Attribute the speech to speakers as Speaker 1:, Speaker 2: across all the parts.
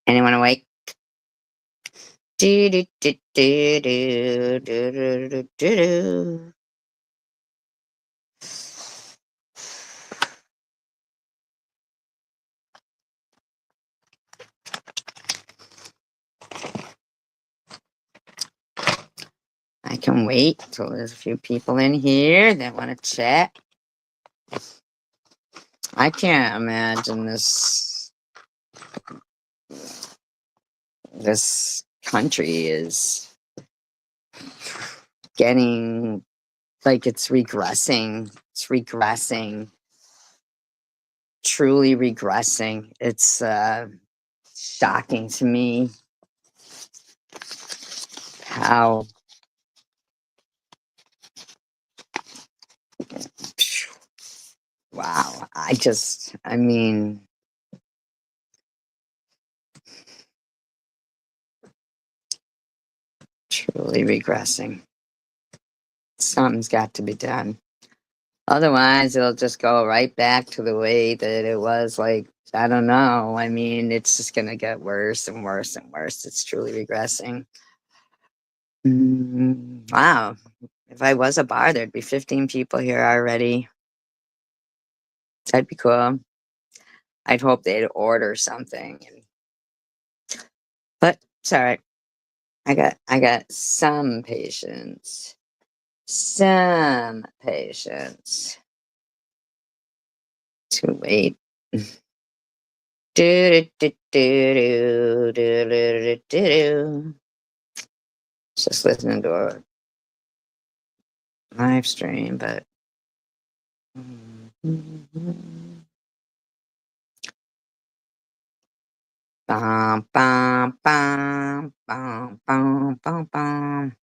Speaker 1: Anyone awake? Do, do, do, do, do, do, do, do, do. I can wait till there's a few people in here that want to chat. I can't imagine this country is getting like it's regressing. It's regressing. Truly regressing. It's shocking to me how wow. I mean, truly regressing. Something's got to be done. Otherwise, it'll just go right back to the way that it was. Like, I don't know. I mean, it's just going to get worse and worse and worse. It's truly regressing. Wow. If I was a bar, there'd be 15 people here already. That'd be cool. I'd hope they'd order something. But it's all right. I got some patience. Some patience to wait. Do, do, do, do, do, do, do, do. Just listening to a live stream, but bum, bum, bum, bum, bum, bum, bum.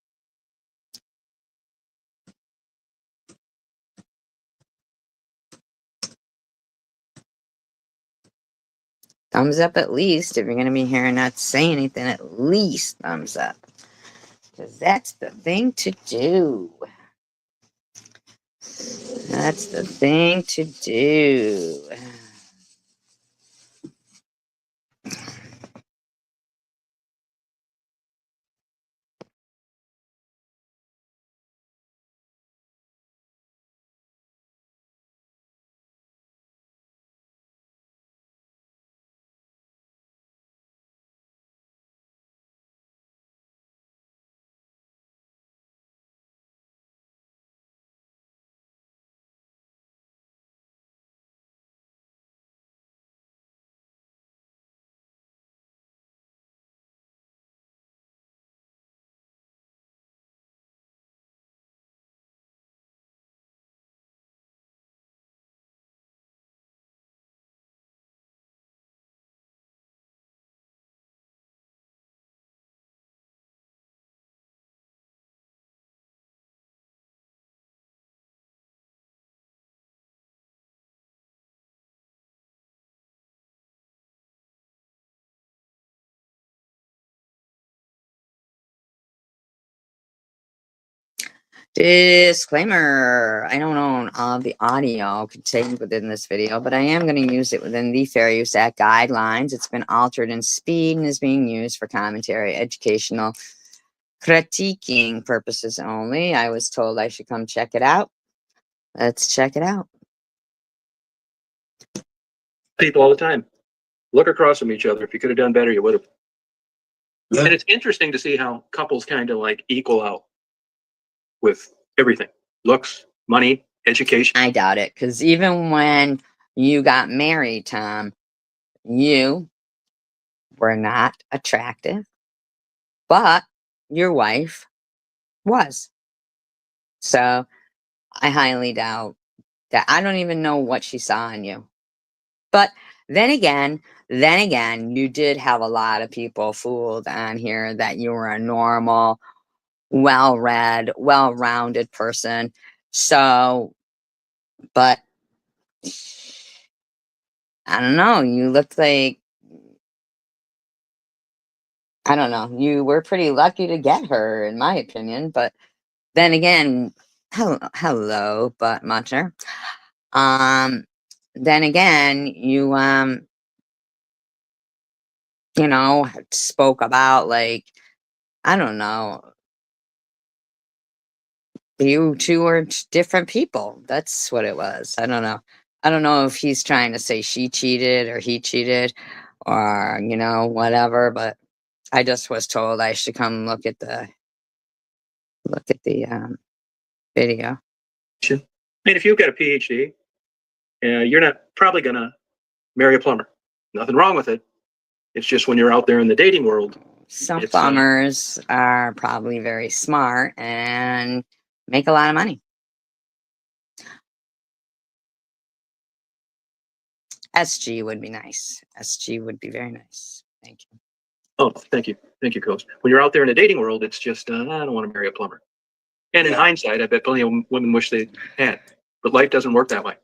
Speaker 1: Thumbs up at least. If you're going to be here and not say anything, at least thumbs up. Because that's the thing to do. That's the thing to do. Disclaimer, I don't own all the audio contained within this video, but I am going to use it within the Fair Use Act guidelines. It's been altered in speed and is being used for commentary, educational, critiquing purposes only. I was told I should come check it out. Let's check it out.
Speaker 2: People all the time look across from each other. If you could have done better, you would have. Yeah. And it's interesting to see how couples kind of like equal out with everything: looks, money, education.
Speaker 1: I doubt it, because even when you got married, Tom, you were not attractive, but your wife was. So I highly doubt that. I don't even know what she saw in you. But then again, you did have a lot of people fooled on here that you were a normal, well-read, well-rounded person. So, but I don't know. You looked like, I don't know. You were pretty lucky to get her, in my opinion. But then again, hello, butt muncher. Then again, you spoke about, like, I don't know, you two are different people. That's what it was. I don't know. I don't know if he's trying to say she cheated or he cheated or, whatever, but I just was told I should come look at the video.
Speaker 2: I mean, if you've got a PhD, you're not probably going to marry a plumber. Nothing wrong with it. It's just when you're out there in the dating world.
Speaker 1: Some plumbers are probably very smart and make a lot of money. SG would be nice. SG would be very nice. Thank you.
Speaker 2: Oh, thank you. Thank you, Coach. When you're out there in the dating world, it's just, I don't want to marry a plumber. And in hindsight, I bet plenty of women wish they had. But life doesn't work that way.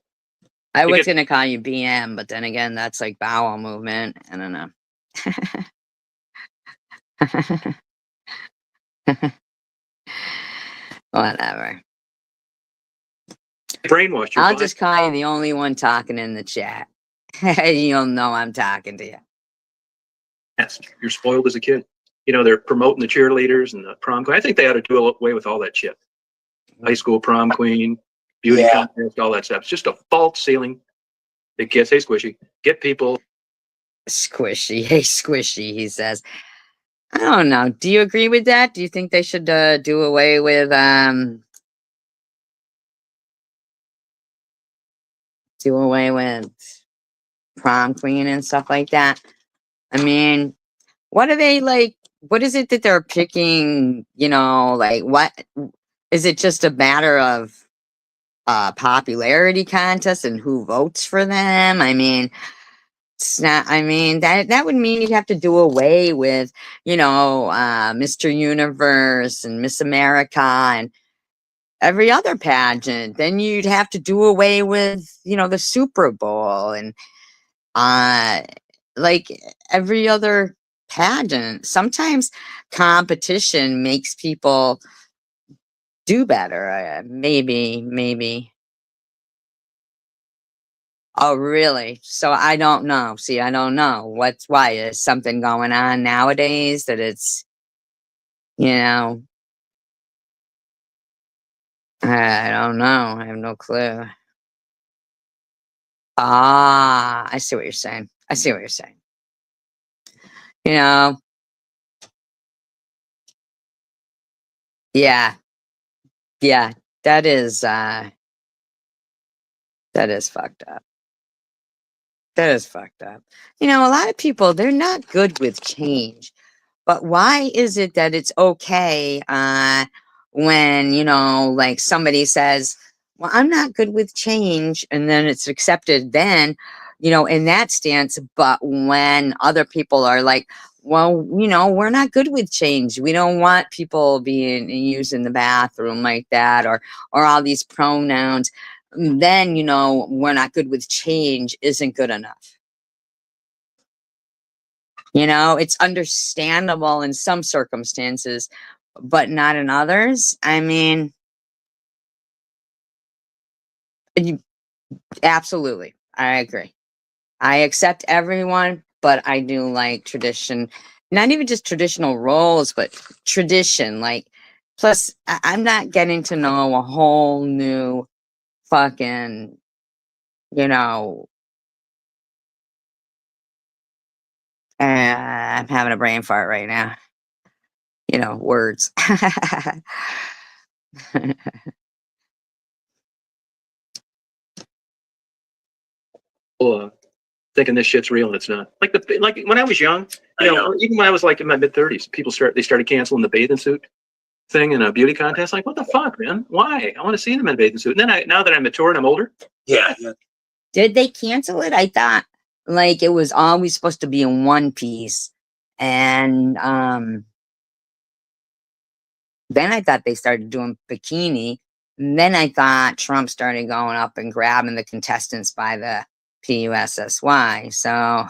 Speaker 1: I was going to call you BM, but then again, that's like bowel movement. I don't know. Whatever.
Speaker 2: Brainwashed.
Speaker 1: I'll just call you the only one talking in the chat. You'll know I'm talking to you.
Speaker 2: Yes, you're spoiled as a kid. They're promoting the cheerleaders and the prom queen. I think they ought to do away with all that shit. High school prom queen, beauty contest, all that stuff. It's just a false ceiling. It gets, hey, Squishy, get people.
Speaker 1: Squishy, hey, Squishy, he says. I don't know. Do you agree with that? Do you think they should do away with prom queen and stuff like that? I mean, what are they like? What is it that they're picking? Like, what is it? Just a matter of popularity contest and who votes for them? I mean, it's not. I mean, that would mean you'd have to do away with, Mr. Universe and Miss America and every other pageant. Then you'd have to do away with, the Super Bowl and like every other pageant. Sometimes competition makes people do better. Maybe. Oh, really? So I don't know. See, I don't know. Why? Is something going on nowadays that it's, I don't know. I have no clue. Ah, I see what you're saying. Yeah, yeah, that is fucked up. That is fucked up. A lot of people, they're not good with change. But why is it that it's okay when, like somebody says, well, I'm not good with change, and then it's accepted then, in that stance. But when other people are like, well, we're not good with change. We don't want people being used in the bathroom like that, or all these pronouns. Then, we're not good with change isn't good enough. It's understandable in some circumstances, but not in others. I mean, absolutely. I agree. I accept everyone, but I do like tradition, not even just traditional roles, but tradition. Like, plus, I'm not getting to know a whole new fucking, I'm having a brain fart right now. Words.
Speaker 2: Thinking this shit's real and it's not. Like when I was young, even when I was like in my mid-30s, they started canceling the bathing suit thing in a beauty contest. Like, what the fuck, man? Why? I want to see them in a bathing suit. And then now that I'm mature and I'm older, yeah.
Speaker 1: Did they cancel it? I thought like it was always supposed to be in one piece, and then I thought they started doing bikini. And then I thought Trump started going up and grabbing the contestants by the PUSSY. So,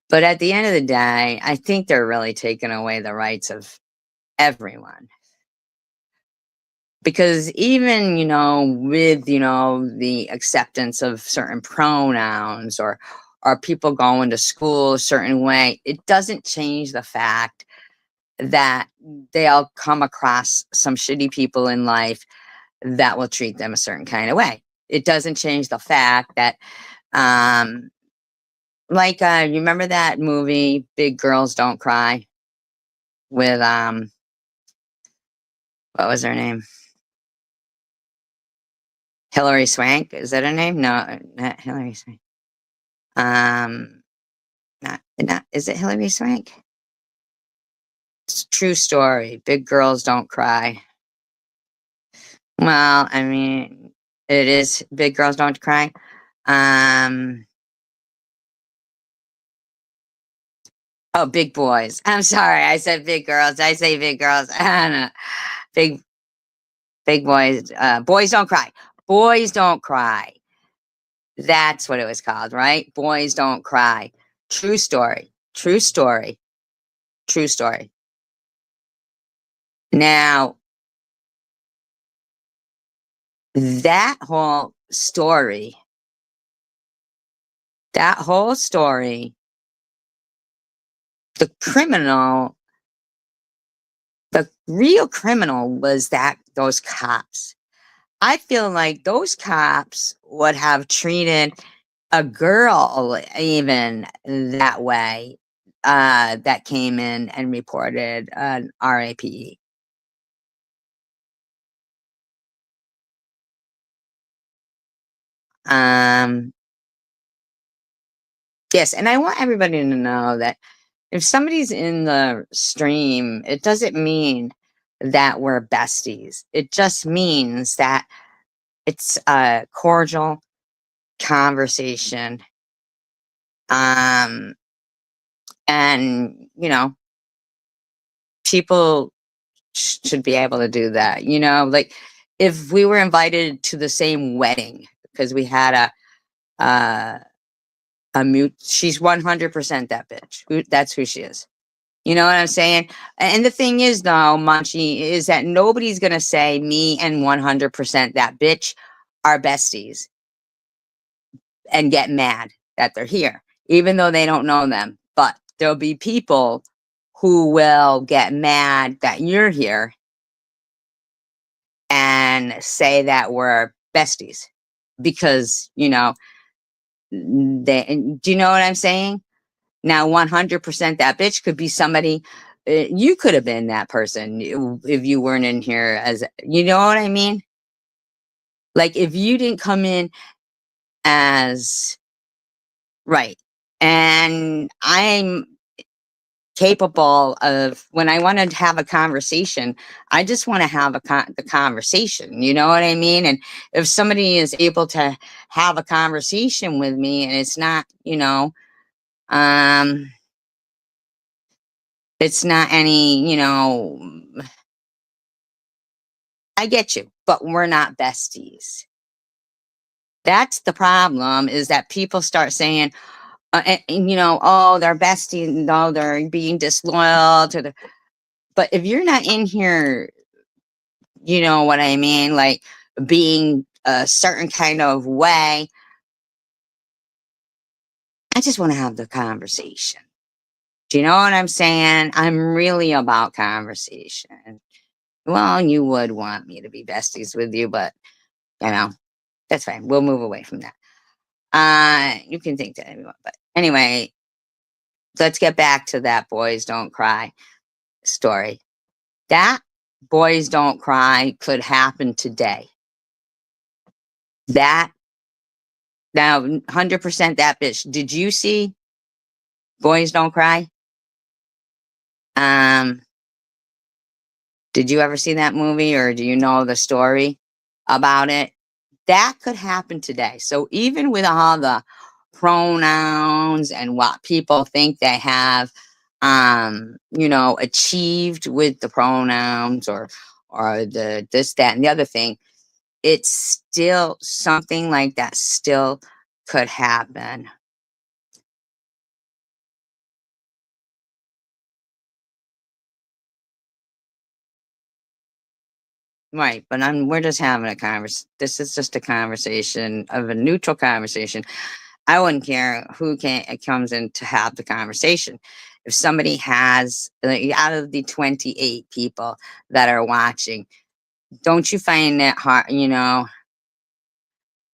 Speaker 1: but at the end of the day, I think they're really taking away the rights of everyone. Because even, with, the acceptance of certain pronouns or or people going to school a certain way, it doesn't change the fact that they'll come across some shitty people in life that will treat them a certain kind of way. It doesn't change the fact that, you remember that movie, Big Girls Don't Cry, with, what was her name? Hilary Swank, is that her name? No, not Hilary Swank. Not is it Hilary Swank? It's a true story. Big Girls Don't Cry. Well, I mean, it is Big Girls Don't Cry. Oh, Big Boys. I'm sorry, I said Big Girls. I say Big Girls. I don't know. Big Big Boys. Boys Don't Cry. Boys Don't Cry. That's what it was called, right? Boys Don't Cry. True story. True story. True story. Now, that whole story, the criminal, the real criminal was those cops. I feel like those cops would have treated a girl even that way, that came in and reported an RAPE. Yes, and I want everybody to know that if somebody's in the stream, it doesn't mean that we're besties. It just means that it's a cordial conversation. And, people should be able to do that. Like if we were invited to the same wedding because we had a mute, she's 100% that bitch. That's who she is. You know what I'm saying? And the thing is, though, Munchie, is that nobody's going to say me and 100% that bitch are besties and get mad that they're here, even though they don't know them. But there'll be people who will get mad that you're here and say that we're besties because, do you know what I'm saying? Now, 100% that bitch could be somebody, you could have been that person if you weren't in here you know what I mean? Like if you didn't come in as, right. And I'm capable of, when I want to have a conversation, I just want to have the conversation, you know what I mean? And if somebody is able to have a conversation with me and it's not, it's not any, I get you, but we're not besties. That's the problem, is that people start saying, oh, they're besties, no, they're being disloyal to the, but if you're not in here, you know what I mean? Like being a certain kind of way, I just want to have the conversation. Do you know what I'm saying? I'm really about conversation. Well, you would want me to be besties with you, but that's fine. We'll move away from that. You can think that anyone, but anyway, let's get back to that Boys Don't Cry story. That Boys Don't Cry could happen today. That, now 100% that bitch. Did you see Boys Don't Cry? Did you ever see that movie, or do you know the story about it? That could happen today. So even with all the pronouns and what people think they have, achieved with the pronouns or the this, that, and the other thing, it's still something like that still could happen. Right, but we're just having a conversation. This is just a conversation of a neutral conversation. I wouldn't care who comes in to have the conversation. If somebody has, like, out of the 28 people that are watching, don't you find it hard,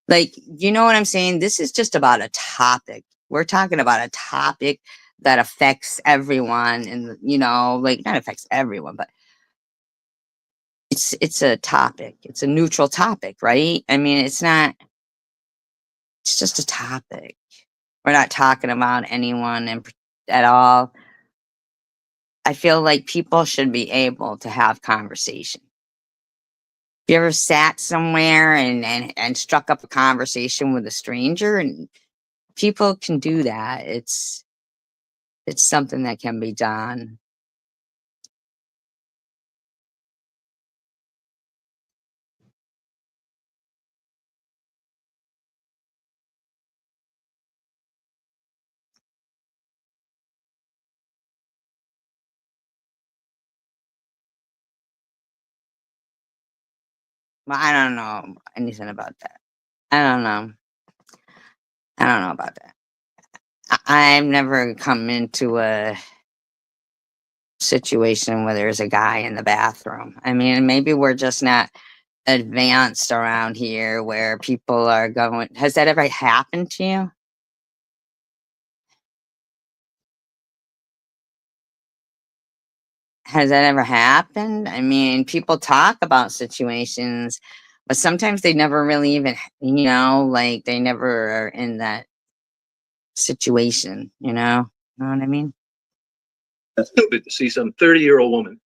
Speaker 1: like, you know what I'm saying? This is just about a topic. We're talking about a topic that affects everyone, and, like, not affects everyone, but it's a topic. It's a neutral topic, right? I mean, it's just a topic. We're not talking about anyone at all. I feel like people should be able to have conversation. You ever sat somewhere and struck up a conversation with a stranger? And people can do that. It's something that can be done. Well, I don't know anything about that. I don't know. I don't know about that. I've never come into a situation where there's a guy in the bathroom. I mean, maybe we're just not advanced around here where people are going. Has that ever happened to you? Has that ever happened? I mean, people talk about situations, but sometimes they never really even, like, they never are in that situation, Know what I mean?
Speaker 2: It's stupid to see some 30-year-old woman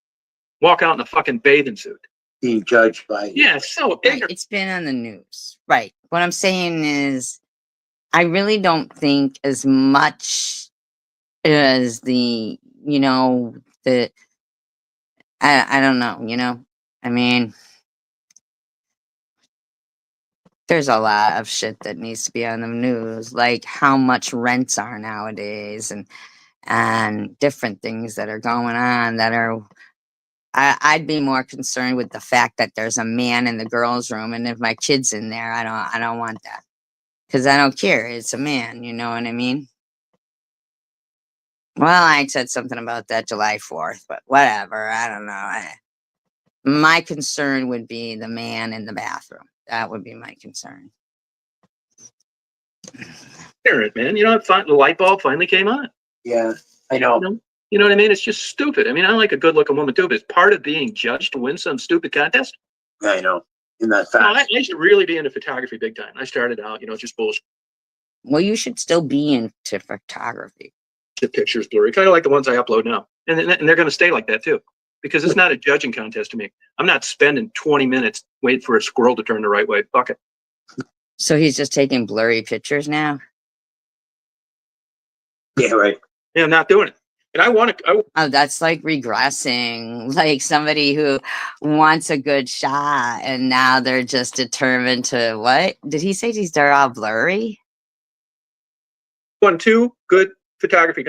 Speaker 2: walk out in a fucking bathing suit.
Speaker 3: Being judged by.
Speaker 2: Yeah, so
Speaker 1: Right,
Speaker 2: ignorant.
Speaker 1: it's been on the news. Right. What I'm saying is, I really don't think as much as the I don't know, I mean, there's a lot of shit that needs to be on the news, like how much rents are nowadays, and different things that are going on that are. I'd be more concerned with the fact that there's a man in the girls' room, and if my kid's in there, I don't want that, because I don't care. It's a man, you know what I mean? Well, I said something about that July 4th, but whatever. I don't know. My concern would be the man in the bathroom. That would be my concern.
Speaker 2: Ignorant, man. The light bulb finally came on.
Speaker 3: Yeah, I know.
Speaker 2: You know what I mean? It's just stupid. I mean, I like a good-looking woman too, but it's part of being judged to win some stupid contest.
Speaker 3: I know. In that
Speaker 2: No,
Speaker 3: fact.
Speaker 2: I should really be into photography big time. I started out, just bullshit
Speaker 1: Well, you should still be into photography.
Speaker 2: pictures, blurry, kind of like the ones I upload now, and they're going to stay like that too, because it's not a judging contest to me. I'm not spending 20 minutes waiting for a squirrel to turn the right way. Fuck it.
Speaker 1: So he's just taking blurry pictures now?
Speaker 3: Yeah, right.
Speaker 2: Yeah, I'm not doing it. And I want to.
Speaker 1: Oh, that's like regressing. Like somebody who wants a good shot and now they're just determined to what? Did he say they're all blurry?
Speaker 2: Won 2 good photography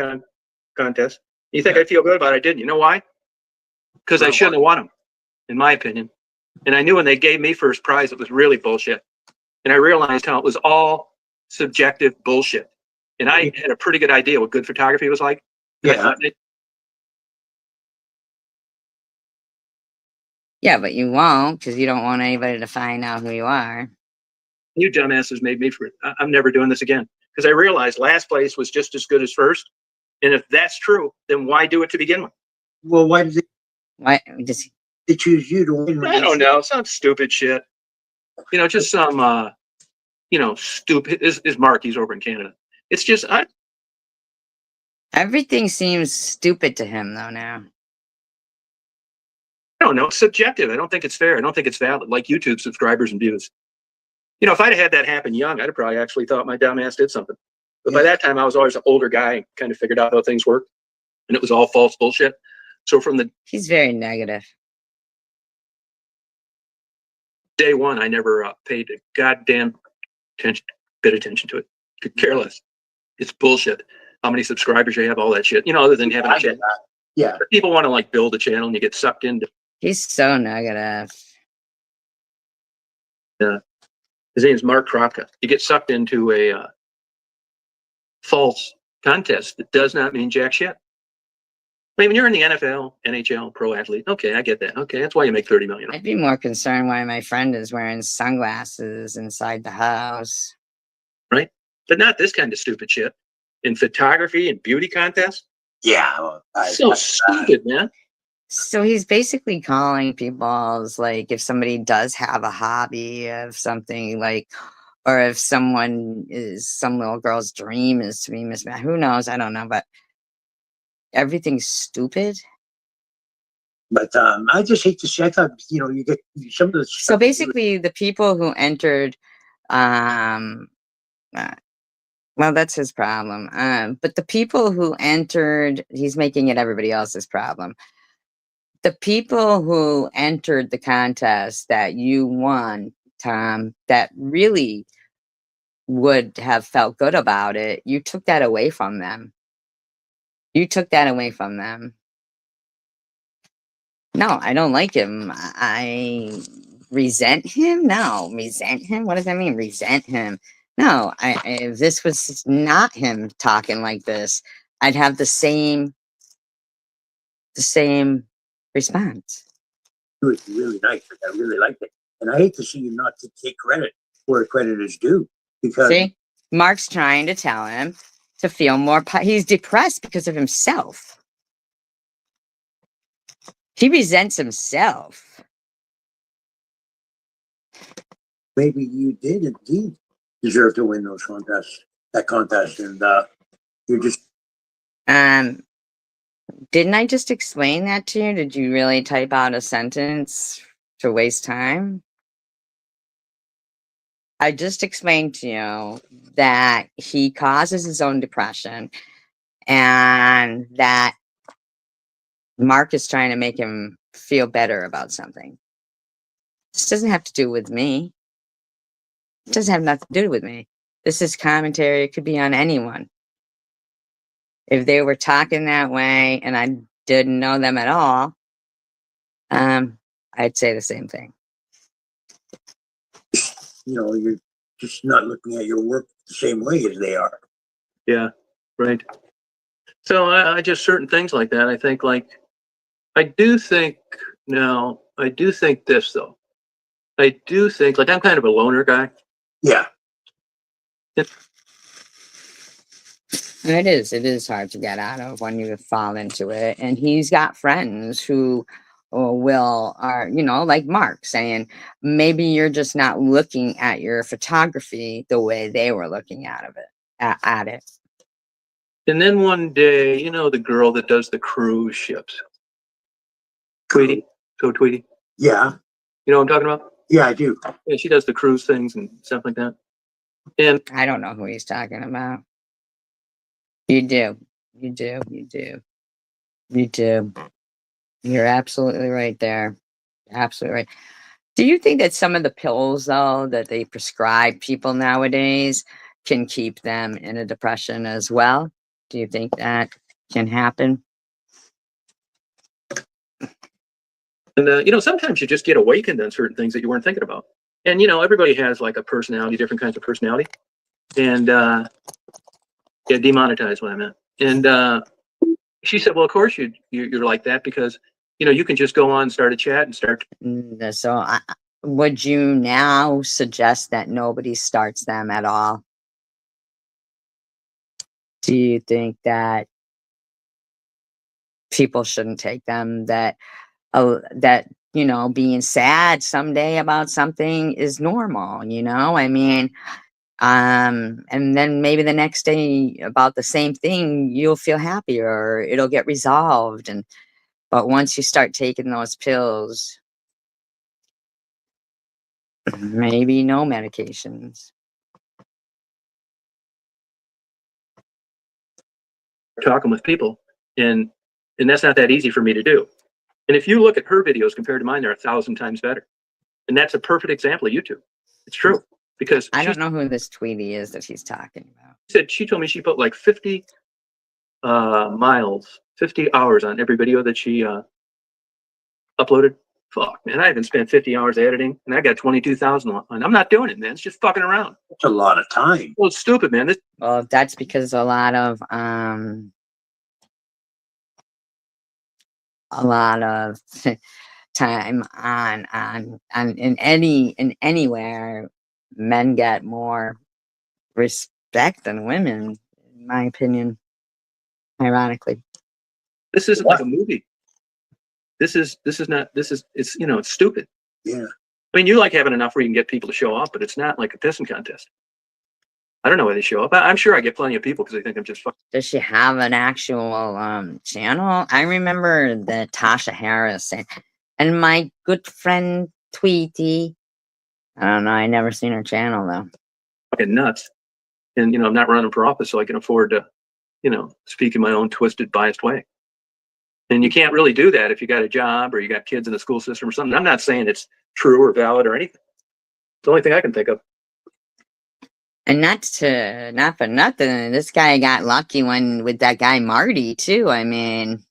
Speaker 2: contests. You think I feel good about it? I didn't. You know why? Because I shouldn't have won them, in my opinion. And I knew when they gave me first prize, it was really bullshit. And I realized how it was all subjective bullshit. And I had a pretty good idea what good photography was like.
Speaker 3: Yeah.
Speaker 1: Yeah, but you won't, because you don't want anybody to find out who you are.
Speaker 2: You dumbasses made me for it. I'm never doing this again. Because I realized last place was just as good as first. And if that's true, then why do it to begin with?
Speaker 3: Well, why did
Speaker 1: Why does
Speaker 3: they choose you to win?
Speaker 2: I don't know. Some stupid shit. Just some, stupid. Is Mark? He's over in Canada. It's just,
Speaker 1: everything seems stupid to him though now?
Speaker 2: I don't know. It's subjective. I don't think it's fair. I don't think it's valid. Like YouTube subscribers and views. If I'd have had that happen young, I'd have probably actually thought my dumb ass did something. But by that time, I was always an older guy and kind of figured out how things work. And it was all false bullshit. So from the
Speaker 1: He's very negative.
Speaker 2: day one, I never paid a goddamn bit attention to it. Could care less. It's bullshit. How many subscribers you have, all that shit. Other than having a channel.
Speaker 3: Yeah.
Speaker 2: But people want to build a channel and you get sucked into.
Speaker 1: He's so negative.
Speaker 2: His name's Mark Kropka. You get sucked into a false contest, it does not mean jack shit. I mean, when you're in the NFL, NHL, pro athlete, okay, I get that. Okay, that's why you make 30 million.
Speaker 1: I'd be more concerned why my friend is wearing sunglasses inside the house.
Speaker 2: Right? But not this kind of stupid shit. In photography and beauty contests.
Speaker 3: Yeah. Well,
Speaker 2: So stupid, man.
Speaker 1: So he's basically calling people's, like, if somebody does have a hobby of something, like, or if some little girl's dream is to be Miss Man, who knows? I don't know, but everything's stupid.
Speaker 3: but I just hate to see. I thought, you get some of the.
Speaker 1: So basically, the people who entered, well, that's his problem. But the people who entered, he's making it everybody else's problem. The people who entered the contest that you won, Tom, that really would have felt good about it, you took that away from them. You took that away from them. No, I don't like him. I resent him. No, resent him. What does that mean? Resent him. No, if this was not him talking like this, I'd have the same response.
Speaker 3: It was really nice. I really liked it, and I hate to see you not to take credit where credit is due, because
Speaker 1: See, Mark's trying to tell him to feel more. He's depressed because of himself. He resents himself.
Speaker 3: maybe you did indeed deserve to win that contest, and you're just.
Speaker 1: Didn't I just explain that to you? Did you really type out a sentence to waste time? I just explained to you that he causes his own depression and that Mark is trying to make him feel better about something. This doesn't have to do with me. It doesn't have nothing to do with me. This is commentary. It could be on anyone. If they were talking that way and I didn't know them at all, I'd say the same thing.
Speaker 3: You're just not looking at your work the same way as they are.
Speaker 2: Yeah, right. So I just certain things like that. I think I do think this though. I do think I'm kind of a loner guy.
Speaker 3: Yeah.
Speaker 1: It is hard to get out of when you fall into it. And he's got friends who are, like Mark saying, maybe you're just not looking at your photography the way they were looking at it.
Speaker 2: And then one day, the girl that does the cruise ships, Tweety.
Speaker 3: Yeah.
Speaker 2: You know what I'm talking about?
Speaker 3: Yeah, I do.
Speaker 2: Yeah, she does the cruise things and stuff like that. And
Speaker 1: I don't know who he's talking about. You do. You're absolutely right there. Absolutely right. Do you think that some of the pills, though, that they prescribe people nowadays can keep them in a depression as well? Do you think that can happen?
Speaker 2: And sometimes you just get awakened on certain things that you weren't thinking about. And everybody has like a personality, different kinds of personality. And yeah, demonetized what I meant. And she said, "Well, of course you're like that because you can just go on and start a chat and start."
Speaker 1: So, would you now suggest that nobody starts them at all? Do you think that people shouldn't take them? That being sad someday about something is normal. I mean, and then maybe the next day about the same thing, you'll feel happier, or it'll get resolved. But once you start taking those pills, maybe no medications.
Speaker 2: Talking with people, and that's not that easy for me to do. And if you look at her videos compared to mine, they're 1,000 times better. And that's a perfect example of YouTube. It's true because
Speaker 1: I don't know who this Tweety is that he's talking about.
Speaker 2: She told me she put like 50 miles, 50 hours on every video that she uploaded. Fuck, man, I haven't spent 50 hours editing, and I got 22,000 on. I'm not doing it, man. It's just fucking around.
Speaker 3: It's a lot of time.
Speaker 2: Well, it's stupid, man.
Speaker 1: Well, that's because a lot of time on in anywhere, men get more respect than women, in my opinion. Ironically,
Speaker 2: This isn't like a movie. It's it's stupid.
Speaker 3: Yeah.
Speaker 2: I mean, you like having enough where you can get people to show up, but it's not like a pissing contest. I don't know why they show up. I'm sure I get plenty of people because they think I'm just fucking.
Speaker 1: does she have an actual channel? I remember the Tasha Harris and my good friend Tweety. I don't know. I never seen her channel though.
Speaker 2: Fucking nuts. And I'm not running for office, so I can afford to, speak in my own twisted, biased way. And you can't really do that if you got a job or you got kids in the school system or something. I'm not saying it's true or valid or anything. It's the only thing I can think of.
Speaker 1: And not for nothing, this guy got lucky with that guy Marty too. I mean,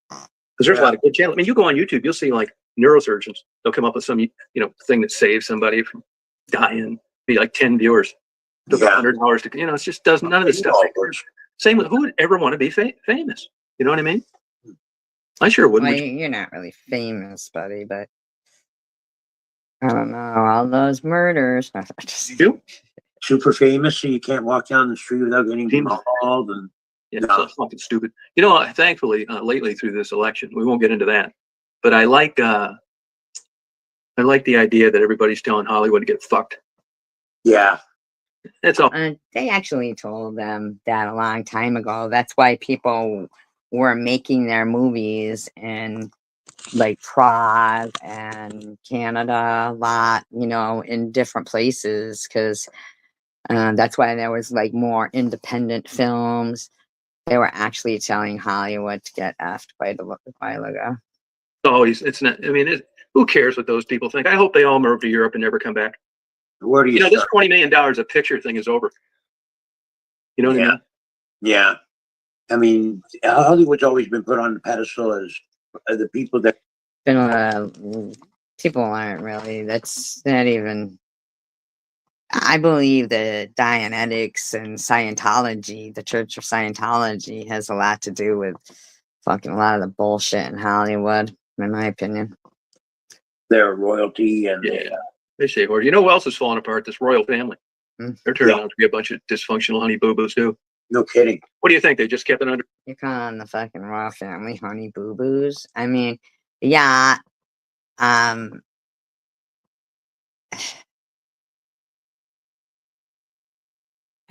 Speaker 2: Because there's a lot of good channels. I mean, you go on YouTube, you'll see like neurosurgeons. They'll come up with some, thing that saves somebody from dying. Be like 10 viewers. Took 100 hours to, it just does none of this stuff. Same with who would ever want to be famous? You know what I mean? I sure wouldn't.
Speaker 1: well, you're not really famous, buddy, but I don't know. All those murders.
Speaker 2: You?
Speaker 3: Super famous, so you can't walk down the street without getting called. And
Speaker 2: yeah, it's fucking stupid. Thankfully, lately through this election, we won't get into that. But I like the idea that everybody's telling Hollywood to get fucked.
Speaker 3: Yeah.
Speaker 2: That's all.
Speaker 1: They actually told them that a long time ago. That's why people were making their movies in like Prague and Canada a lot, in different places, because that's why there was like more independent films. They were actually telling Hollywood to get effed quite a while ago.
Speaker 2: It's not. I mean, who cares what those people think? I hope they all move to Europe and never come back.
Speaker 3: Where do you
Speaker 2: this $20 million a picture thing is over. You know what I mean?
Speaker 3: Yeah. I mean, Hollywood's always been put on the pedestal as the people that.
Speaker 1: People aren't really. That's not even. I believe that Dianetics and Scientology, the Church of Scientology, has a lot to do with fucking a lot of the bullshit in Hollywood, in my opinion.
Speaker 3: Their royalty and
Speaker 2: they say, or who else is falling apart? This royal family. They're turning out to be a bunch of dysfunctional honey boo boos too.
Speaker 3: No kidding.
Speaker 2: What do you think? They just kept it under?
Speaker 1: You're calling the fucking royal family honey boo boos? I mean, yeah.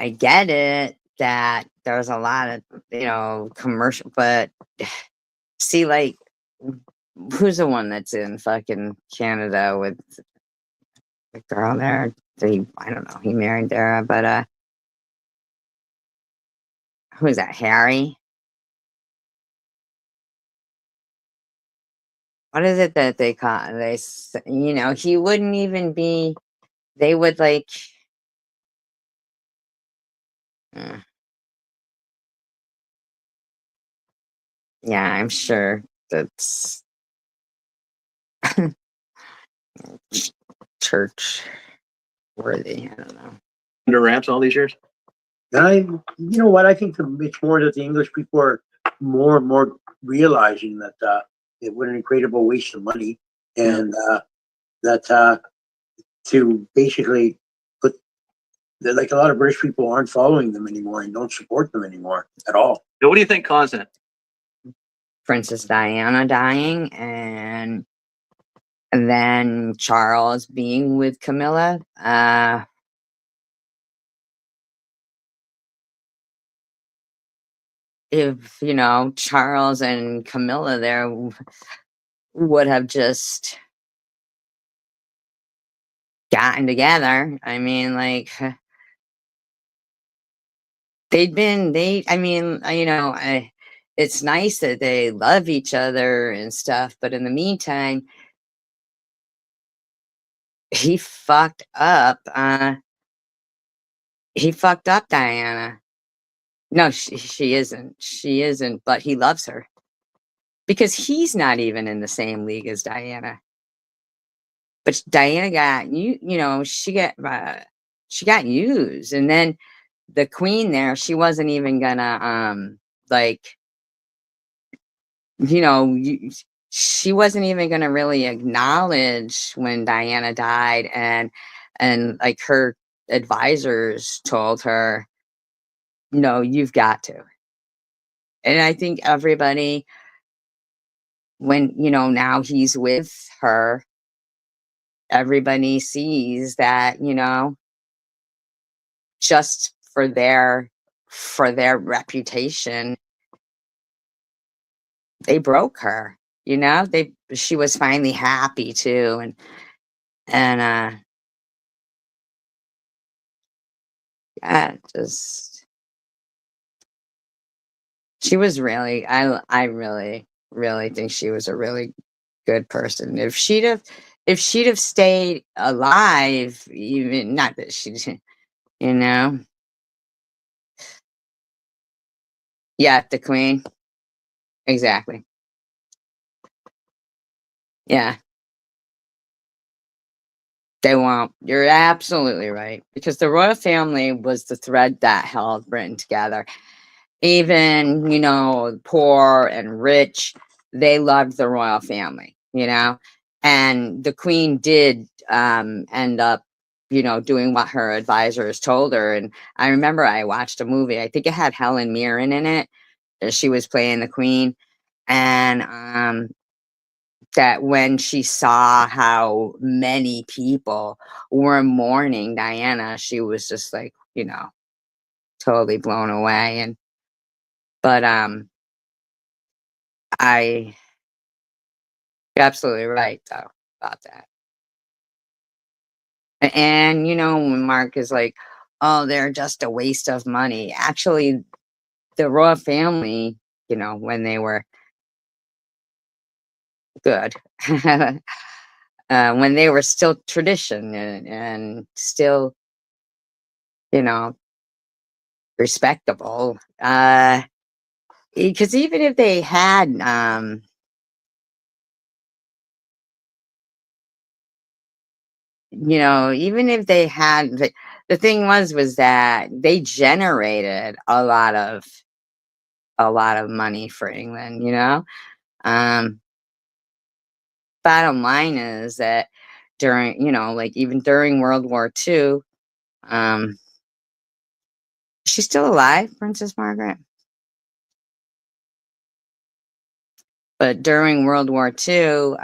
Speaker 1: I get it that there's a lot of, commercial, but see, like, who's the one that's in fucking Canada with the girl there? I don't know, he married there, but who is that, Harry? What is it that they call he wouldn't even be, they would like, yeah, I'm sure that's church worthy. I don't know.
Speaker 2: Under wraps all these years?
Speaker 3: You know what? I think it's more that the English people are more and more realizing that it was an incredible waste of money, and that to basically put like a lot of British people aren't following them anymore and don't support them anymore at all.
Speaker 2: Now, what do you think caused that?
Speaker 1: Princess Diana dying, and then Charles being with Camilla. If Charles and Camilla there would have just gotten together, I mean, like, it's nice that they love each other and stuff, but in the meantime, he fucked up Diana. No, she isn't, but he loves her. because he's not even in the same league as Diana. But Diana got she got used, and then the queen there, she wasn't even gonna like you know you, she wasn't even gonna really acknowledge when Diana died, and like her advisors told her, no, you've got to. And I think everybody, when now he's with her, everybody sees that, just for their reputation, they broke her. She was finally happy too, and yeah, just she was really, I really really think she was a really good person. If she'd have stayed alive, even not that she you know yeah, the queen, exactly. Yeah, they won't. You're absolutely right, because the royal family was the thread that held Britain together. Even, poor and rich, they loved the royal family. And the queen did end up, doing what her advisors told her. And I remember I watched a movie, I think it had Helen Mirren in it. She was playing the queen. And that when she saw how many people were mourning Diana, she was just like, totally blown away. But I you're absolutely right though about that. And when Mark is like, oh, they're just a waste of money. Actually, the royal family, when they were good, when they were still tradition and still, you know, respectable. Because even if they had, even if they had, the thing was that they generated a lot of money for England. Um, Bottom line is that during, like even during World War II, um, she's still alive, Princess Margaret. But during World War II,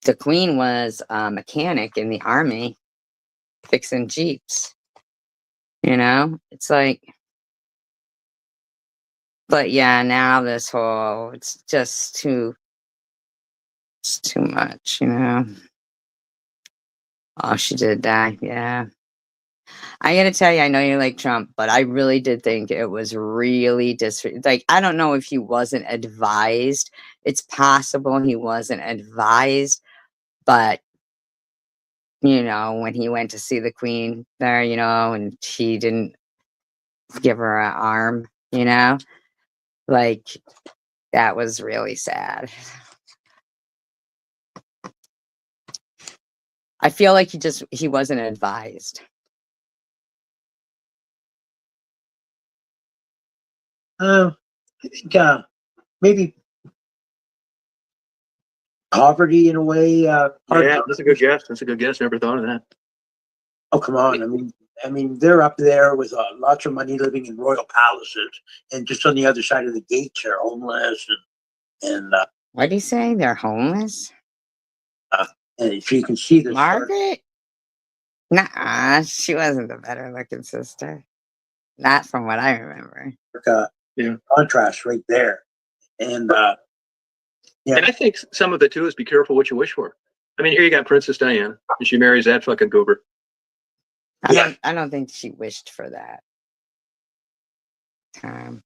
Speaker 1: the Queen was a mechanic in the army fixing Jeeps. It's like, but yeah, now this whole, it's too much. Oh, she did die. Yeah. I gotta tell you, I know you like Trump, but I really did think it was really like, I don't know if he wasn't advised. It's possible he wasn't advised, but when he went to see the Queen there, and he didn't give her an arm, like, that was really sad. I feel like he wasn't advised.
Speaker 3: I think maybe poverty in a way.
Speaker 2: Yeah, that's a good guess. That's a good guess. Never thought of that.
Speaker 3: Oh, come on! I mean, they're up there with lots of money, living in royal palaces, and just on the other side of the gates, they're homeless, and
Speaker 1: What do you say? They're homeless?
Speaker 3: and so you can see this
Speaker 1: Margaret? Nah, she wasn't the better looking sister. Not from what I remember.
Speaker 2: Yeah.
Speaker 3: contrast right there, and yeah,
Speaker 2: And I think some of it too is be careful what you wish for. I mean, here you got Princess Diana, and she marries that fucking goober.
Speaker 1: I don't think she wished for that time.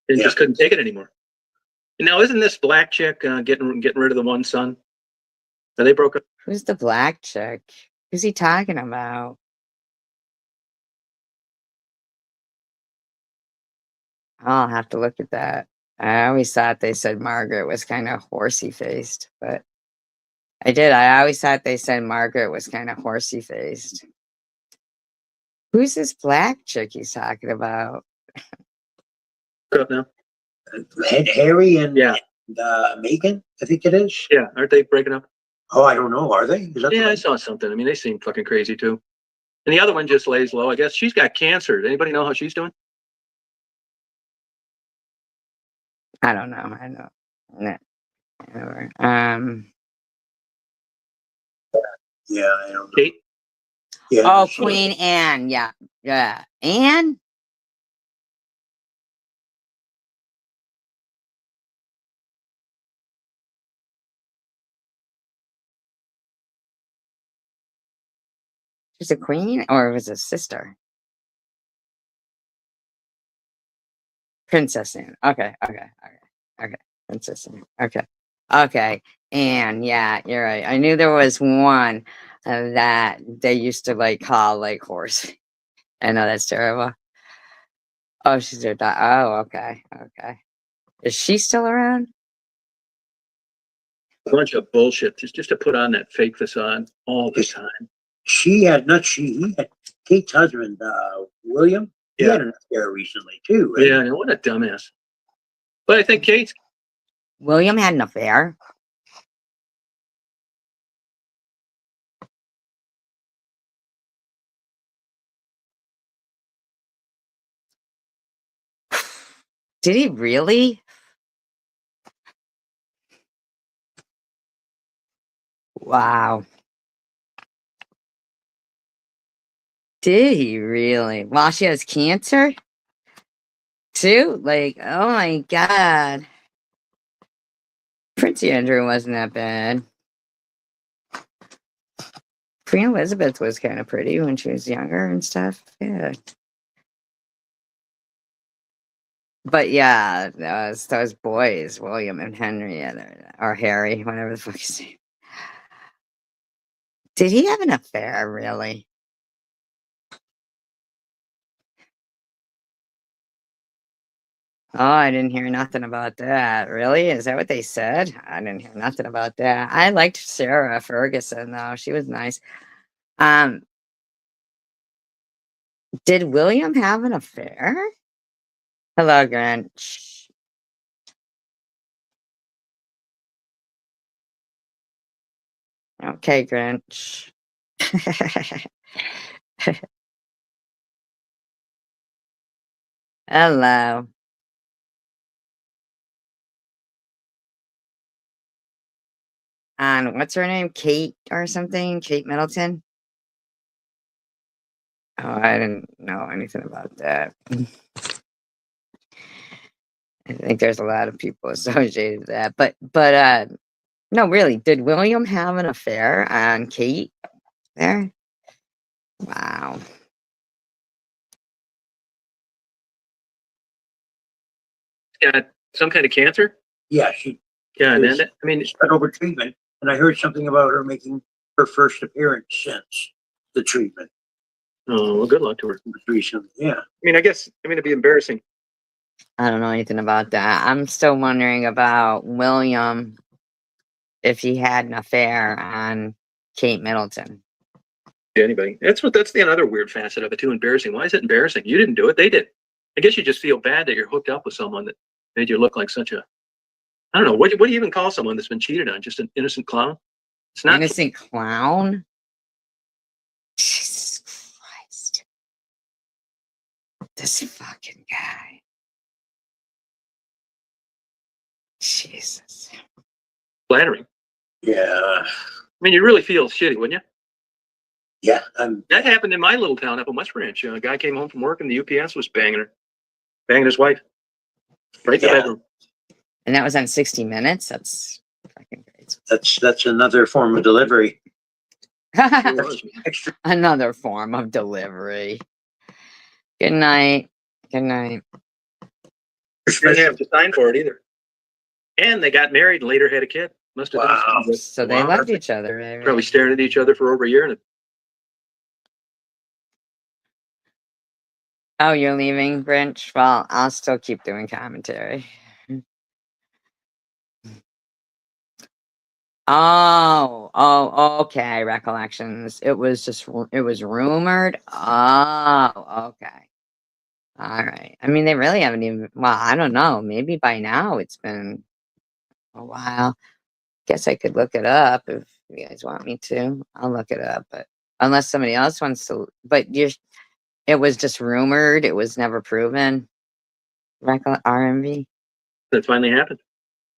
Speaker 2: And just couldn't take it anymore. And now, isn't this black chick getting rid of the one son? Are they broke up?
Speaker 1: Who's the black chick? Who's he talking about? I'll have to look at that. I always thought they said Margaret was kind of horsey faced, but I did. I always thought they said Margaret was kind of horsey faced. Who's this black chick he's talking about?
Speaker 2: What's up now?
Speaker 3: Harry and
Speaker 2: Yeah.
Speaker 3: Megan, I think it is.
Speaker 2: Yeah, aren't they breaking up?
Speaker 3: Oh, I don't know. Are they? Is that
Speaker 2: Yeah, I
Speaker 3: the
Speaker 2: saw something. I mean, they seem fucking crazy too. And the other one just lays low. I guess she's got cancer. Does anybody know how she's doing?
Speaker 1: I don't know. I know. No, whatever.
Speaker 3: Yeah, I don't know.
Speaker 2: Kate?
Speaker 3: Yeah.
Speaker 1: Oh,
Speaker 3: she-
Speaker 1: Queen Anne. Yeah. Yeah. Anne? She's a queen or was a sister? Princess Anne. Okay. Okay. Princess Anne. Okay. Okay. Anne. Yeah, you're right. I knew there was one that they used to like call like horse. I know that's terrible. Oh, she's their daughter. Oh, okay. Okay. Is she still around?
Speaker 2: A bunch of bullshit just to put on that fake facade all the time.
Speaker 3: He had Kate's husband, William. He
Speaker 2: Yeah.
Speaker 3: had an affair recently too, right?
Speaker 2: Yeah, and what a dumbass. But I think Kate's
Speaker 1: William had an affair. Did he really? Wow. Did he really? While she has cancer? Too? Like, oh my God. Prince Andrew wasn't that bad. Queen Elizabeth was kind of pretty when she was younger and stuff. Yeah. But yeah, those boys, William and Henry, or Harry, whatever the fuck his name. Did he have an affair, really? Oh, I didn't hear nothing about that. Really? Is that what they said? I didn't hear nothing about that. I liked Sarah Ferguson, though. She was nice. Um, did William have an affair? Hello, Grinch. Okay, Grinch. Hello. And what's her name? Kate or something? Kate Middleton? Oh, I didn't know anything about that. I think there's a lot of people associated with that. But no, really, did William have an affair on Kate there? Wow.
Speaker 2: got some kind of cancer.
Speaker 3: Yeah, she
Speaker 2: Yeah, and
Speaker 3: Yes.
Speaker 2: then I mean,
Speaker 3: got over treatment, and I heard something about her making her first appearance since the treatment
Speaker 2: oh well, good luck to her.
Speaker 3: recently. Yeah.
Speaker 2: I mean, I guess it'd be embarrassing.
Speaker 1: I don't know anything about that. I'm still wondering about William if he had an affair on Kate Middleton.
Speaker 2: To anybody. That's the another weird facet of it too. Embarrassing. Why is it embarrassing? You didn't do it. They did. I guess you just feel bad that you're hooked up with someone that made you look like such a. I don't know. What do you even call someone that's been cheated on? Just an innocent clown? It's not.
Speaker 1: Innocent clown? Jesus Christ. This fucking guy. Jesus.
Speaker 2: Flattering.
Speaker 3: Yeah.
Speaker 2: I mean, you really feel shitty, wouldn't you?
Speaker 3: Yeah.
Speaker 2: That happened in my little town up in West Branch. A guy came home from work and the UPS was banging his wife, right in the
Speaker 3: Yeah.
Speaker 2: bedroom.
Speaker 1: And that was on 60 Minutes? That's fucking great.
Speaker 3: That's another form of delivery.
Speaker 2: It was.
Speaker 3: Extra.
Speaker 1: Another form of delivery. Good night. Good night.
Speaker 2: Didn't have to sign for it either. And they got married and later had a kid. Must have
Speaker 3: Wow.
Speaker 2: done something.
Speaker 1: So they
Speaker 3: Wow.
Speaker 1: loved each other. Right?
Speaker 2: Probably staring at each other for over a year. And
Speaker 1: Oh, you're leaving, Grinch? Well, I'll still keep doing commentary. Oh, okay. Recollections. It was just, it was rumored. Oh, okay. All right. I mean, they really haven't even, well, I don't know. Maybe by now it's been a while. Guess I could look it up if you guys want me to. I'll look it up, but unless somebody else wants to, but it was just rumored. It was never proven. RMV.
Speaker 2: That finally happened.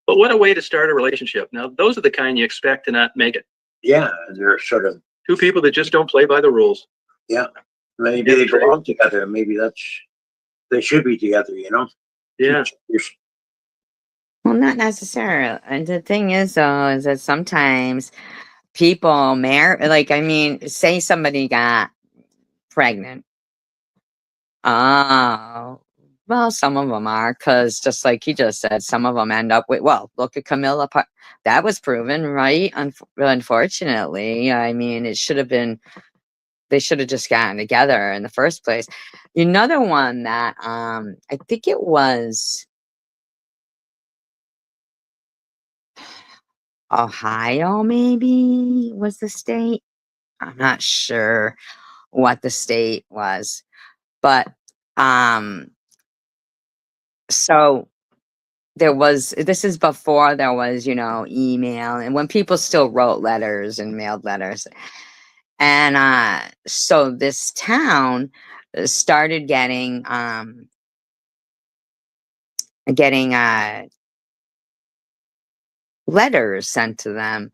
Speaker 2: But what a way to start a relationship. Now, those are the kind you expect to not make it.
Speaker 3: Yeah, they're sort of,
Speaker 2: Two people that just don't play by the rules.
Speaker 3: yeah. Maybe they belong together. Maybe they should be together, you know?
Speaker 2: Yeah.
Speaker 1: Well, not necessarily. And the thing is, though, is that sometimes people marry, like, I mean, say somebody got pregnant. Oh, well, some of them are, because just like he just said, some of them end up with, well, look at Camilla. That was proven, right? Unfortunately, I mean, it should have been, they should have just gotten together in the first place. Another one that, I think it was Ohio, maybe was the state. I'm not sure what the state was, but, um, so this is before there was, email, and when people still wrote letters and mailed letters. And so this town started getting letters sent to them.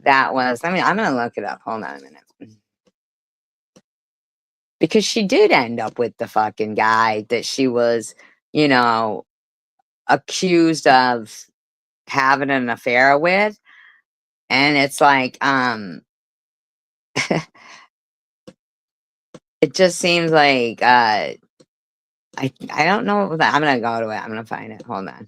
Speaker 1: That was, I mean, I'm gonna look it up. Hold on a minute. Because she did end up with the fucking guy that she was, you know, accused of having an affair with. And it's like, it just seems like I don't know what I'm gonna go to it. I'm gonna find it. Hold on.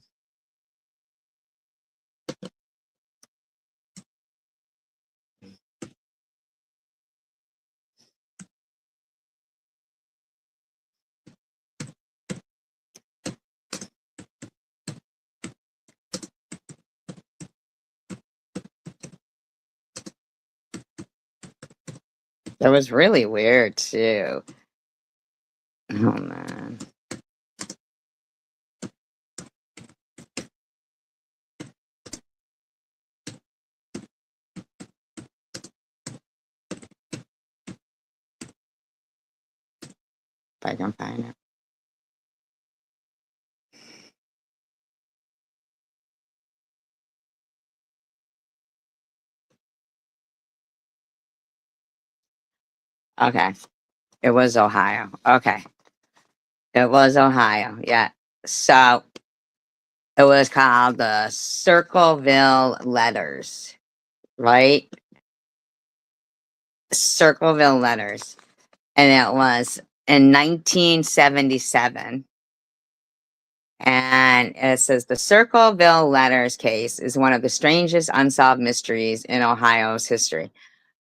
Speaker 1: That was really weird too. Hold on. If I can find it. Okay. It was Ohio. Okay. It was Ohio. Yeah. So it was called the Circleville Letters, right? Circleville Letters. And it was in 1977. And it says the Circleville Letters case is one of the strangest unsolved mysteries in Ohio's history.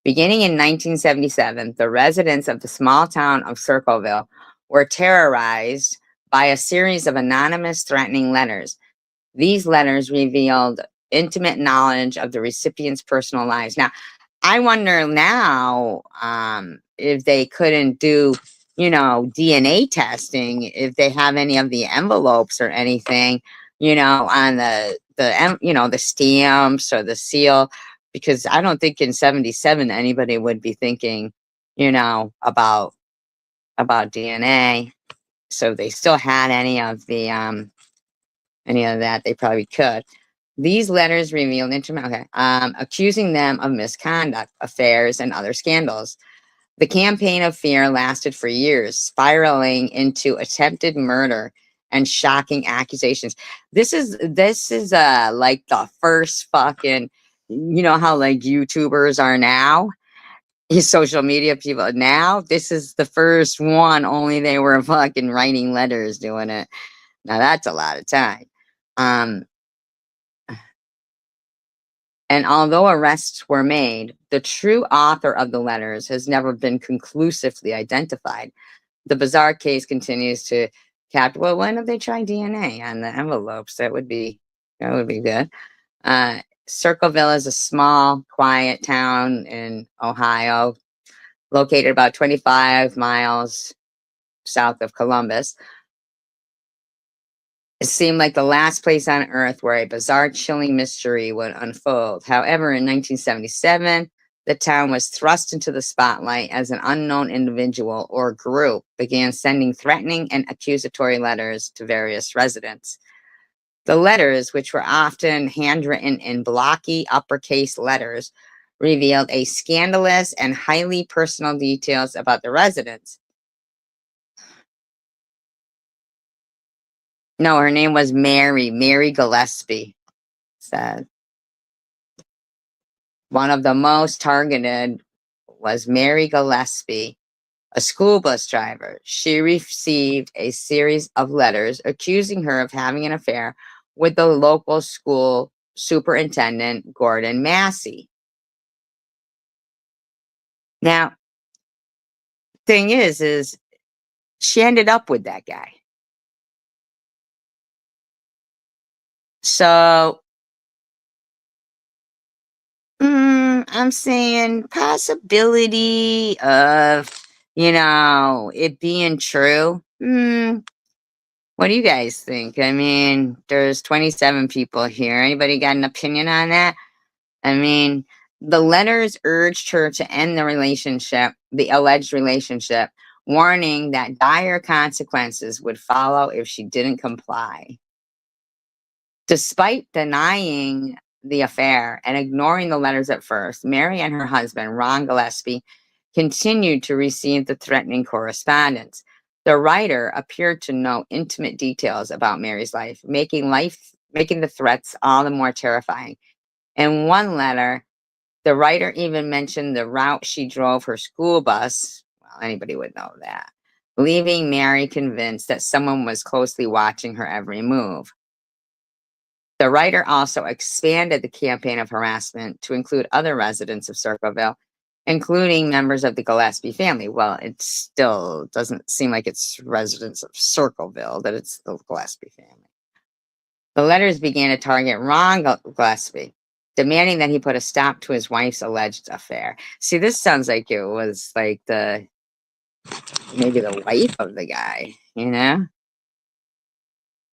Speaker 1: Beginning in 1977, the residents of the small town of Circleville were terrorized by a series of anonymous threatening letters. These letters revealed intimate knowledge of the recipient's personal lives. Now, I wonder now if they couldn't do, DNA testing, if they have any of the envelopes or anything, on the stamps or the seal, because I don't think in 77 anybody would be thinking, about DNA. So if they still had any of that, they probably could. These letters revealed accusing them of misconduct, affairs, and other scandals. The campaign of fear lasted for years, spiraling into attempted murder and shocking accusations. This is like the first fucking, how like YouTubers are now, social media people now. This is the first one. Only they were fucking writing letters doing it. Now that's a lot of time. Um, And although arrests were made, the true author of the letters has never been conclusively identified. The bizarre case continues to well, why don't they try DNA on the envelopes? That would be good. Circleville is a small, quiet town in Ohio, located about 25 miles south of Columbus. It seemed like the last place on earth where a bizarre, chilling mystery would unfold. However, in 1977, the town was thrust into the spotlight as an unknown individual or group began sending threatening and accusatory letters to various residents. The letters, which were often handwritten in blocky uppercase letters, revealed a scandalous and highly personal details about the residents. No, her name was Mary Gillespie, said. One of the most targeted was Mary Gillespie, a school bus driver. She received a series of letters accusing her of having an affair with the local school superintendent, Gordon Massey. Now, thing is she ended up with that guy. So, I'm saying possibility of, it being true. What do you guys think? I mean, there's 27 people here. Anybody got an opinion on that? I mean, the letters urged her to end the alleged relationship, warning that dire consequences would follow if she didn't comply. Despite denying the affair and ignoring the letters at first, Mary and her husband, Ron Gillespie, continued to receive the threatening correspondence. The writer appeared to know intimate details about Mary's life, making the threats all the more terrifying. In one letter, the writer even mentioned the route she drove her school bus. Well, anybody would know that, leaving Mary convinced that someone was closely watching her every move. The writer also expanded the campaign of harassment to include other residents of Circleville, including members of the Gillespie family. Well, it still doesn't seem like it's residents of Circleville, that it's the Gillespie family. The letters began to target Ron Gillespie, demanding that he put a stop to his wife's alleged affair. See, this sounds like it was like maybe the wife of the guy,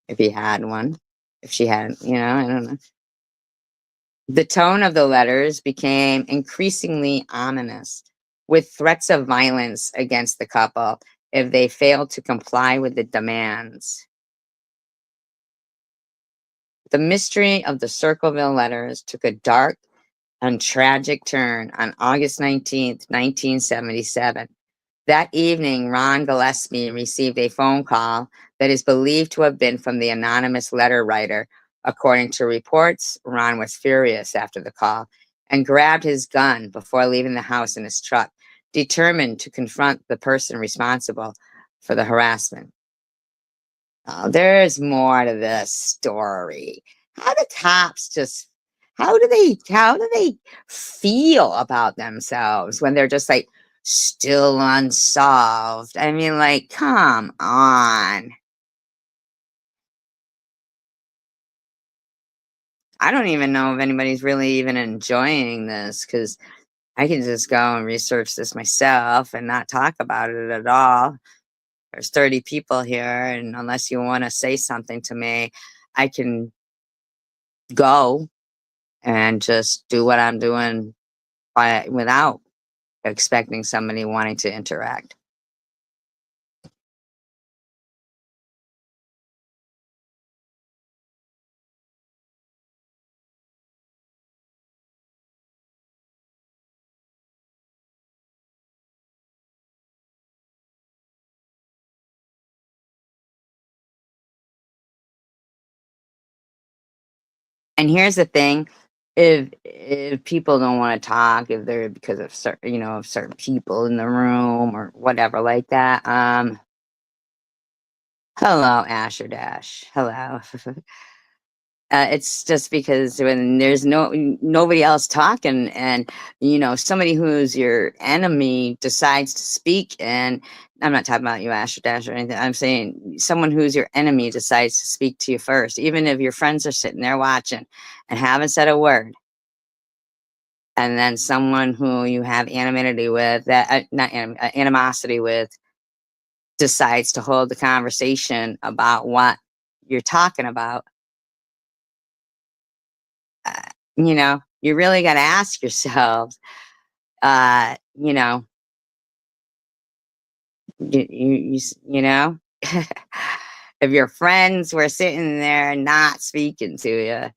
Speaker 1: if he had one, if she had, I don't know. The tone of the letters became increasingly ominous, with threats of violence against the couple if they failed to comply with the demands. The mystery of the Circleville letters took a dark and tragic turn on August 19th, 1977. That evening, Ron Gillespie received a phone call that is believed to have been from the anonymous letter writer. According to reports, Ron was furious after the call and grabbed his gun before leaving the house in his truck, determined to confront the person responsible for the harassment. Oh, there's more to this story. How do cops just how do they feel about themselves when they're just like still unsolved? I mean, like, come on. I don't even know if anybody's really even enjoying this because I can just go and research this myself and not talk about it at all. There's 30 people here, and unless you want to say something to me, I can go and just do what I'm doing without expecting somebody wanting to interact. And here's the thing, if people don't want to talk, if they're because of certain people in the room or whatever like that, hello Asher Dash. Hello. It's just because when there's nobody else talking, and somebody who's your enemy decides to speak, and I'm not talking about you, Asher Dash, or anything. I'm saying someone who's your enemy decides to speak to you first, even if your friends are sitting there watching and haven't said a word. And then someone who you have animosity with, animosity with, decides to hold the conversation about what you're talking about. You really got to ask yourselves, you know, you know, if your friends were sitting there not speaking to you,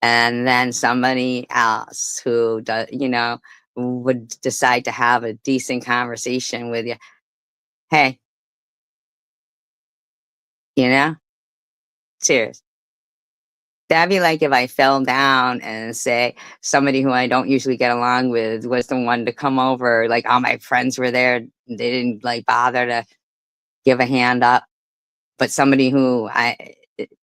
Speaker 1: and then somebody else who does, would decide to have a decent conversation with you, hey, serious. That'd be like if I fell down and say somebody who I don't usually get along with was the one to come over. Like all my friends were there. They didn't like bother to give a hand up. But somebody who I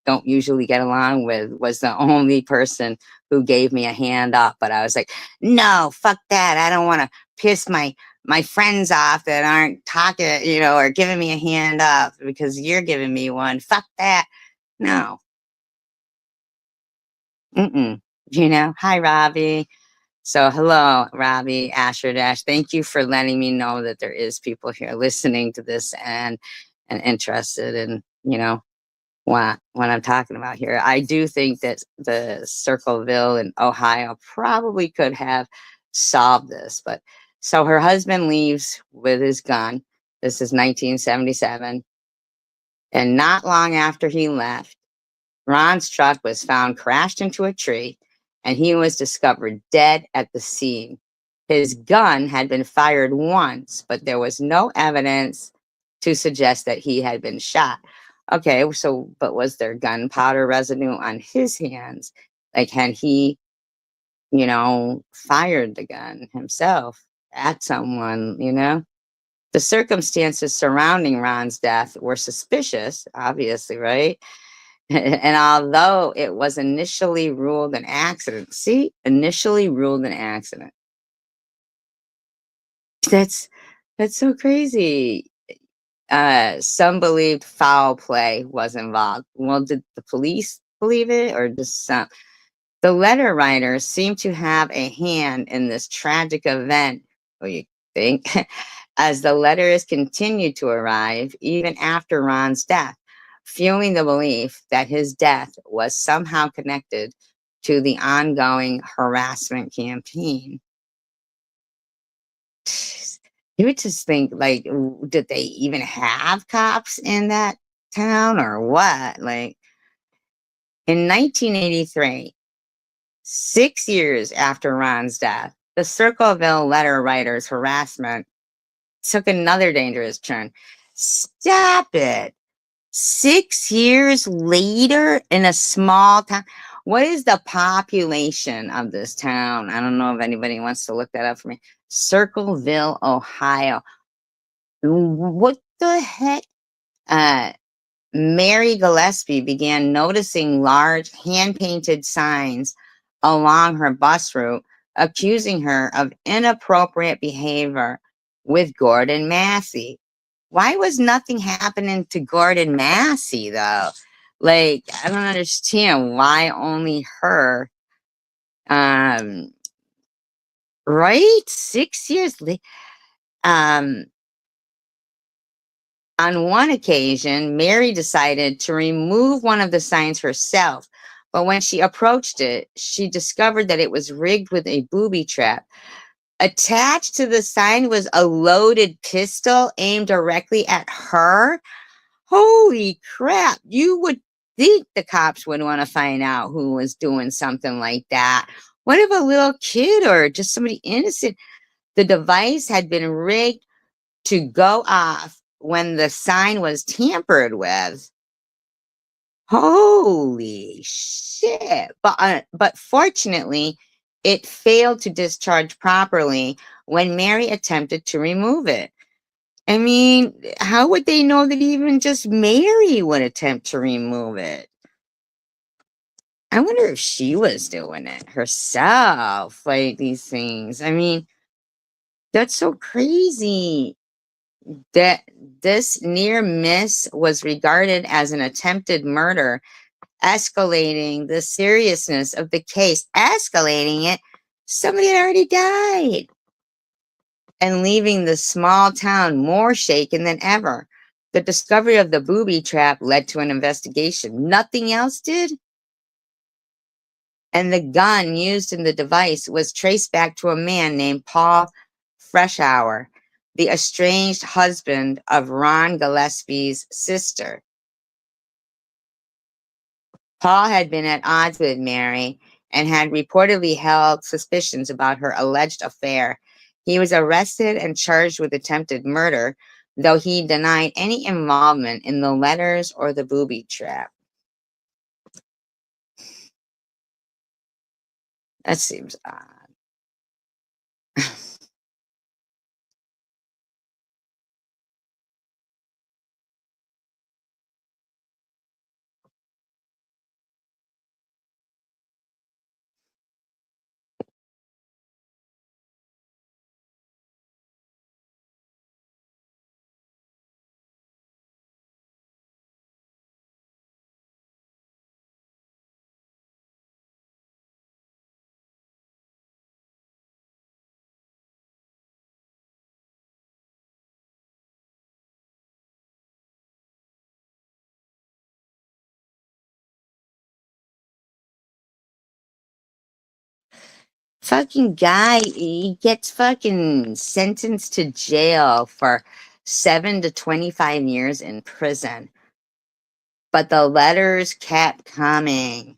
Speaker 1: don't usually get along with was the only person who gave me a hand up. But I was like, no, fuck that. I don't want to piss my friends off that aren't talking, or giving me a hand up because you're giving me one. Fuck that. No. Mm-mm. Hi, Robbie. So, hello, Robbie, Asher Dash. Thank you for letting me know that there is people here listening to this and interested in, what I'm talking about here. I do think that the Circleville in Ohio probably could have solved this. But so her husband leaves with his gun. This is 1977. And not long after he left, Ron's truck was found crashed into a tree, and he was discovered dead at the scene. His gun had been fired once, but there was no evidence to suggest that he had been shot. Okay, so, but was there gunpowder residue on his hands? Like, had he, fired the gun himself at someone? The circumstances surrounding Ron's death were suspicious, obviously, right? And although it was initially ruled an accident, see, initially ruled an accident. That's that's so crazy. Some believed foul play was involved. Well, did the police believe it, or just some? The letter writers seem to have a hand in this tragic event. What do you think? As the letters continued to arrive, even after Ron's death, fueling the belief that his death was somehow connected to the ongoing harassment campaign. You would just think, like, did they even have cops in that town or what? Like, in 1983, 6 years after Ron's death, the Circleville letter writers' harassment took another dangerous turn. Stop it. 6 years later in a small town. What is the population of this town? I don't know if anybody wants to look that up for me. Circleville, Ohio. What the heck? Mary Gillespie began noticing large hand-painted signs along her bus route, accusing her of inappropriate behavior with Gordon Massey. Why was nothing happening to Gordon Massey, though? Like, I don't understand why only her. Right? 6 years later. On one occasion, Mary decided to remove one of the signs herself, but when she approached it, she discovered that it was rigged with a booby trap. Attached to the sign was a loaded pistol aimed directly at her. Holy crap. You would think the cops would want to find out who was doing something like that. What if a little kid or just somebody innocent? The device had been rigged to go off when the sign was tampered with. Holy shit. But fortunately, it failed to discharge properly when Mary attempted to remove it. I mean, how would they know that even just Mary would attempt to remove it? I wonder if she was doing it herself, like these things. I mean, that's so crazy that this near miss was regarded as an attempted murder, escalating the seriousness of the case, escalating it. Somebody had already died, and leaving the small town more shaken than ever. The discovery of the booby trap led to an investigation. Nothing else did. And the gun used in the device was traced back to a man named Paul Freshour, the estranged husband of Ron Gillespie's sister. Paul had been at odds with Mary and had reportedly held suspicions about her alleged affair. He was arrested and charged with attempted murder, though he denied any involvement in the letters or the booby trap. That seems odd. Fucking guy, he gets fucking sentenced to jail for 7 to 25 years in prison. But the letters kept coming.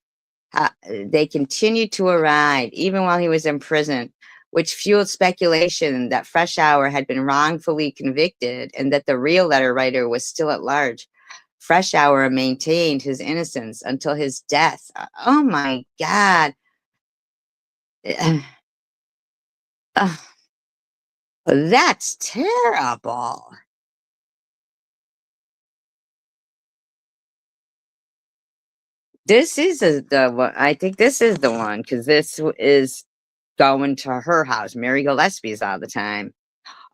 Speaker 1: They continued to arrive even while he was in prison, which fueled speculation that Freshour had been wrongfully convicted and that the real letter writer was still at large. Freshour maintained his innocence until his death. Oh my God. That's terrible. This is the one. I think this is the one because is going to her house. Mary Gillespie's all the time.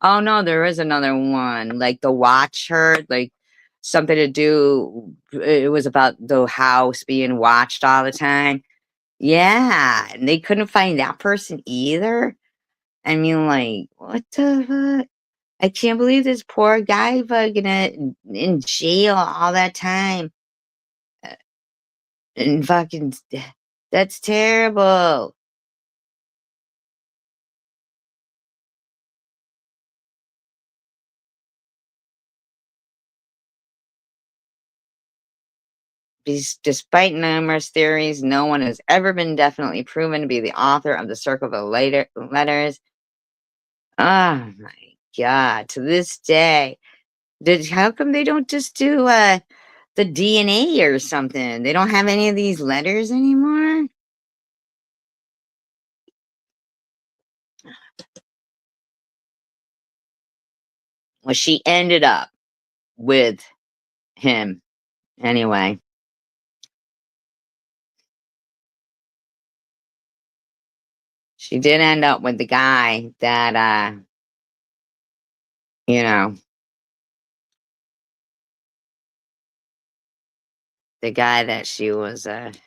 Speaker 1: Oh no, there is another one, like the watch her, like something to do. It was about the house being watched all the time. Yeah, and they couldn't find that person either. I mean, like, what the fuck? I can't believe this poor guy fucking in jail all that time. And fucking, that's terrible. Despite numerous theories, no one has ever been definitely proven to be the author of the Circleville letters. Oh my God. To this day, how come they don't just do the DNA or something? They don't have any of these letters anymore? Well, she ended up with him anyway. She did end up with the guy that, you know, the guy that she was, but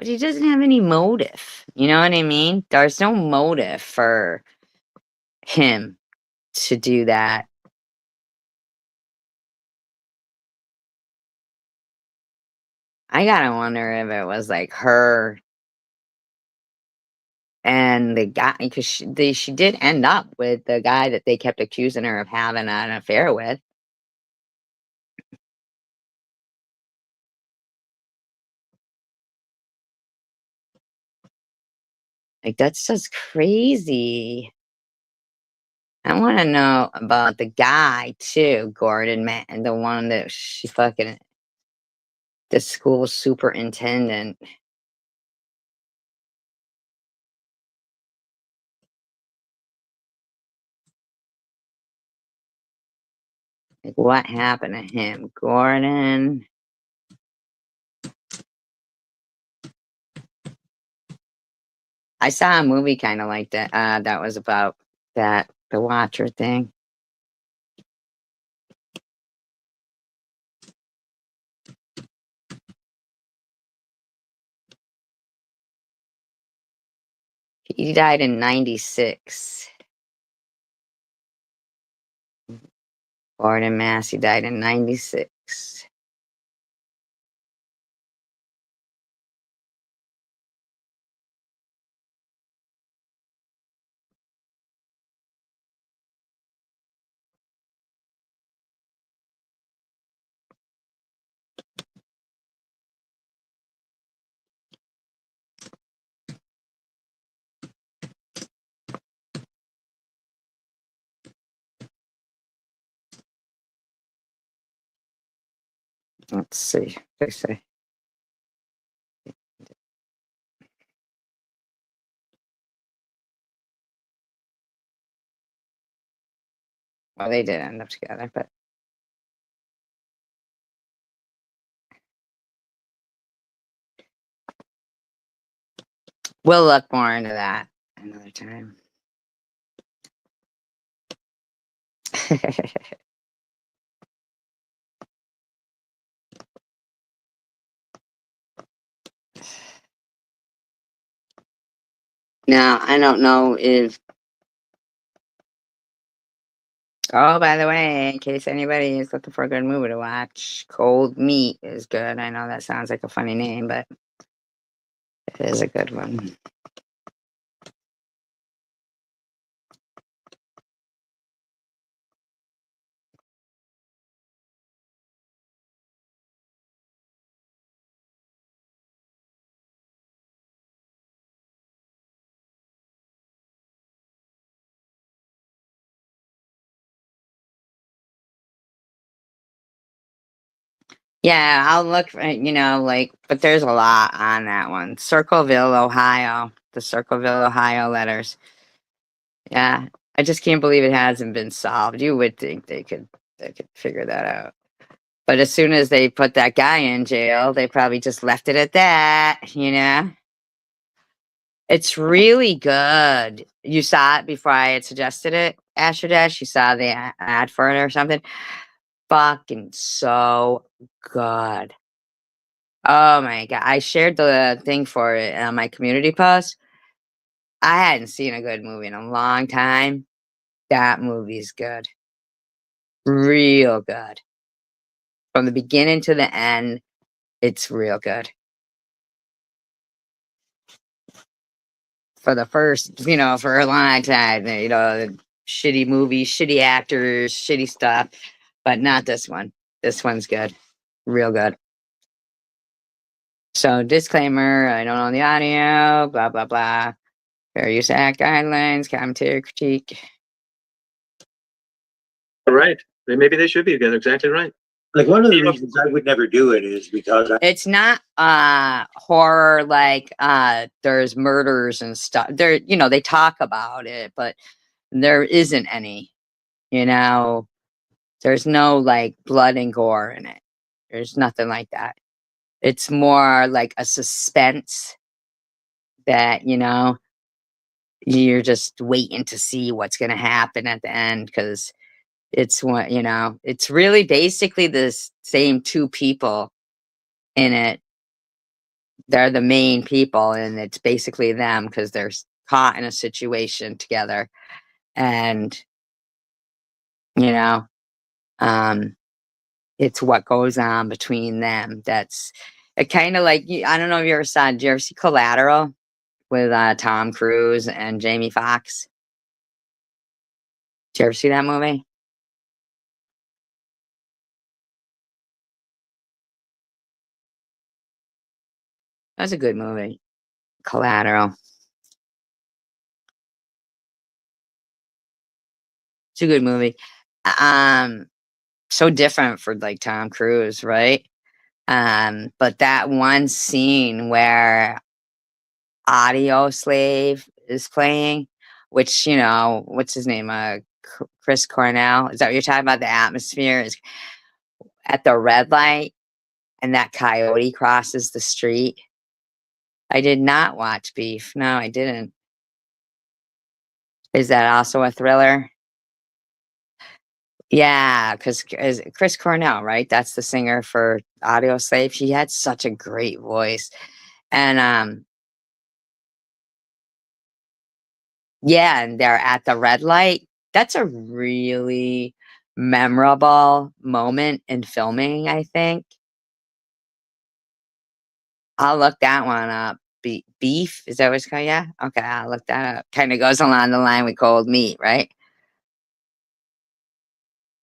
Speaker 1: he doesn't have any motive. You know what I mean? There's no motive for him to do that. I gotta wonder if it was like her and the guy, because she did end up with the guy that they kept accusing her of having an affair with. Like, that's just crazy. I want to know about the guy too, Gordon, man, the one that she fucking, the school superintendent. Like, what happened to him? Gordon. I saw a movie kind of like that. That was about that, the Watcher thing. He died in 96. Gordon Massey died in 96. Let's see. They say. Well, they did end up together, but we'll look more into that another time. Now, I don't know if. Oh, by the way, in case anybody is looking for a good movie to watch, Cold Meat is good. I know that sounds like a funny name, but it is a good one. Yeah, I'll look for, like, but there's a lot on that one. Circleville, Ohio. The Circleville, Ohio letters. Yeah, I just can't believe it hasn't been solved. You would think they could figure that out. But as soon as they put that guy in jail, they probably just left it at that. It's really good. You saw it before I had suggested it, Asher Dash. You saw the ad for it or something. Fucking so good. Oh my god. I shared the thing for it on my community post. I hadn't seen a good movie in a long time. That movie's good. Real good. From the beginning to the end, it's real good. For the first, for a long time, shitty movies, shitty actors, shitty stuff, but not this one. This one's good. Real good. So, disclaimer, I don't own the audio, blah, blah, blah. Fair use act guidelines, commentary, critique.
Speaker 2: All right. Maybe they should be together. Exactly right.
Speaker 3: Like, one of the reasons I would never do it is because
Speaker 1: It's not horror like there's murders and stuff. They talk about it, but there isn't any. There's no like blood and gore in it. There's nothing like that. It's more like a suspense that, you're just waiting to see what's going to happen at the end, because it's really basically the same two people in it. They're the main people, and it's basically them because they're caught in a situation together. And, you know, um, it's what goes on between them. That's it, kind of like, I don't know if you ever saw, did you ever see Collateral with Tom Cruise and Jamie Foxx? Did you ever see that movie? That's a good movie. Collateral. It's a good movie. Um, so different for like Tom Cruise, right? But that one scene where Audio Slave is playing, which, what's his name? Chris Cornell. Is that what you're talking about? The atmosphere is at the red light and that coyote crosses the street. I did not watch Beef. No, I didn't. Is that also a thriller? Yeah, because Chris Cornell, right? That's the singer for Audio Slave. He had such a great voice. And yeah, and they're at the red light. That's a really memorable moment in filming, I think. I'll look that one up. Beef, is that what it's called? Yeah. Okay, I'll look that up. Kind of goes along the line with cold meat, right?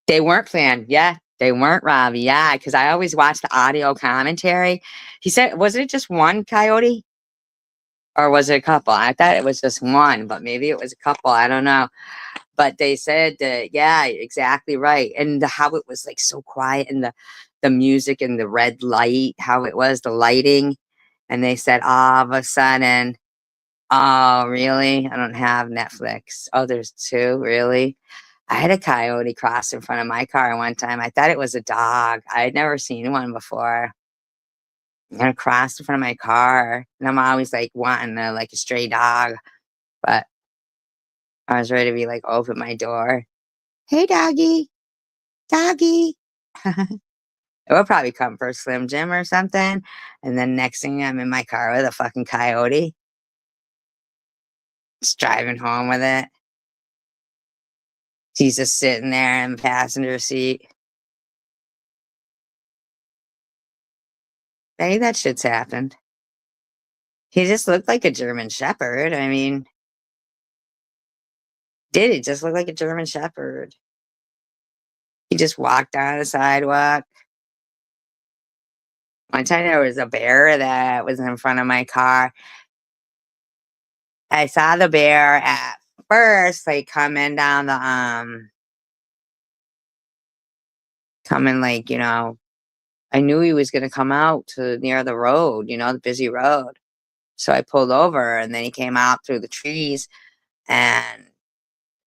Speaker 1: They weren't planned. Yeah, they weren't, Robbie. Yeah, because I always watch the audio commentary. He said, was it just one coyote? Or was it a couple? I thought it was just one, but maybe it was a couple. I don't know. But they said that, yeah, exactly right. And how it was like so quiet and the music and the red light, how it was, the lighting. And they said, all of a sudden, oh, really? I don't have Netflix. Oh, there's two, really? I had a coyote cross in front of my car one time. I thought it was a dog. I had never seen one before. And it crossed in front of my car. And I'm always like wanting like a stray dog. But I was ready to be like, open my door. Hey, doggy. Doggy. It would probably come for a Slim Jim or something. And then next thing I'm in my car with a fucking coyote. Just driving home with it. He's just sitting there in the passenger seat. Maybe that shit's happened. He just looked like a German Shepherd. I mean, did it just look like a German Shepherd? He just walked down the sidewalk. One time there was a bear that was in front of my car. I saw the bear at first, like coming down the coming like, I knew he was gonna come out to near the road, the busy road. So I pulled over and then he came out through the trees and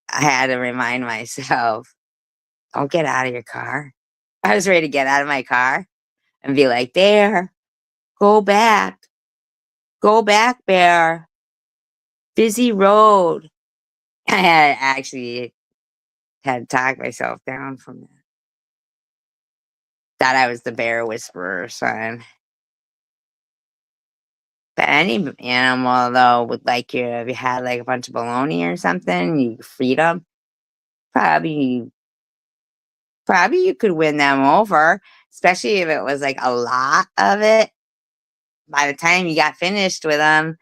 Speaker 1: I had to remind myself, don't get out of your car. I was ready to get out of my car and be like, bear, go back. Go back, bear. Busy road. I had to talk myself down from that. Thought I was the bear whisperer, son. But any animal, though, would like you, if you had like a bunch of baloney or something, you feed them, probably you could win them over, especially if it was like a lot of it. By the time you got finished with them,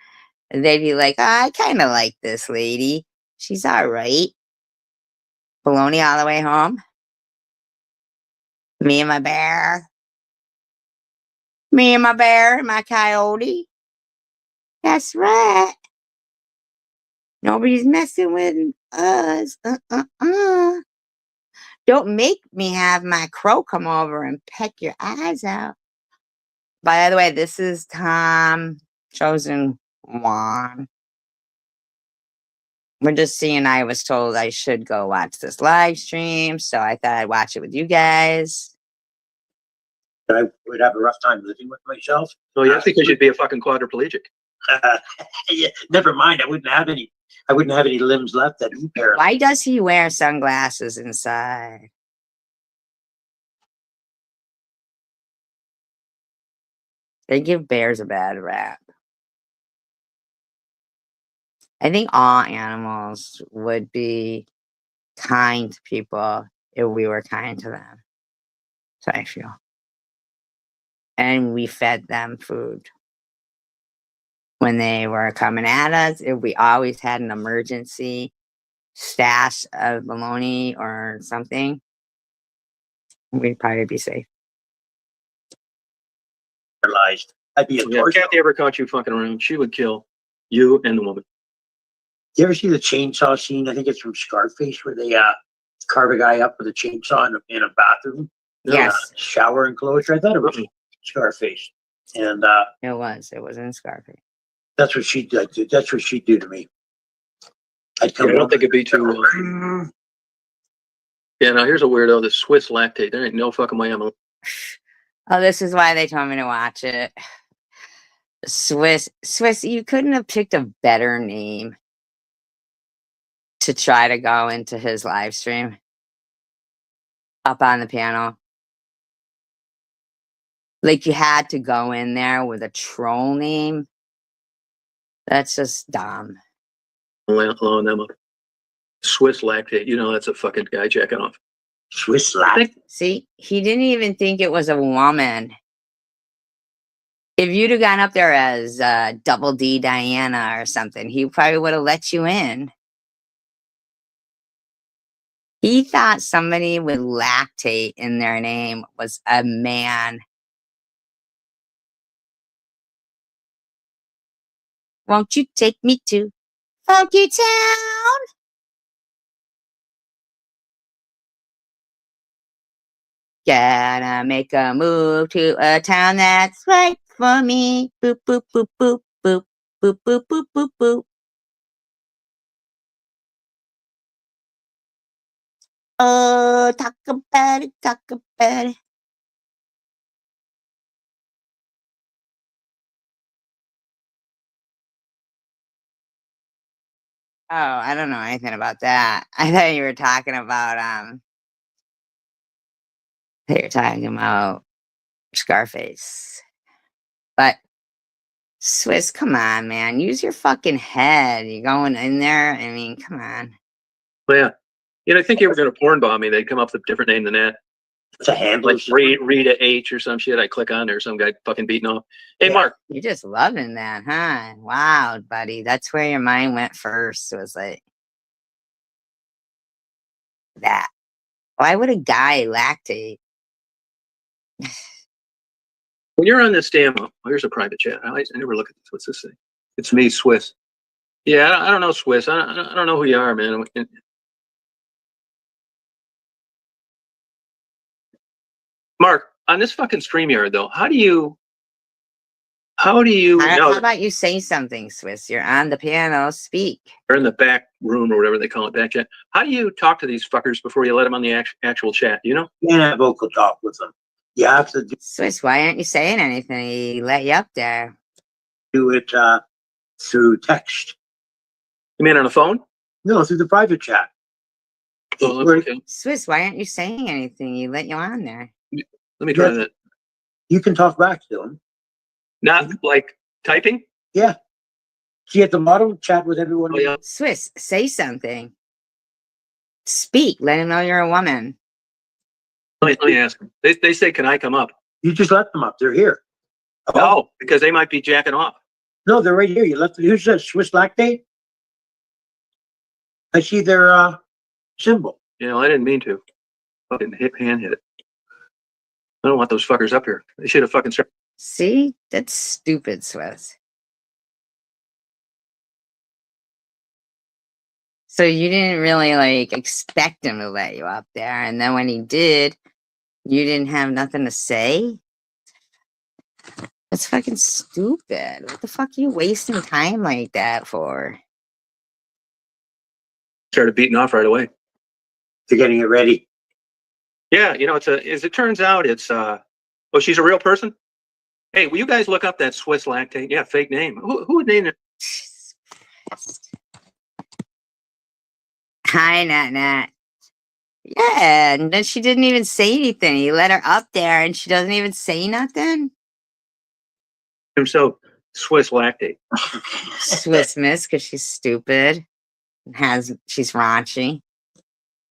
Speaker 1: they'd be like, oh, I kind of like this lady. She's all right. Baloney all the way home. Me and my bear. Me and my bear and my coyote. That's right. Nobody's messing with us. Don't make me have my crow come over and peck your eyes out. By the way, this is Tom Chosen One. We're just seeing, I was told I should go watch this live stream, so I thought I'd watch it with you guys.
Speaker 3: I would have a rough time living with myself.
Speaker 2: Oh, yeah, that's because you'd be a fucking quadriplegic.
Speaker 3: Yeah, never mind. I wouldn't have any limbs left that he paralyzed.
Speaker 1: Why does he wear sunglasses inside? They give bears a bad rap. I think all animals would be kind to people if we were kind to them. So I feel. And we fed them food. When they were coming at us, if we always had an emergency stash of bologna or something, we'd probably be safe.
Speaker 3: Paralyzed. I'd be a
Speaker 2: Yeah, if Kathy ever caught you fucking around, she would kill you and the woman.
Speaker 3: You ever see the chainsaw scene? I think it's from Scarface, where they carve a guy up with a chainsaw in a bathroom.
Speaker 1: Yes.
Speaker 3: Shower enclosure. I thought it was Scarface. And
Speaker 1: It was in Scarface.
Speaker 3: that's what she did. That's what she'd do to me. I'd come
Speaker 2: Yeah, I don't
Speaker 3: over.
Speaker 2: think it'd be too Yeah, now here's a weirdo, the Swiss lactate. There ain't no fucking way I'm a...
Speaker 1: Oh, this is why they told me to watch it. Swiss, you couldn't have picked a better name to try to go into his live stream up on the panel. Like, you had to go in there with a troll name. That's just dumb.
Speaker 2: Blowing them up. Swiss lactate. You know, that's a fucking guy jacking off.
Speaker 3: Swiss lactate.
Speaker 1: See, he didn't even think it was a woman. If you'd have gone up there as Double D Diana or something, he probably would have let you in. He thought somebody with lactate in their name was a man. Won't you take me to Funky Town? Gotta make a move to a town that's right for me. Boop, boop, boop, boop, boop, boop, boop, boop, boop, boop. Oh, talk about it, talk about it. Oh, I don't know anything about that. I thought you were talking about Scarface. But Swiss, come on, man. Use your fucking head. You going in there? I mean, come on.
Speaker 2: Well, yeah. You know, I think you were going to porn bomb me. They'd come up with a different name than that.
Speaker 3: It's a handle.
Speaker 2: Like Rita H or some shit. I click on there, some guy fucking beating off. Hey,
Speaker 3: Yeah.
Speaker 2: Mark.
Speaker 1: You're just loving that, huh? Wow, buddy. That's where your mind went first. Was like that. Why would a guy lactate?
Speaker 2: When you're on this damn, oh, here's a private chat. I never look at this. What's this say? It's me, Swiss. Yeah, I don't know Swiss. I don't know who you are, man. Mark, on this fucking StreamYard though, how do you
Speaker 1: How
Speaker 2: know
Speaker 1: about you say something, Swiss? You're on the piano. Speak.
Speaker 2: or in the back room or whatever they call it, back chat? How do you talk to these fuckers before you let them on the actual chat? You know?
Speaker 3: You can't have vocal talk with them. You have to
Speaker 1: Swiss, why aren't you saying anything? He let you up there.
Speaker 3: do it through text.
Speaker 2: You mean on the phone?
Speaker 3: No, through the private chat.
Speaker 2: Oh,
Speaker 3: Where
Speaker 2: okay.
Speaker 1: Swiss, why aren't you saying anything? He let you on there.
Speaker 2: Let me try that.
Speaker 3: you can talk back to them.
Speaker 2: Not like typing?
Speaker 3: Yeah. See at the bottom, chat with everyone.
Speaker 2: Oh, yeah.
Speaker 1: Swiss, say something. Speak. Let him know you're a woman.
Speaker 2: Let me ask them. They say, can I come up?
Speaker 3: You just let them up. They're here.
Speaker 2: No, because they might be jacking off.
Speaker 3: No, they're right here. You left. Who's that? Swiss lactate? I see their symbol.
Speaker 2: You know, I didn't mean to. Fucking hand hit it. I don't want those fuckers up here. They should have fucking started.
Speaker 1: See? That's stupid, Swiss. So you didn't really like expect him to let you up there, and then when he did, you didn't have nothing to say? That's fucking stupid. What the fuck are you wasting time like that for?
Speaker 2: Started beating off right away.
Speaker 3: They're getting it ready.
Speaker 2: Yeah, you know, as it turns out, it's oh, she's a real person. Hey, will you guys look up that Swiss lactate? Yeah, fake name. Who would name it?
Speaker 1: Hi, Nat. Yeah, and then she didn't even say anything. He let her up there and she doesn't even say nothing.
Speaker 2: Himself, Swiss lactate.
Speaker 1: Swiss miss, because she's stupid. She's raunchy.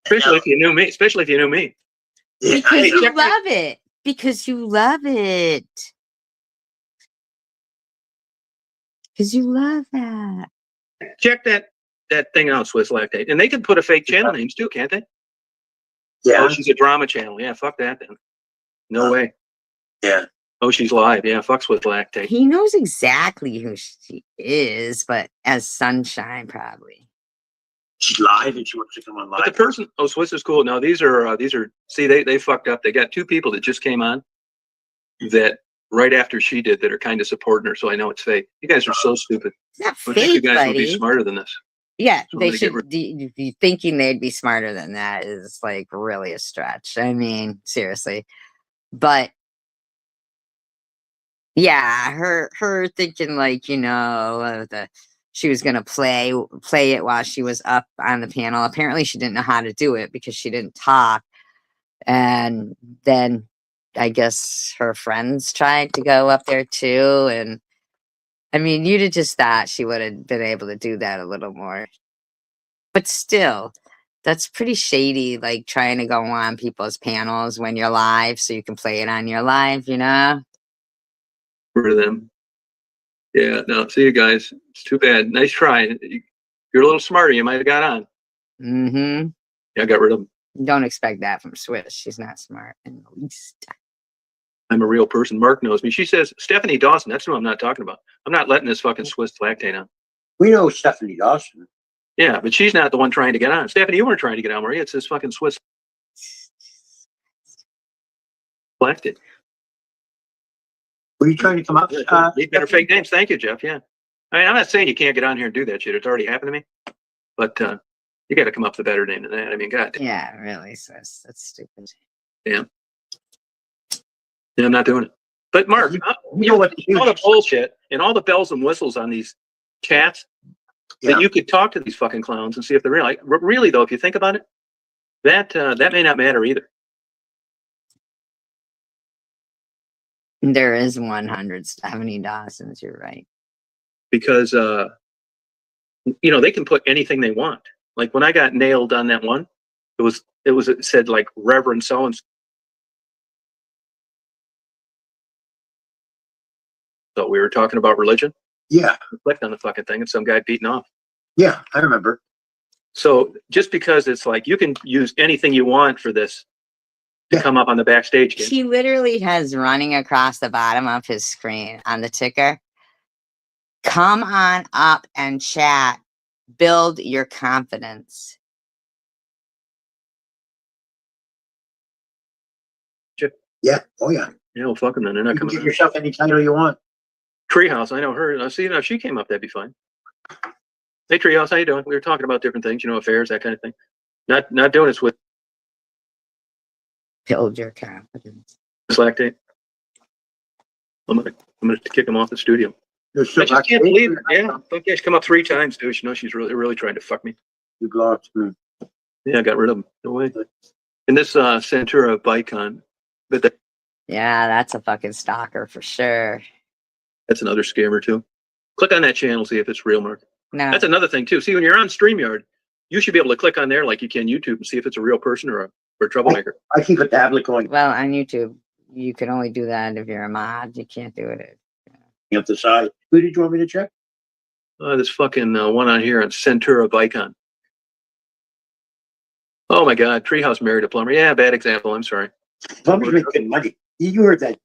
Speaker 2: Especially if you knew me. Especially if you knew me.
Speaker 1: Because
Speaker 2: Hey,
Speaker 1: you
Speaker 2: check
Speaker 1: love it. Because you love it. Because you love that.
Speaker 2: Check that thing out, Swiss lactate. And they can put a fake channel names too, can't they?
Speaker 3: Yeah.
Speaker 2: Oh, she's a drama channel. Yeah, fuck that then. No way.
Speaker 3: Yeah.
Speaker 2: Oh, she's live. Yeah, fuck Swiss lactate.
Speaker 1: He knows exactly who she is, but as Sunshine, probably.
Speaker 3: She's live and she wants to come on
Speaker 2: But the
Speaker 3: live.
Speaker 2: person, oh, Swiss is cool. No, these are, see, they fucked up. They got two people that just came on that right after she did that are kind of supporting her. So I know it's fake. You guys are so stupid.
Speaker 1: It's not
Speaker 2: I think you
Speaker 1: fake,
Speaker 2: guys would be
Speaker 1: buddy.
Speaker 2: smarter than this.
Speaker 1: Yeah,
Speaker 2: So
Speaker 1: they
Speaker 2: they get
Speaker 1: should. Thinking they'd be smarter than that is like really a stretch. I mean, seriously. But yeah, her thinking like she was gonna play it while she was up on the panel. Apparently, she didn't know how to do it because she didn't talk. And then I guess her friends tried to go up there too. And I mean, you'd have just thought she would have been able to do that a little more. But still, that's pretty shady, like trying to go on people's panels when you're live so you can play it on your live, you know?
Speaker 2: rid of them. Yeah, no, see you guys. It's too bad. Nice try. You're a little smarter. You might have got on.
Speaker 1: Mm-hmm.
Speaker 2: Yeah, I got rid of them.
Speaker 1: Don't expect that from Swiss. She's not smart in the least.
Speaker 2: I'm a real person. Mark knows me. She says, Stephanie Dawson. That's who I'm not talking about. I'm not letting this fucking Swiss lactate on.
Speaker 3: We know Stephanie Dawson.
Speaker 2: Yeah, but she's not the one trying to get on. Stephanie, you weren't trying to get on, were you? It's this fucking Swiss lactate.
Speaker 3: Were you trying to come up?
Speaker 2: Need better fake names. Thank you, Jeff. Yeah. I mean, I'm not saying you can't get on here and do that shit. It's already happened to me. But you got to come up with a better name than that. I mean, God.
Speaker 1: Yeah, really, Swiss. That's stupid.
Speaker 2: Yeah. Yeah, I'm not doing it. But Mark,
Speaker 3: you know what?
Speaker 2: all the bullshit and all the bells and whistles on these chats that you could talk to these fucking clowns and see if they're real. Like, really, though, if you think about it, that may not matter either.
Speaker 1: There is 170 Dawsons, you're right.
Speaker 2: Because, they can put anything they want. Like when I got nailed on that one, it said like Reverend so-and-so. So we were talking about religion.
Speaker 3: Yeah.
Speaker 2: I clicked on the fucking thing and some guy beating off.
Speaker 3: Yeah, I remember.
Speaker 2: So just because it's like you can use anything you want for this to come up on the backstage game.
Speaker 1: He literally has running across the bottom of his screen on the ticker. Come on up and chat. Build your confidence.
Speaker 3: Yeah. Oh, yeah.
Speaker 2: Yeah, well, fuck them then. They're not
Speaker 3: You can
Speaker 2: coming.
Speaker 3: give yourself any title you want.
Speaker 2: Treehouse, I know her. See, if she came up, that'd be fine. Hey, Treehouse, how you doing? We were talking about different things, affairs, that kind of thing. Not doing this with
Speaker 1: Build your confidence.
Speaker 2: lactate. I'm gonna kick him off the studio. I
Speaker 3: There's
Speaker 2: just can't believe it. Yeah, she's come up 3 times, dude. She's really trying to fuck me.
Speaker 3: You blocked me.
Speaker 2: Yeah, I got rid of him. No way. And this Centura Bicon, but
Speaker 1: Yeah, that's a fucking stalker for sure.
Speaker 2: that's another scammer too. Click on that channel, see if it's real, Mark.
Speaker 1: No.
Speaker 2: That's another thing too. See, when you're on StreamYard, you should be able to click on there like you can YouTube and see if it's a real person or a troublemaker.
Speaker 3: I keep a tablet going
Speaker 1: Well, on YouTube, you can only do that if you're a mod. You can't do it.
Speaker 3: up the side. Who did you want me to check?
Speaker 2: This fucking one on here on Centura Bicon. Oh my God, Treehouse married a plumber. Yeah, bad example. I'm sorry.
Speaker 3: Plumbers make good money. You heard that.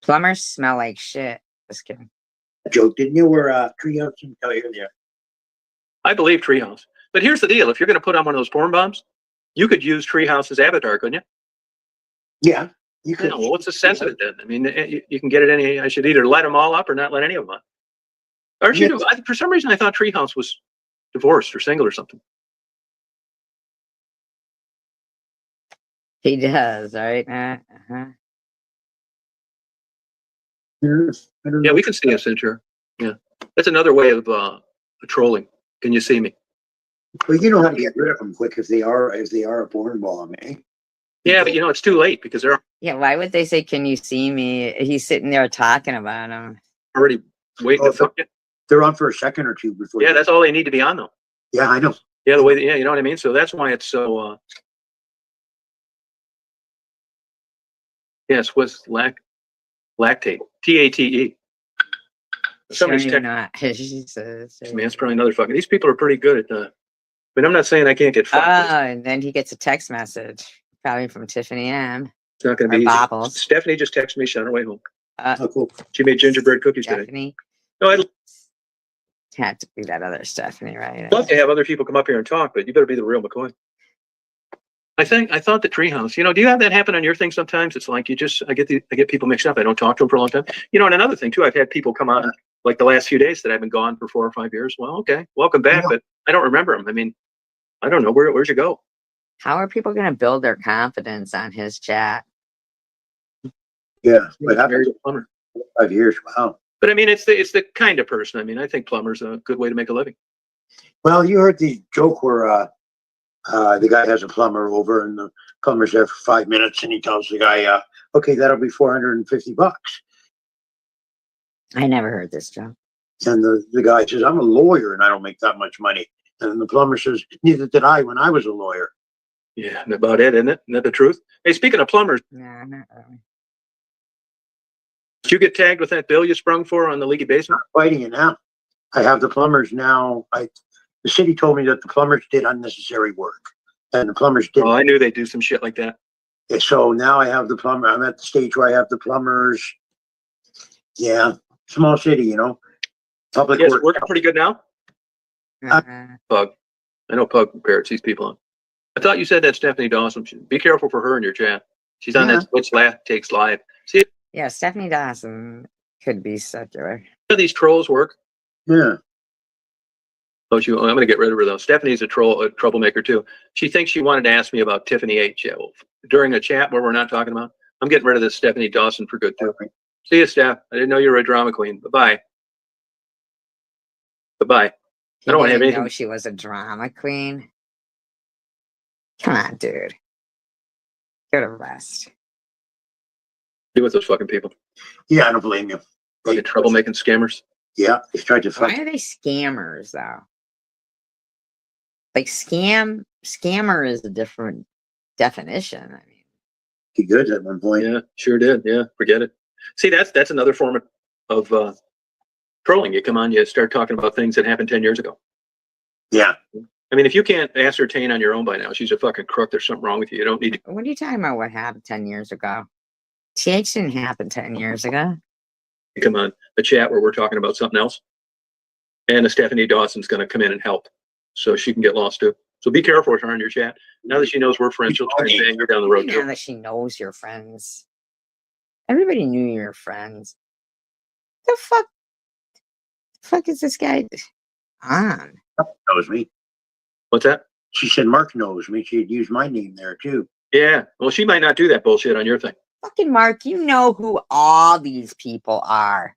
Speaker 1: Plumbers smell like shit. Just kidding.
Speaker 3: Joke, didn't you? Where Treehouse and tell you there.
Speaker 2: I believe Treehouse. But here's the deal. If you're going to put on one of those porn bombs, you could use Treehouse's avatar, couldn't you?
Speaker 3: Yeah, you could.
Speaker 2: Well, what's the sense of it then? I mean, you can get it any. I should either let them all up or not let any of them on. Or should for some reason, I thought Treehouse was divorced or single or something.
Speaker 1: He does, right? Uh-huh.
Speaker 2: Yeah, we can see us in here. Yeah, that's another way of trolling. Can you see me?
Speaker 3: Well, you know how to get rid of them quick if they are a porn bomb, eh?
Speaker 2: Yeah, but it's too late because they're
Speaker 1: Yeah, why would they say, "Can you see me"? He's sitting there talking about him.
Speaker 2: already waiting to fuck you.
Speaker 3: They're on for a second or two before.
Speaker 2: Yeah, that's all they need to be on though.
Speaker 3: Yeah, I know.
Speaker 2: Yeah, the way you know what I mean. So that's why it's so. Yes, was lactate. TATE. Somebody's
Speaker 1: Sure
Speaker 2: texting.
Speaker 1: not. Jesus.
Speaker 2: Man, it's probably another fucking. These people are pretty good at the. But I'm not saying I can't get fucked.
Speaker 1: And then he gets a text message, probably from Tiffany M.
Speaker 2: It's not going to
Speaker 1: Or
Speaker 2: be easy.
Speaker 1: Bobbles.
Speaker 2: Stephanie just texted me. She's on her way home.
Speaker 3: Oh, cool.
Speaker 2: She made gingerbread cookies today.
Speaker 1: Stephanie.
Speaker 2: No, I'd
Speaker 1: Had to be that other Stephanie, right?
Speaker 2: love to have other people come up here and talk, but you better be the real McCoy. I thought the Treehouse. Do you have that happen on your thing sometimes? It's like I get people mixed up. I don't talk to them for a long time. And another thing too, I've had people come on like the last few days that I've been gone for 4 or 5 years. Well, okay, welcome back,
Speaker 3: Yeah.
Speaker 2: but I don't remember him. I mean, I don't know where'd you go?
Speaker 1: How are people going to build their confidence on his chat?
Speaker 3: Yeah, what happened?
Speaker 2: Married a plumber.
Speaker 3: 5 years. Wow.
Speaker 2: But I mean, it's the kind of person. I mean, I think plumber's a good way to make a living.
Speaker 3: Well, you heard the joke where the guy has a plumber over, and the plumber's there for 5 minutes, and he tells the guy, "Okay, that'll be $450."
Speaker 1: I never heard this joke.
Speaker 3: And the guy says, "I'm a lawyer, and I don't make that much money." And the plumber says, "Neither did I when I was a lawyer."
Speaker 2: Yeah, and about it, isn't it? Isn't that the truth? Hey, speaking of plumbers,
Speaker 1: Nah, not really.
Speaker 2: did you get tagged with that bill you sprung for on the leaky basement?
Speaker 3: Fighting it now. I have the plumbers now. The city told me that the plumbers did unnecessary work, and the plumbers didn't.
Speaker 2: Oh, I knew they'd do some shit like that.
Speaker 3: Yeah, so now I have the plumber. I'm at the stage where I have the plumbers. Yeah, small city, public
Speaker 2: Yes,
Speaker 3: work.
Speaker 2: working pretty good now. Pug, I know Pug parrots these people on. I thought you said that Stephanie Dawson. Be careful for her in your chat. She's on that Switch takes live. See
Speaker 1: Yeah, Stephanie Dawson could be secular.
Speaker 2: how these trolls work?
Speaker 3: Yeah.
Speaker 2: I'm going to get rid of her though. Stephanie's a troublemaker too. She thinks she wanted to ask me about Tiffany H. During a chat where we're not talking about. I'm getting rid of this Stephanie Dawson for good too. See you, Steph. I didn't know you were a drama queen. Bye-bye. Bye-bye. I don't want to have anything.
Speaker 1: Know she was a drama queen. Come on, dude. Go to rest.
Speaker 2: Do with those fucking people.
Speaker 3: Yeah, I don't blame you.
Speaker 2: Fucking troublemaking scammers.
Speaker 3: Yeah, they tried to
Speaker 1: Why are they scammers though? Like scammer is a different definition. I mean,
Speaker 3: be good at one point.
Speaker 2: Yeah, sure did. Yeah, forget it. See, that's another form of trolling. You come on, you start talking about things that happened 10 years ago.
Speaker 3: Yeah.
Speaker 2: I mean, if you can't ascertain on your own by now, she's a fucking crook. There's something wrong with you. You don't need to.
Speaker 1: What are you talking about? What happened 10 years ago? TH didn't happen 10 years ago.
Speaker 2: Come on, a chat where we're talking about something else. And a Stephanie Dawson's going to come in and help so she can get lost too. So be careful with her in your chat. Now that she knows we're friends, she'll try and bang you down the road
Speaker 1: Now
Speaker 2: too.
Speaker 1: that she knows you're friends. Everybody knew you were friends. The fuck is this guy on?
Speaker 3: Knows me.
Speaker 2: What's that?
Speaker 3: She said Mark knows me. She'd use my name there too.
Speaker 2: Yeah. Well, she might not do that bullshit on your thing.
Speaker 1: Fucking Mark, you know who all these people are.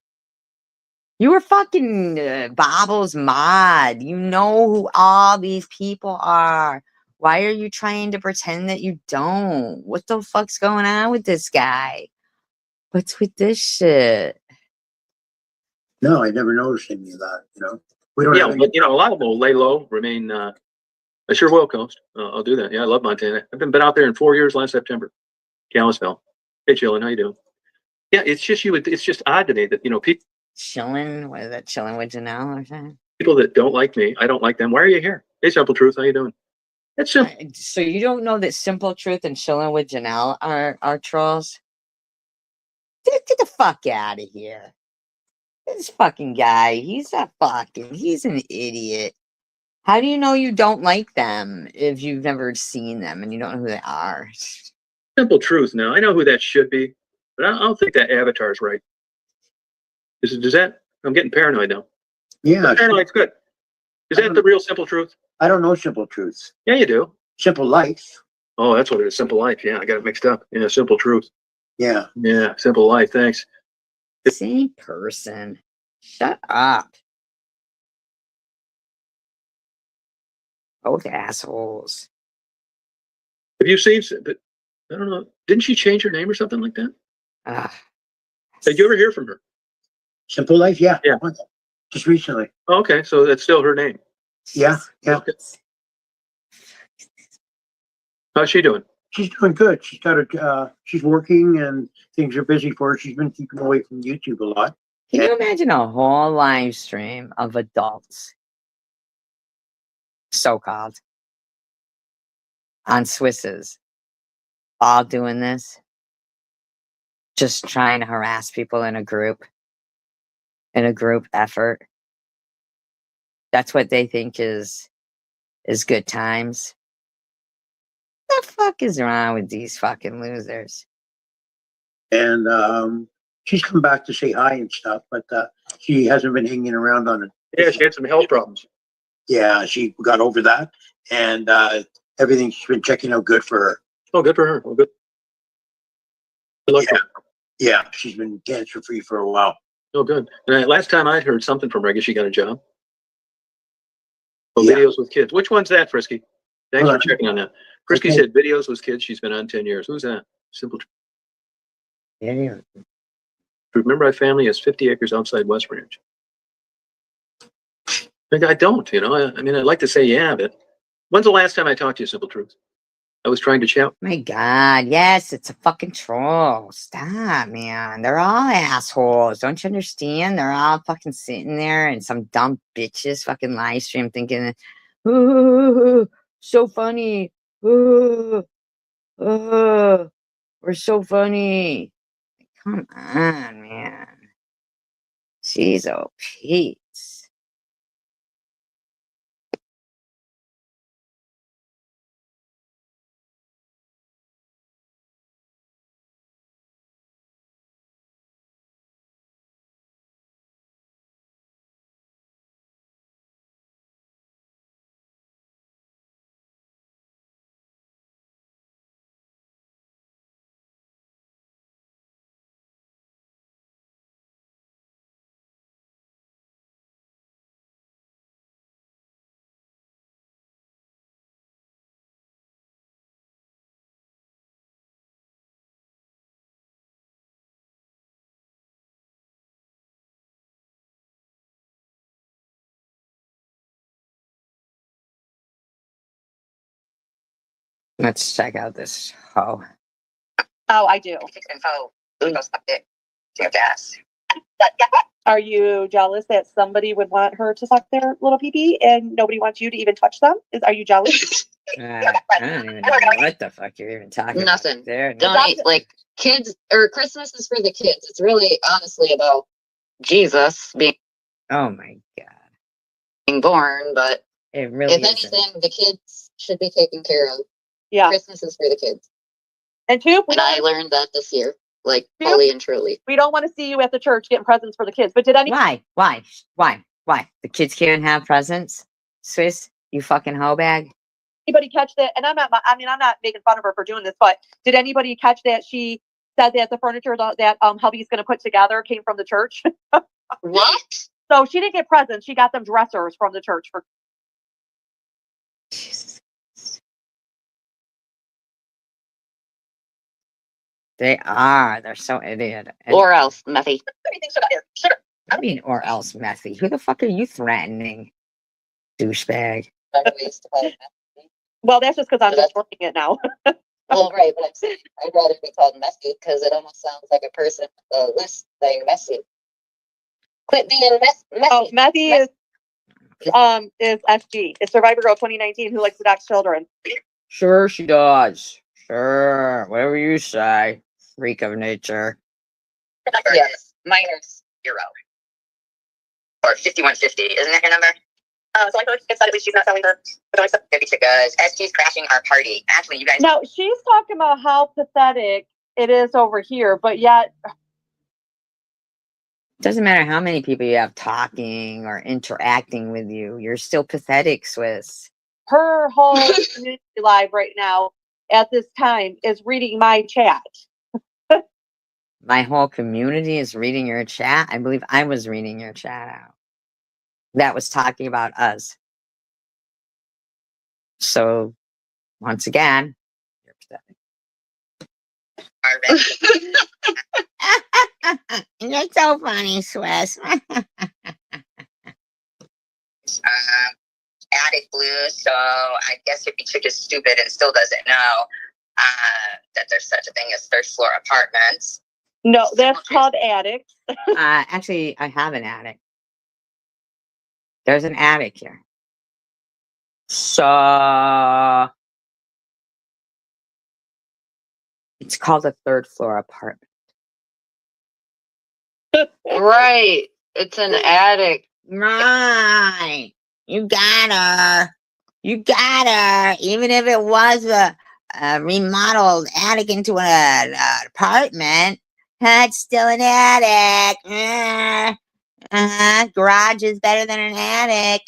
Speaker 1: You were fucking Bobbles mod. You know who all these people are. Why are you trying to pretend that you don't? What the fuck's going on with this guy? What's with this shit?
Speaker 3: No, I never noticed any of that. We don't.
Speaker 2: Yeah,
Speaker 3: have
Speaker 2: but a lot of them will lay low, remain. I sure will, Coast. I'll do that. Yeah, I love Montana. I've been out there in 4 years. Last September, Kalispell. Hey, chillin', how you doing? Yeah, it's just It's just odd to me that people.
Speaker 1: Chilling? What is that? Chilling with Janelle or something?
Speaker 2: People that don't like me, I don't like them. Why are you here? Hey, Simple Truth, how you doing? That's simple.
Speaker 1: So you don't know that Simple Truth and Chilling with Janelle are trolls? Get the fuck out of here. This fucking guy, he's an idiot. How do you know you don't like them if you've never seen them and you don't know who they are?
Speaker 2: Simple Truth. Now I know who that should be, but I don't think that avatar's right. Does that? I'm getting paranoid now.
Speaker 3: Yeah,
Speaker 2: paranoid's good. Is that the real Simple Truth?
Speaker 3: I don't know Simple Truth.
Speaker 2: Yeah, you do.
Speaker 3: Simple Life.
Speaker 2: Oh, that's what it is. Simple Life. Yeah, I got it mixed up. Yeah, Simple Truth.
Speaker 3: Yeah.
Speaker 2: Yeah, Simple Life. Thanks.
Speaker 1: Same person. Shut up. Both assholes.
Speaker 2: Have you seen? But I don't know. Didn't she change her name or something like that? Did you ever hear from her?
Speaker 3: Simple Life. Yeah.
Speaker 2: Yeah.
Speaker 3: Just recently.
Speaker 2: Oh, okay, so that's still her name.
Speaker 3: Yeah. Yeah.
Speaker 2: Okay. How's she doing?
Speaker 3: She's doing good. She's working and things are busy for her. She's been keeping away from YouTube a lot.
Speaker 1: Can you imagine a whole live stream of adults, so-called, on Swisses, all doing this, just trying to harass people in a group effort? That's what they think is good times. What the fuck is wrong with these fucking losers?
Speaker 3: And she's come back to say hi and stuff, but She hasn't been hanging around on it.
Speaker 2: Yeah, she had some health problems.
Speaker 3: Yeah, she got over that, and everything's been checking out good for her.
Speaker 2: Oh, good for her. Oh, good. Good luck to her.
Speaker 3: Yeah, she's been cancer free for a while.
Speaker 2: Oh, good. And last time I heard something from her, I guess she got a job. Oh,
Speaker 3: Yeah.
Speaker 2: videos with kids. Which one's that, Frisky? Thanks
Speaker 3: Hold
Speaker 2: for
Speaker 3: on.
Speaker 2: checking on that. Frisky
Speaker 3: Okay.
Speaker 2: said videos with kids. She's been on 10 years. Who's that? Simple.
Speaker 1: Yeah.
Speaker 2: Remember, our family has 50 acres outside West Branch. I don't, you know. I mean, I'd like to say yeah, but when's the last time I talked to you, Simple Truth? I was trying to chat.
Speaker 1: My God, yes, it's a fucking troll. Stop, man. They're all assholes. Don't you understand? They're all fucking sitting there and some dumb bitches fucking live stream thinking, ooh, so funny. Ooh, we're so funny. Come on, man. Jeez, oh, Pete. Let's check out this hoe.
Speaker 4: Oh, I do.
Speaker 1: Info. Uno subject. Gas.
Speaker 4: Are you jealous that somebody would want her to suck their little pee-pee and nobody wants you to even touch them? Are you jealous?
Speaker 1: I don't even know what the fuck you're even talking
Speaker 5: Nothing.
Speaker 1: about there.
Speaker 5: Donate, like, kids, or Christmas is for the kids. It's really honestly about Jesus being
Speaker 1: Oh my God.
Speaker 5: born, but
Speaker 1: It really
Speaker 5: if
Speaker 1: isn't.
Speaker 5: anything, the kids should be taken care of.
Speaker 4: Yeah.
Speaker 5: Christmas is for the kids.
Speaker 4: And two,
Speaker 5: And I learned that this year, like, fully and truly.
Speaker 4: we don't want to see you at the church getting presents for the kids. But did anybody
Speaker 1: Why? The kids can't have presents? Swiss, you fucking hoe bag.
Speaker 4: catch that? And I'm not making fun of her for doing this, but did anybody catch that she said that the furniture that hubby's going to put together came from the church?
Speaker 5: What?
Speaker 4: So she didn't get presents. She got them dressers from the church for.
Speaker 1: Jesus. They are. They're so idiot.
Speaker 5: Or else, Methy.
Speaker 1: I mean, or else messy. Who the fuck are you threatening? Douchebag.
Speaker 4: Well, that's just because I'm just working it now.
Speaker 5: Well, right, but I'm saying I'd rather be called messy because it almost sounds like a person with a list saying messy. Quit being messy.
Speaker 4: Oh, Methy is SG. It's Survivor Girl 2019 who likes to dox children.
Speaker 1: Sure, she does. Sure, whatever you say. Freak of nature.
Speaker 5: Yes, minus 0. Or 5150, isn't that your number?
Speaker 4: So I thought at least she's not selling the stuff.
Speaker 5: Maybe because SG's crashing our party. Actually, you guys.
Speaker 4: Now she's talking about how pathetic it is over here, but yet
Speaker 1: Doesn't matter how many people you have talking or interacting with you, you're still pathetic, Swiss.
Speaker 4: her whole community live right now at this time is reading my chat.
Speaker 1: My whole community is reading your chat. I believe I was reading your chat out. That was talking about us. So, once again, you're pathetic. You're so funny, Swiss.
Speaker 5: Addict blues, so I guess if your chick is stupid and still doesn't know that there's such a thing as third floor apartments.
Speaker 4: No, that's called addicts.
Speaker 1: Actually, I have an attic. There's an attic here. So it's called a third floor apartment.
Speaker 5: Right. It's an attic.
Speaker 1: Right. You got her. You got her. Even if it was a remodeled attic into an apartment, it's still an attic. Garage is better than an attic.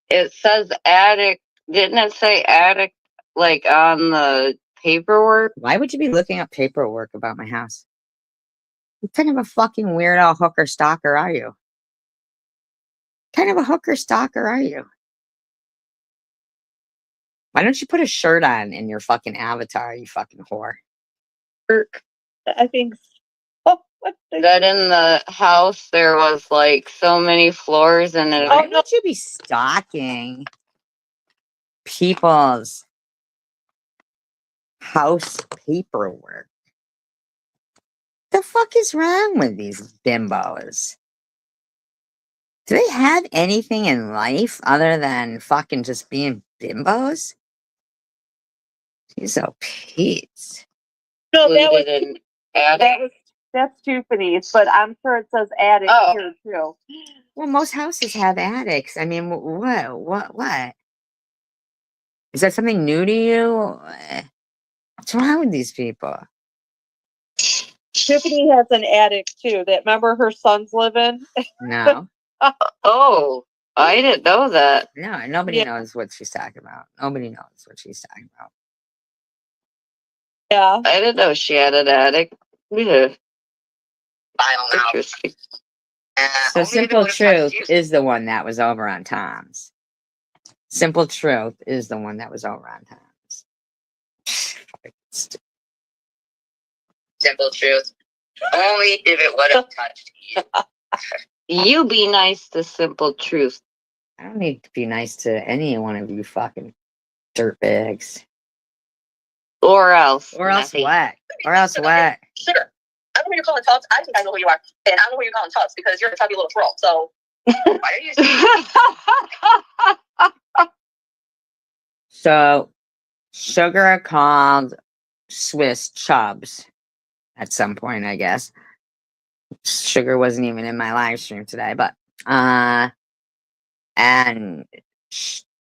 Speaker 5: It says attic. Didn't it say attic like on the paperwork?
Speaker 1: Why would you be looking up paperwork about my house? What kind of a fucking weirdo hooker stalker are you? What kind of a hooker stalker are you? Why don't you put a shirt on in your fucking avatar, you fucking whore?
Speaker 4: I think. Oh, what the-
Speaker 5: That in the house there was like so many floors and it.
Speaker 1: Why would you be stalking people's house paperwork? The fuck is wrong with these bimbos? Do they have anything in life other than fucking just being bimbos? Jeez, oh Pete.
Speaker 4: No, that was
Speaker 5: Included in attic.
Speaker 4: that's Tiffany's, but I'm sure it says attic
Speaker 5: Oh.
Speaker 4: here too.
Speaker 1: Well, most houses have attics. I mean, what? Is that something new to you? What's wrong with these people?
Speaker 4: Tiffany has an attic too. That remember her sons live in.
Speaker 1: No,
Speaker 5: Oh, I didn't know that.
Speaker 1: no, nobody
Speaker 4: Yeah.
Speaker 1: knows what she's talking about. Nobody knows what she's talking about.
Speaker 4: Yeah.
Speaker 5: I didn't know she had an attic. Yeah.
Speaker 1: File now.
Speaker 5: Interesting.
Speaker 1: So Simple Truth is the one that was over on Tom's. Simple Truth is the one that was over on Tom's.
Speaker 5: Simple truth. Only if it would have touched you. You be nice to Simple Truth.
Speaker 1: I don't need to be nice to any one of you fucking dirtbags.
Speaker 5: Or else.
Speaker 1: Or else
Speaker 5: nothing.
Speaker 1: what? Or else what?
Speaker 6: Sugar. I don't know who you're calling Tubbs. I think I know who you are. And I don't know who you're calling Tubbs because you're a chubby little troll. So why are you
Speaker 1: So Sugar called Swiss chubs at some point, I guess. Sugar wasn't even in my live stream today, but and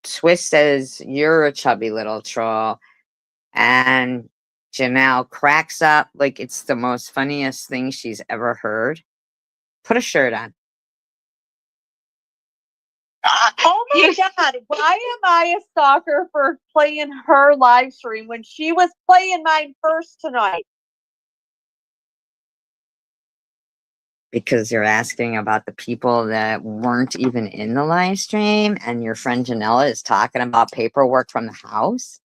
Speaker 1: Swiss says you're a chubby little troll, and Janelle cracks up like it's the most funniest thing she's ever heard. Put a shirt on.
Speaker 4: Oh my God! Why am I a stalker for playing her live stream when she was playing mine first tonight?
Speaker 1: Because you're asking about the people that weren't even in the live stream, and your friend Janella is talking about paperwork from the house.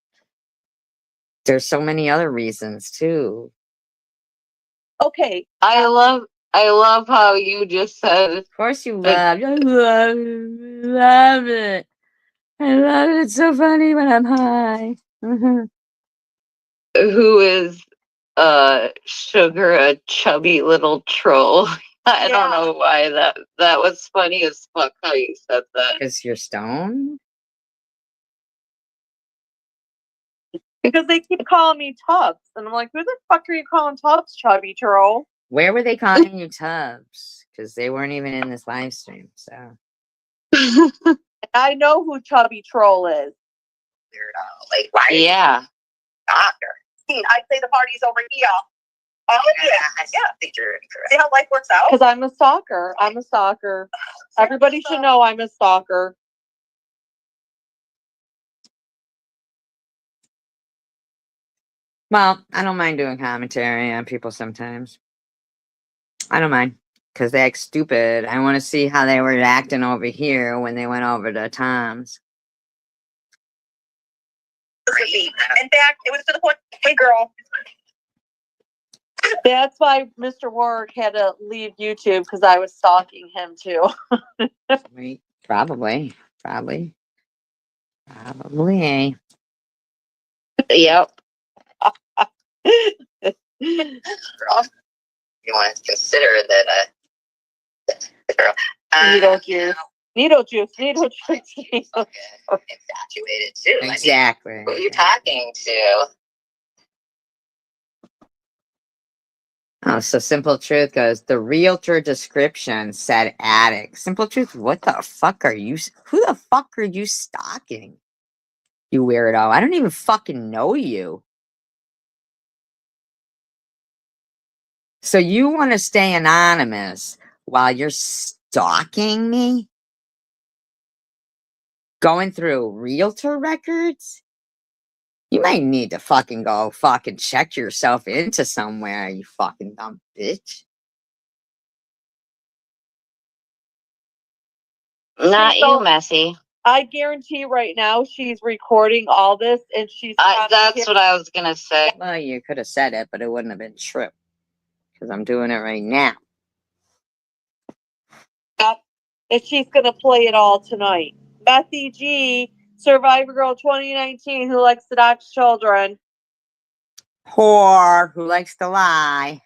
Speaker 1: There's so many other reasons too.
Speaker 4: Okay.
Speaker 5: I love how you just said
Speaker 1: Of course you love. I love it. I love it. It's so funny when I'm high.
Speaker 5: who is Sugar a chubby little troll. I don't
Speaker 4: Yeah.
Speaker 5: know why that was funny as fuck how you said that.
Speaker 1: Because you're stoned.
Speaker 4: Because they keep calling me Tubbs, and I'm like, who the fuck are you calling Tubbs, chubby troll?
Speaker 1: Where were they calling you Tubbs? Because they weren't even in this live stream. So
Speaker 4: I know who chubby troll is.
Speaker 6: like, why are you
Speaker 5: Yeah.
Speaker 6: doctor? I'd say the party's over here. Oh yeah. Yeah. I think you're incorrect. See how life works out?
Speaker 4: Because I'm a stalker. I'm a stalker. Everybody should know I'm a stalker.
Speaker 1: well, I don't mind doing commentary on people sometimes. I don't mind. Because they act stupid. I want to see how they were acting over here when they went over to Tom's.
Speaker 6: In fact, it was to the point, hey girl,
Speaker 4: That's why Mr. Warwick had to leave YouTube because I was stalking him too.
Speaker 1: Right? Probably.
Speaker 5: Yep.
Speaker 6: girl, you want to consider that girl.
Speaker 4: Needle juice. Needle juice. Needle juice.
Speaker 6: Infatuated too. I mean,
Speaker 1: Exactly.
Speaker 6: who are you talking to?
Speaker 1: Oh, so Simple Truth goes, the realtor description said attic. Simple Truth, what the fuck are you? Who the fuck are you stalking? You weirdo. I don't even fucking know you. So you want to stay anonymous while you're stalking me? Going through realtor records? You might need to fucking go fucking check yourself into somewhere, you fucking dumb bitch.
Speaker 5: Not
Speaker 4: So-
Speaker 5: you, Messy.
Speaker 4: I guarantee right now she's recording all this and she's.
Speaker 5: That's what I was gonna say.
Speaker 1: Well, you could have said it, but it wouldn't have been true. Because I'm doing it right now.
Speaker 4: And she's gonna play it all tonight. Bethy G, Survivor Girl 2019, who likes to dox children.
Speaker 1: Whore who likes to lie.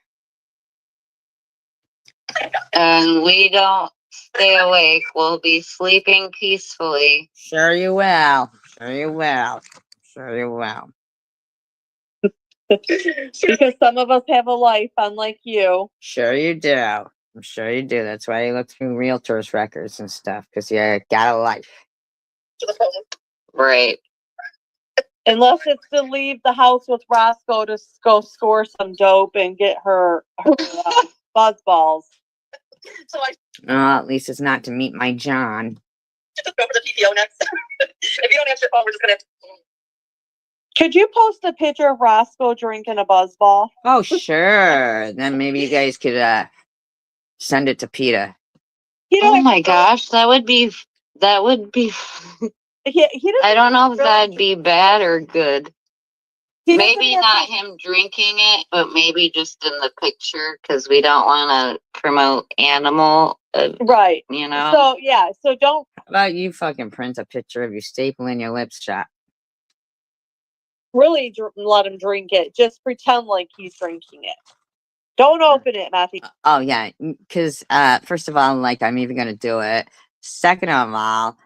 Speaker 5: And we don't stay awake. We'll be sleeping peacefully.
Speaker 1: Sure you will. Sure you will. Sure you will.
Speaker 4: Because some of us have a life, unlike you.
Speaker 1: Sure you do. I'm sure you do. That's why you look through realtors' records and stuff, because you got a life.
Speaker 5: Right.
Speaker 4: Unless it's to leave the house with Roscoe to go score some dope and get her buzz balls.
Speaker 6: So I
Speaker 1: At least it's not to meet my John.
Speaker 6: just go for the PPO next. If you don't answer your phone, we're just gonna.
Speaker 4: Could you post a picture of Roscoe drinking a buzz ball?
Speaker 1: Oh, sure. Then maybe you guys could send it to PETA.
Speaker 4: He don't
Speaker 5: Oh
Speaker 4: have
Speaker 5: my
Speaker 4: to-
Speaker 5: gosh, that would be.
Speaker 4: He doesn't.
Speaker 5: I don't know if
Speaker 4: really-
Speaker 5: that'd be bad or good.
Speaker 4: he doesn't
Speaker 5: Maybe
Speaker 4: have
Speaker 5: not
Speaker 4: to-
Speaker 5: him drinking it, but maybe just in the picture because we don't want to promote animal.
Speaker 4: Right.
Speaker 5: You know.
Speaker 4: So yeah. So don't
Speaker 1: How about you fucking print a picture of you stapling your lips shut?
Speaker 4: really let him drink it. Just pretend like he's drinking it. Don't open it, Matthew.
Speaker 1: Oh, yeah. Because, first of all, like, I'm even going to do it. Second of all,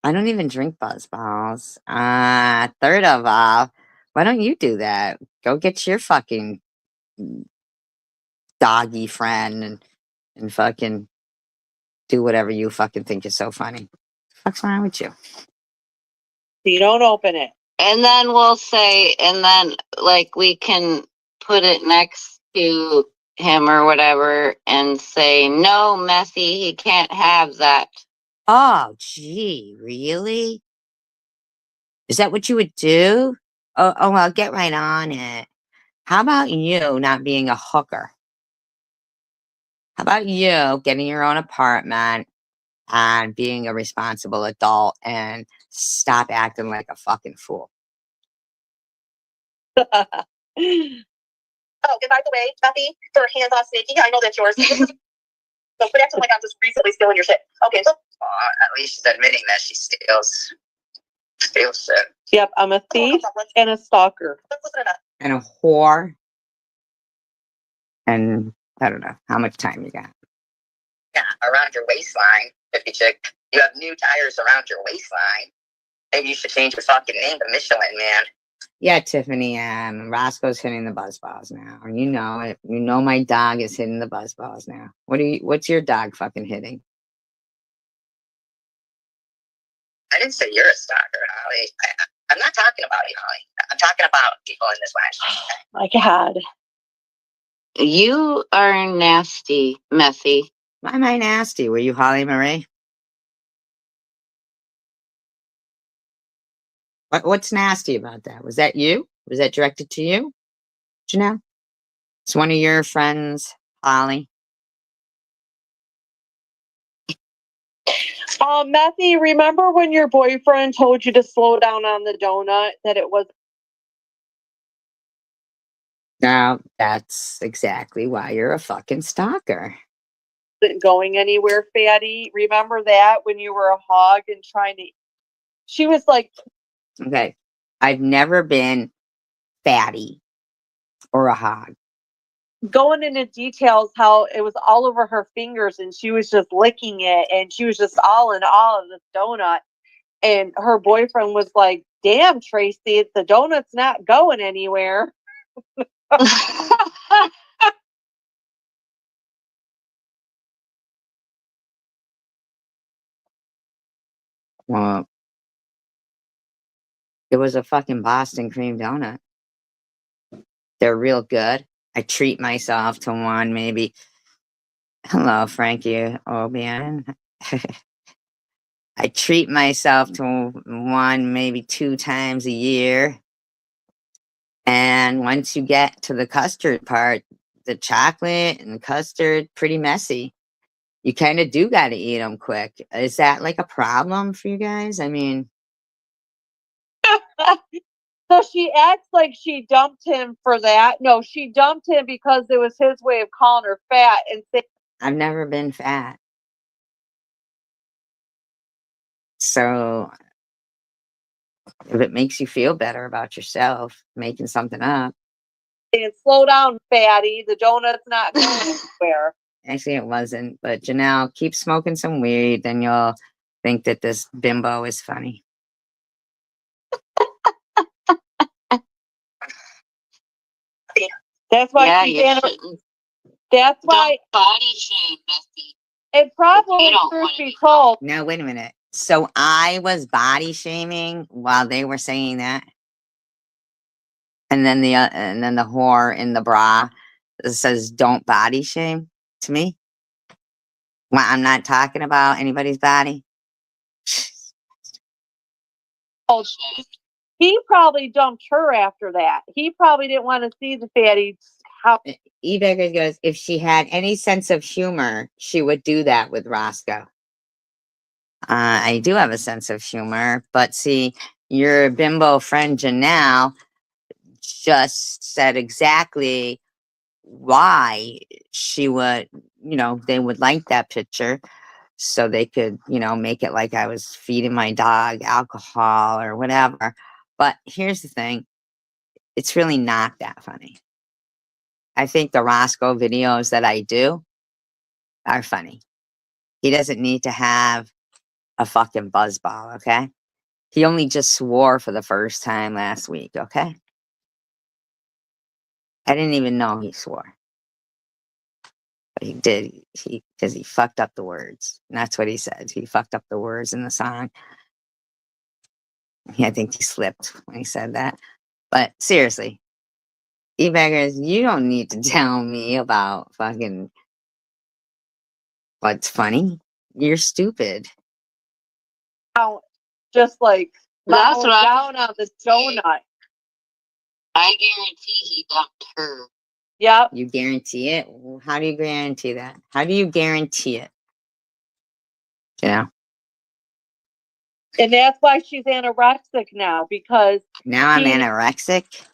Speaker 1: I don't even drink buzz balls. Third of all, why don't you do that? Go get your fucking doggy friend and fucking do whatever you fucking think is so funny. What's wrong with you?
Speaker 4: You don't open it.
Speaker 5: And then we'll say, and then like we can put it next to him or whatever and say, no, Messy, he can't have that.
Speaker 1: Oh, gee, really? Is that what you would do? Oh, well, get right on it. How about you not being a hooker? How about you getting your own apartment and being a responsible adult and stop acting like a fucking fool?
Speaker 6: Oh, and by the way, Bethy, for hands off sneaky, I know that's yours. So quit acting like I'm just recently stealing your shit. Okay, so
Speaker 7: At least she's admitting that she steals shit.
Speaker 4: Yep, I'm a thief and a stalker.
Speaker 6: let's listen to that.
Speaker 1: And a whore. And I don't know how much time you got.
Speaker 7: Yeah, around your waistline, 50 chick. You have new tires around your waistline. Maybe you should change your fucking name to Michelin, man.
Speaker 1: Yeah, Tiffany, Roscoe's hitting the buzz balls now. You know it. You know my dog is hitting the buzz balls now. What's your dog fucking hitting?
Speaker 7: I didn't say you're a stalker, Holly. I'm not talking about you, Holly. I'm talking about people in this live.
Speaker 4: My God.
Speaker 5: You are nasty, Messy.
Speaker 1: Why am I nasty? Were you Holly Marie? What's nasty about that? Was that you? Was that directed to you? Janelle? It's one of your friends, Holly.
Speaker 4: Matthew, remember when your boyfriend told you to slow down on the donut? That it wasn't
Speaker 1: Now, that's exactly why you're a fucking stalker.
Speaker 4: going anywhere, fatty. Remember that when you were a hog and trying to. She was like,
Speaker 1: Okay. I've never been fatty or a hog.
Speaker 4: going into details how it was all over her fingers and she was just licking it and she was just all in all of this donut. And her boyfriend was like, damn, Tracy, the donut's not going anywhere.
Speaker 1: Well, it was a fucking Boston cream donut. They're real good. I treat myself to one, maybe. Hello, Frankie Obian. I treat myself to one, maybe 2 times a year. And once you get to the custard part, the chocolate and custard, pretty messy. You kind of do got to eat them quick. Is that like a problem for you guys? I mean,
Speaker 4: So she acts like she dumped him for that. No, she dumped him because it was his way of calling her fat and saying,
Speaker 1: I've never been fat. So if it makes you feel better about yourself, making something up.
Speaker 4: slow down, fatty. The donut's not going anywhere.
Speaker 1: Actually, it wasn't. But Janelle, keep smoking some weed, then you'll think that this bimbo is funny.
Speaker 4: That's why
Speaker 5: Yeah,
Speaker 4: she's
Speaker 5: you
Speaker 4: in.
Speaker 5: shouldn't.
Speaker 4: That's why
Speaker 5: Don't body shame, Missy.
Speaker 4: it probably,
Speaker 5: You don't
Speaker 4: truth
Speaker 5: wanna
Speaker 4: be
Speaker 5: be
Speaker 4: told,
Speaker 1: Now, wait a minute. So I was body shaming while they were saying that, and then the whore in the bra says, "Don't body shame" to me. Well, I'm not talking about anybody's body.
Speaker 4: he probably dumped her after that. He probably didn't want to see the fatty. How
Speaker 1: E-Beggars goes, if she had any sense of humor, she would do that with Roscoe. I do have a sense of humor, but see, your bimbo friend Janelle just said exactly why she would, they would like that picture so they could, make it like I was feeding my dog alcohol or whatever. But here's the thing, it's really not that funny. I think the Roscoe videos that I do are funny. He doesn't need to have a fucking buzzball, okay? He only just swore for the first time last week, okay? I didn't even know he swore. But he did, because he fucked up the words. And that's what he said. He fucked up the words in the song. I think he slipped when he said that. But seriously, E-Beggars, you don't need to tell me about fucking what's funny. You're stupid.
Speaker 4: just like
Speaker 5: That's what
Speaker 4: down on the donut.
Speaker 5: I guarantee he dumped her.
Speaker 4: Yep.
Speaker 1: You guarantee it? How do you guarantee that? How do you guarantee it?
Speaker 4: And that's why she's anorexic now, because
Speaker 1: Now I'm anorexic?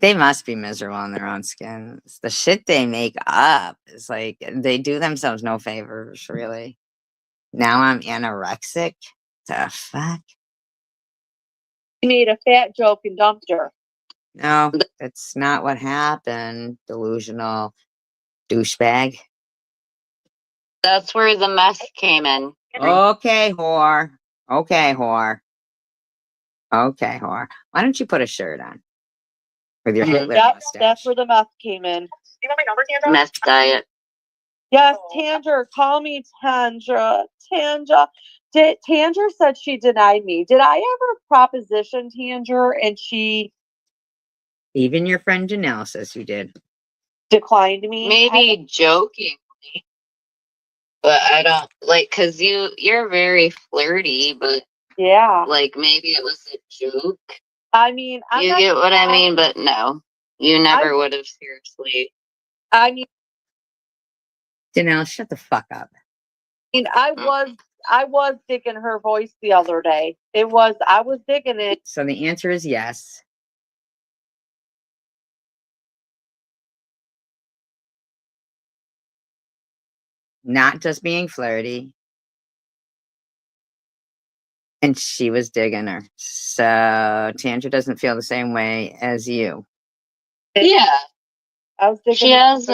Speaker 1: They must be miserable in their own skin. The shit they make up is like, they do themselves no favors, really. Now I'm anorexic? The fuck?
Speaker 4: she made a fat joke and dumped her.
Speaker 1: No, that's not what happened, delusional douchebag.
Speaker 5: That's where the mess came in.
Speaker 1: Okay, whore. Okay, whore. Okay, whore. Why don't you put a shirt on? With your Hitler
Speaker 4: Yep,
Speaker 1: mustache.
Speaker 4: that's where the mess came in.
Speaker 6: You want my number, Tandra?
Speaker 5: Mess diet.
Speaker 4: Yes, Tandra, call me Tandra. Tandra said she denied me. Did I ever proposition Tandra and she
Speaker 1: Even your friend Janelle says you did.
Speaker 4: declined me?
Speaker 5: Maybe jokingly. But I don't like, cause you're very flirty, but
Speaker 4: Yeah.
Speaker 5: like maybe it was a joke.
Speaker 4: I mean,
Speaker 5: You get what I mean? But no, you never would have seriously.
Speaker 4: I mean,
Speaker 1: Janelle, shut the fuck up.
Speaker 4: I was digging her voice the other day. I was digging it.
Speaker 1: So the answer is yes. Not just being flirty. And she was digging her. So Tandra doesn't feel the same way as you.
Speaker 5: Yeah,
Speaker 4: I was digging
Speaker 5: she has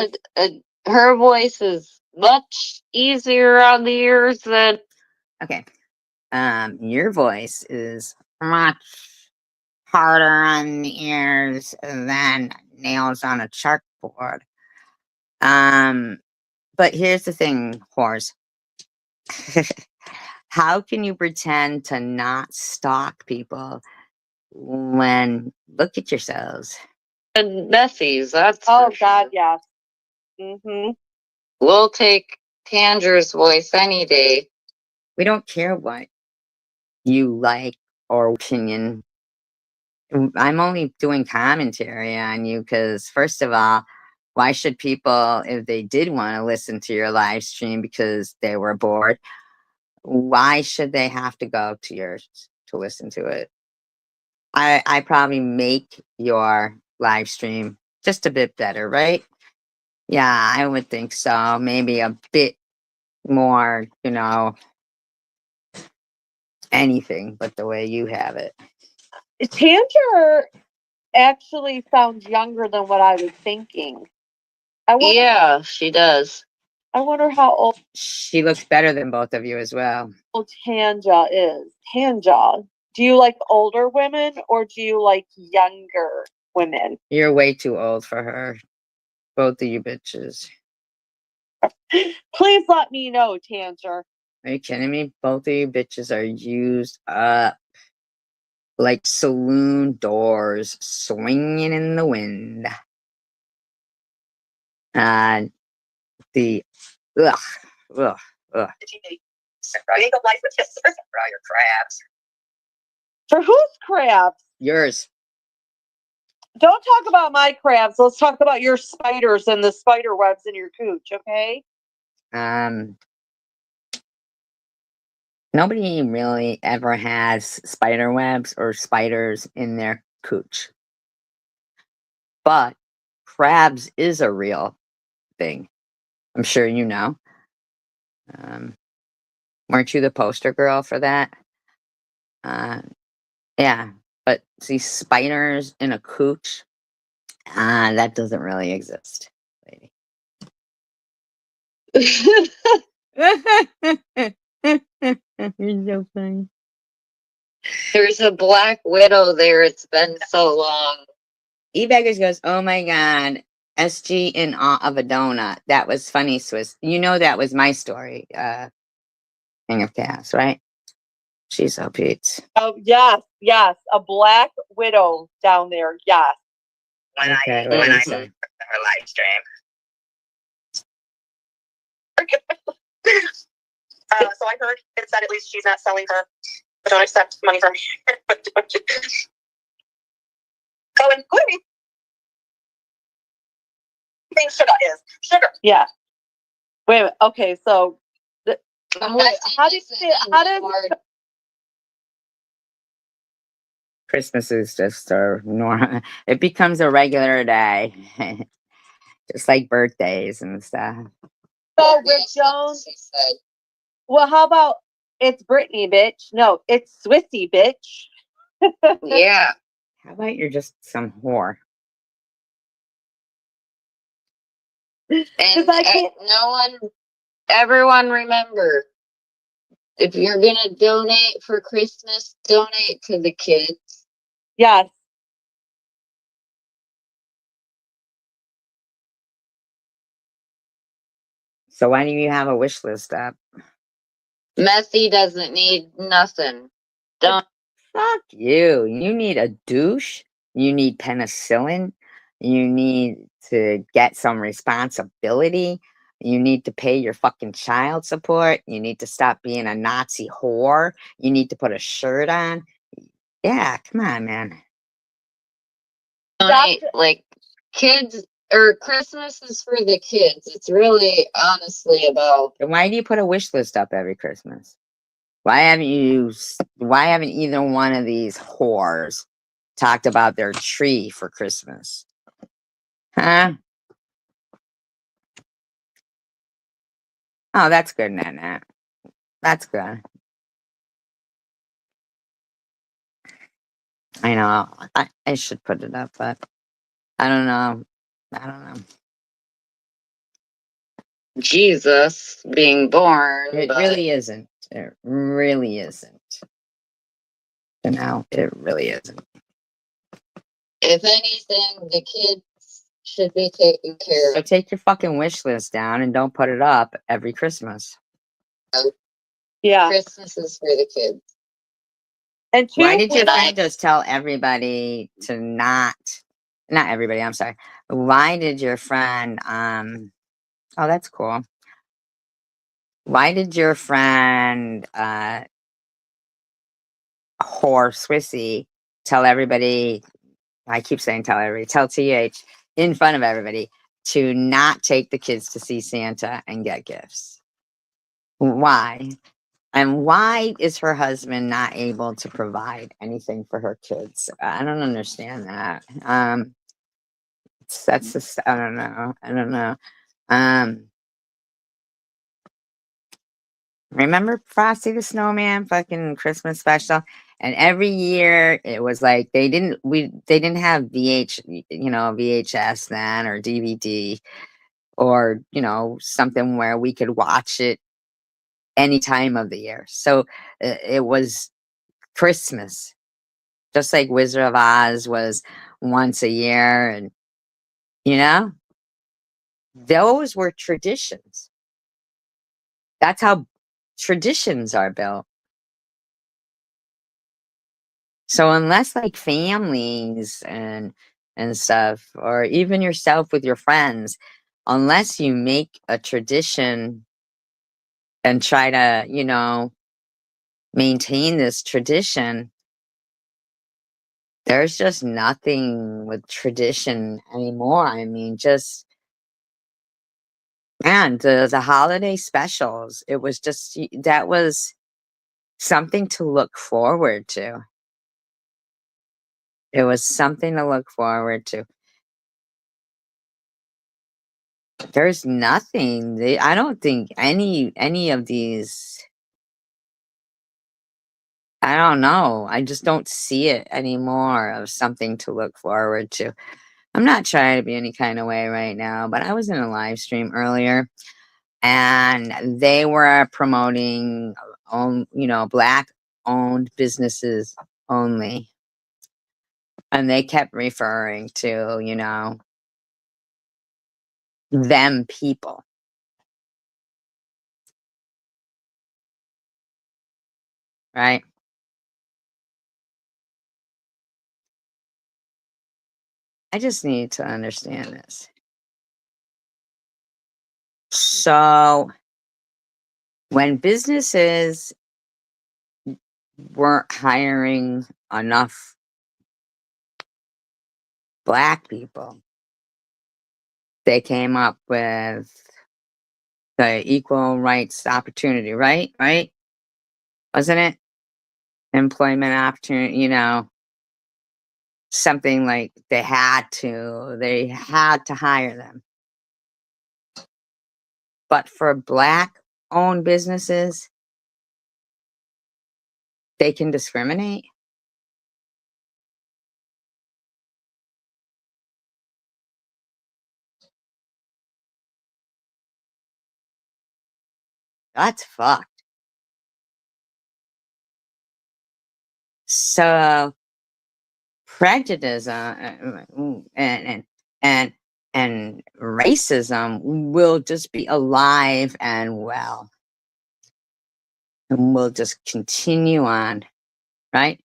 Speaker 5: her voice is much easier on the ears than.
Speaker 1: Okay. Your voice is much harder on the ears than nails on a chalkboard. But here's the thing, whores. How can you pretend to not stalk people when look at yourselves.
Speaker 5: And Bessie's, that's
Speaker 4: Oh
Speaker 5: for
Speaker 4: God,
Speaker 5: sure.
Speaker 4: yes. Mm-hmm.
Speaker 5: We'll take Tanger's voice any day.
Speaker 1: We don't care what you like or opinion. I'm only doing commentary on you because, first of all, why should people, if they did want to listen to your live stream because they were bored, why should they have to go to yours to listen to it? I probably make your live stream just a bit better, right? Yeah, I would think so. Maybe a bit more, anything but the way you have it.
Speaker 4: Tanger actually sounds younger than what I was thinking.
Speaker 5: Yeah, she does.
Speaker 4: I wonder how old
Speaker 1: She looks better than both of you as well.
Speaker 4: Tanja is. Tanja, do you like older women or do you like younger women?
Speaker 1: You're way too old for her. Both of you bitches.
Speaker 4: Please let me know, Tanger.
Speaker 1: Are you kidding me? Both of you bitches are used up like saloon doors swinging in the wind. The ugh, ugh, ugh.
Speaker 6: Make a life with your sister.
Speaker 7: For all your crabs.
Speaker 4: For whose crabs?
Speaker 1: Yours.
Speaker 4: Don't talk about my crabs. Let's talk about your spiders and the spider webs in your cooch, okay?
Speaker 1: Nobody really ever has spider webs or spiders in their cooch. But crabs is a real thing. I'm sure you know. Weren't you the poster girl for that? Yeah. But see, spiders in a cooch, that doesn't really exist, lady. You're so funny.
Speaker 5: There's a black widow there. It's been so long.
Speaker 1: E-Beggars goes, oh my God, SG in awe of a donut. That was funny, Swiss. You know that was my story, King of Chaos, right? She's so Pete.
Speaker 4: Oh, yes, yes. A black widow down there, yes.
Speaker 7: When
Speaker 1: Okay,
Speaker 7: I
Speaker 1: what
Speaker 7: when
Speaker 1: do you
Speaker 7: I
Speaker 1: say?
Speaker 7: moved her live stream.
Speaker 6: So I heard it said at least she's not selling her. But don't accept money from me. Oh, and gluten. Think sugar is sugar.
Speaker 4: Yeah. Wait a minute. Okay, so how does
Speaker 1: Christmas is just a normal. It becomes a regular day, just like birthdays and stuff.
Speaker 4: so Rick Jones? Well, how about it's Brittany, bitch? No, it's Swissy, bitch.
Speaker 5: Yeah.
Speaker 1: How about you're just some whore?
Speaker 5: And
Speaker 4: I can't-
Speaker 5: everyone remember, if you're going to donate for Christmas, donate to the kids.
Speaker 4: Yes.
Speaker 1: So why do you have a wish list up?
Speaker 5: Messy doesn't need nothing. Don't.
Speaker 1: Fuck you. You need a douche. You need penicillin. You need to get some responsibility. You need to pay your fucking child support. You need to stop being a Nazi whore. You need to put a shirt on. Yeah, come on, man.
Speaker 5: Donate, like, kids, or Christmas is for the kids. It's really, honestly, about.
Speaker 1: Then why do you put a wish list up every Christmas? Why haven't either one of these whores talked about their tree for Christmas? Huh? Oh, that's good, Nat. That's good. I know. I should put it up, but I don't know. I don't know.
Speaker 5: Jesus being born.
Speaker 1: It really isn't. It really isn't. It really isn't.
Speaker 5: If anything, the kids should be taken care
Speaker 1: So
Speaker 5: of.
Speaker 1: take your fucking wish list down and don't put it up every Christmas.
Speaker 4: Yeah.
Speaker 5: Christmas is for the kids.
Speaker 4: And two,
Speaker 1: Why did your
Speaker 5: When I-
Speaker 1: friend just tell everybody to not everybody, I'm sorry. Why did your friend, oh, that's cool. Why did your friend, whore Swissy tell everybody, I keep saying tell everybody, tell TH in front of everybody to not take the kids to see Santa and get gifts? Why? And why is her husband not able to provide anything for her kids? I don't understand that. That's just, I don't know. I don't know. Um, remember Frosty the Snowman fucking Christmas special? And every year it was like they didn't have VHS then, or DVD, or something where we could watch it any time of the year. So it was Christmas, just like Wizard of Oz was once a year, and you know those were traditions. That's how traditions are built. So unless like families and stuff, or even yourself with your friends, unless you make a tradition and try to, maintain this tradition, there's just nothing with tradition anymore. I mean, just man, the holiday specials, it was just that was something to look forward to. It was something to look forward to. There's nothing. I don't think any of these. I don't know. I just don't see it anymore of something to look forward to. I'm not trying to be any kind of way right now, but I was in a live stream earlier, and they were promoting, black owned businesses only, and they kept referring to, them people, right? I just need to understand this. So when businesses weren't hiring enough black people, they came up with the equal rights opportunity, right? Right? Wasn't it? Employment opportunity, something like they had to hire them. But for black owned businesses, they can discriminate. That's fucked. So prejudice and and racism will just be alive and well, and will just continue on, right?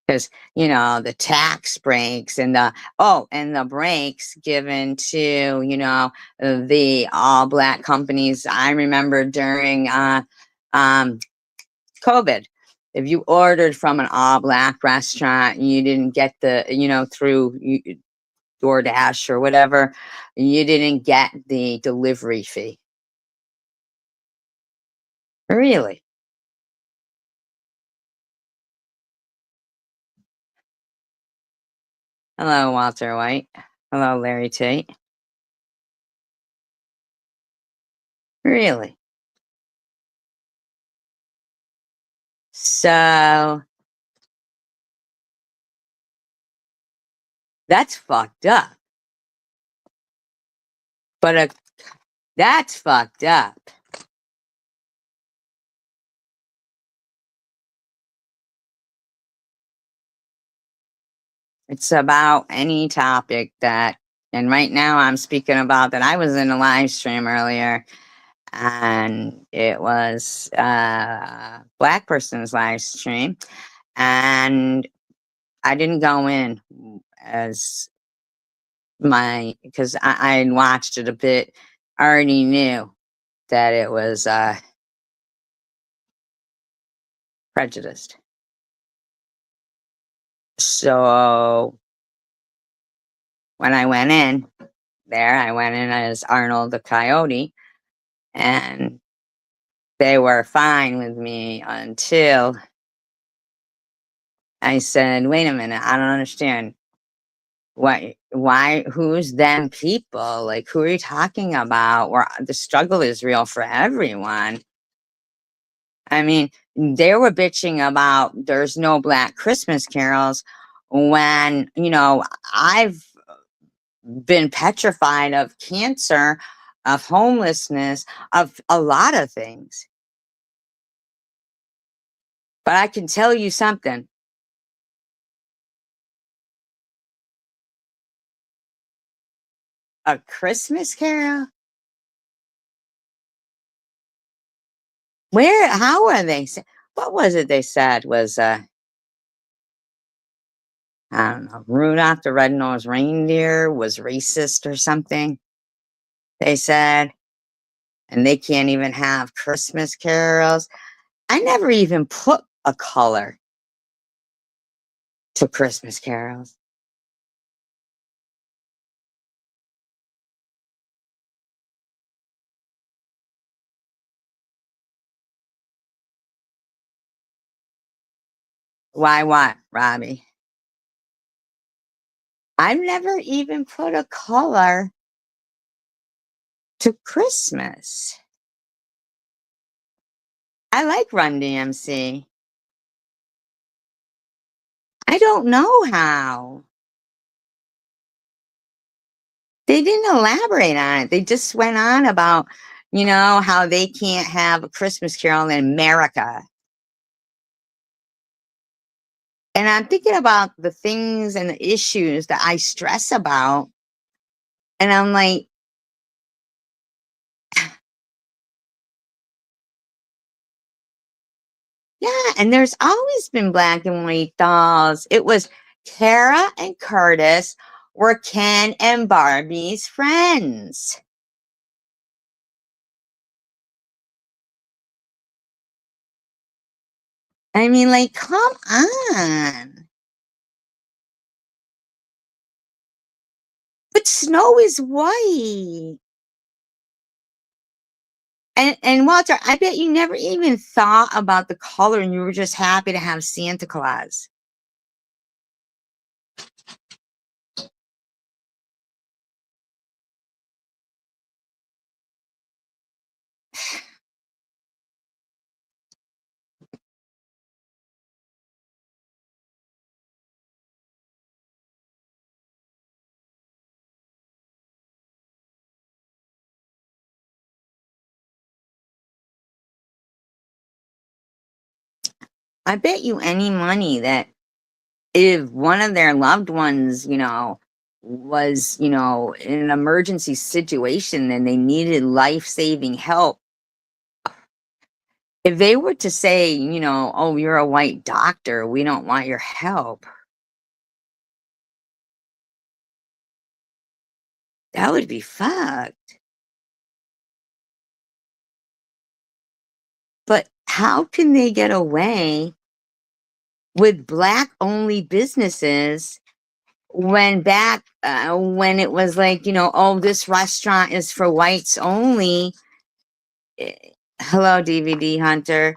Speaker 1: Because the tax breaks and the breaks given to the all black companies. I remember during um COVID, if you ordered from an all black restaurant, you didn't get the through DoorDash or whatever, you didn't get the delivery fee. Really? Hello, Walter White. Hello, Larry Tate. Really? So that's fucked up. But that's fucked up. It's about any topic and right now I'm speaking about that. I was in a live stream earlier, and it was a black person's live stream, and I didn't go in as because I had watched it a bit, already knew that it was prejudiced. So when I went in there, I went in as Arnold the Coyote, and they were fine with me until I said, wait a minute, I don't understand. Who's them people? Like, who are you talking about? Where the struggle is real for everyone. I mean, they were bitching about there's no Black Christmas carols when, I've been petrified of cancer, of homelessness, of a lot of things. But I can tell you something. A Christmas carol? How are they? What was it they said was, I don't know, Rudolph the Red-Nosed Reindeer was racist or something, they said, and they can't even have Christmas carols. I never even put a color to Christmas carols. Why what, Robbie? I've never even put a color to Christmas. I like Run DMC. I don't know how. They didn't elaborate on it. They just went on about, how they can't have a Christmas carol in America. And I'm thinking about the things and the issues that I stress about. And I'm like, yeah, and there's always been black and white dolls. It was Kara and Curtis were Ken and Barbie's friends. I mean, like, come on. But snow is white. And Walter, I bet you never even thought about the color and you were just happy to have Santa Claus. I bet you any money that if one of their loved ones, was, in an emergency situation and they needed life-saving help, if they were to say, oh, you're a white doctor, we don't want your help, that would be fucked. But how can they get away with black-only businesses when when it was like, oh, this restaurant is for whites only? Hello, DVD Hunter.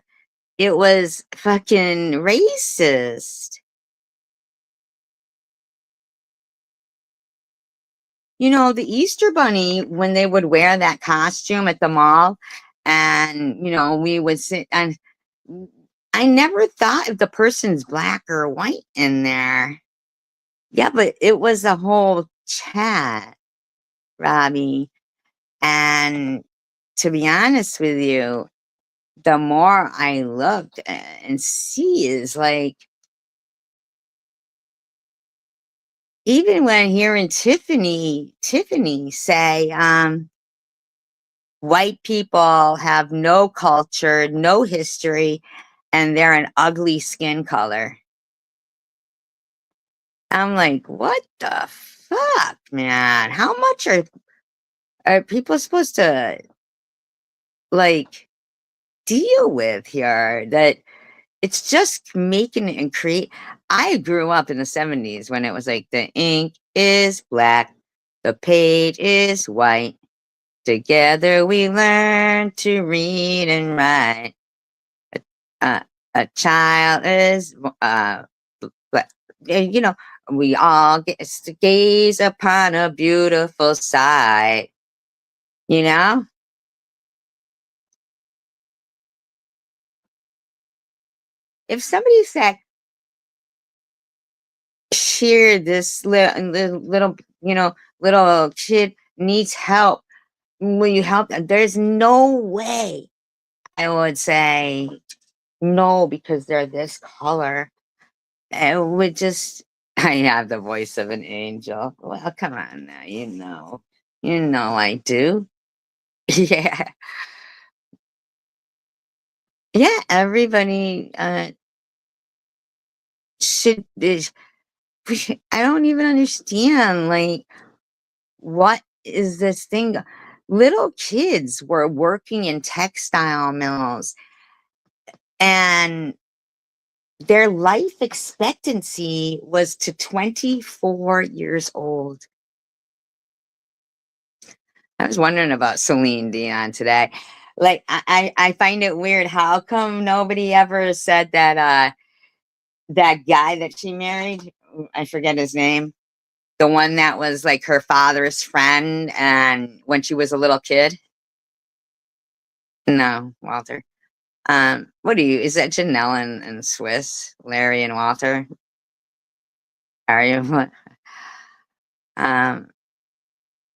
Speaker 1: It was fucking racist. The Easter Bunny, when they would wear that costume at the mall, and, we would sit, and I never thought if the person's black or white in there. Yeah, but it was a whole chat, Robbie. And to be honest with you, the more I looked and see is like, even when hearing Tiffany say, white people have no culture, no history, and they're an ugly skin color. I'm like, what the fuck, man? How much are people supposed to like deal with here? That it's just making and create. I grew up in the 70s when it was like the ink is black, the page is white. Together we learn to read and write. Uh, a child is but you know, we all get to gaze upon a beautiful sight. You know, if somebody said, "Here, this little little kid needs help. Will you help them?" There's no way I would say no because they're this color. It would just. I have the voice of an angel. Well, come on now, you know I do. Yeah, yeah. Everybody should. I don't even understand. Like, what is this thing? Little kids were working in textile mills, and their life expectancy was to 24 years old. I was wondering about Celine Dion today. Like, I find it weird. How come nobody ever said that that guy that she married? I forget his name. The one that was like her father's friend, and when she was a little kid. No, Walter. What do you? Is that Janelle and Swiss, Larry and Walter? Are you? Um,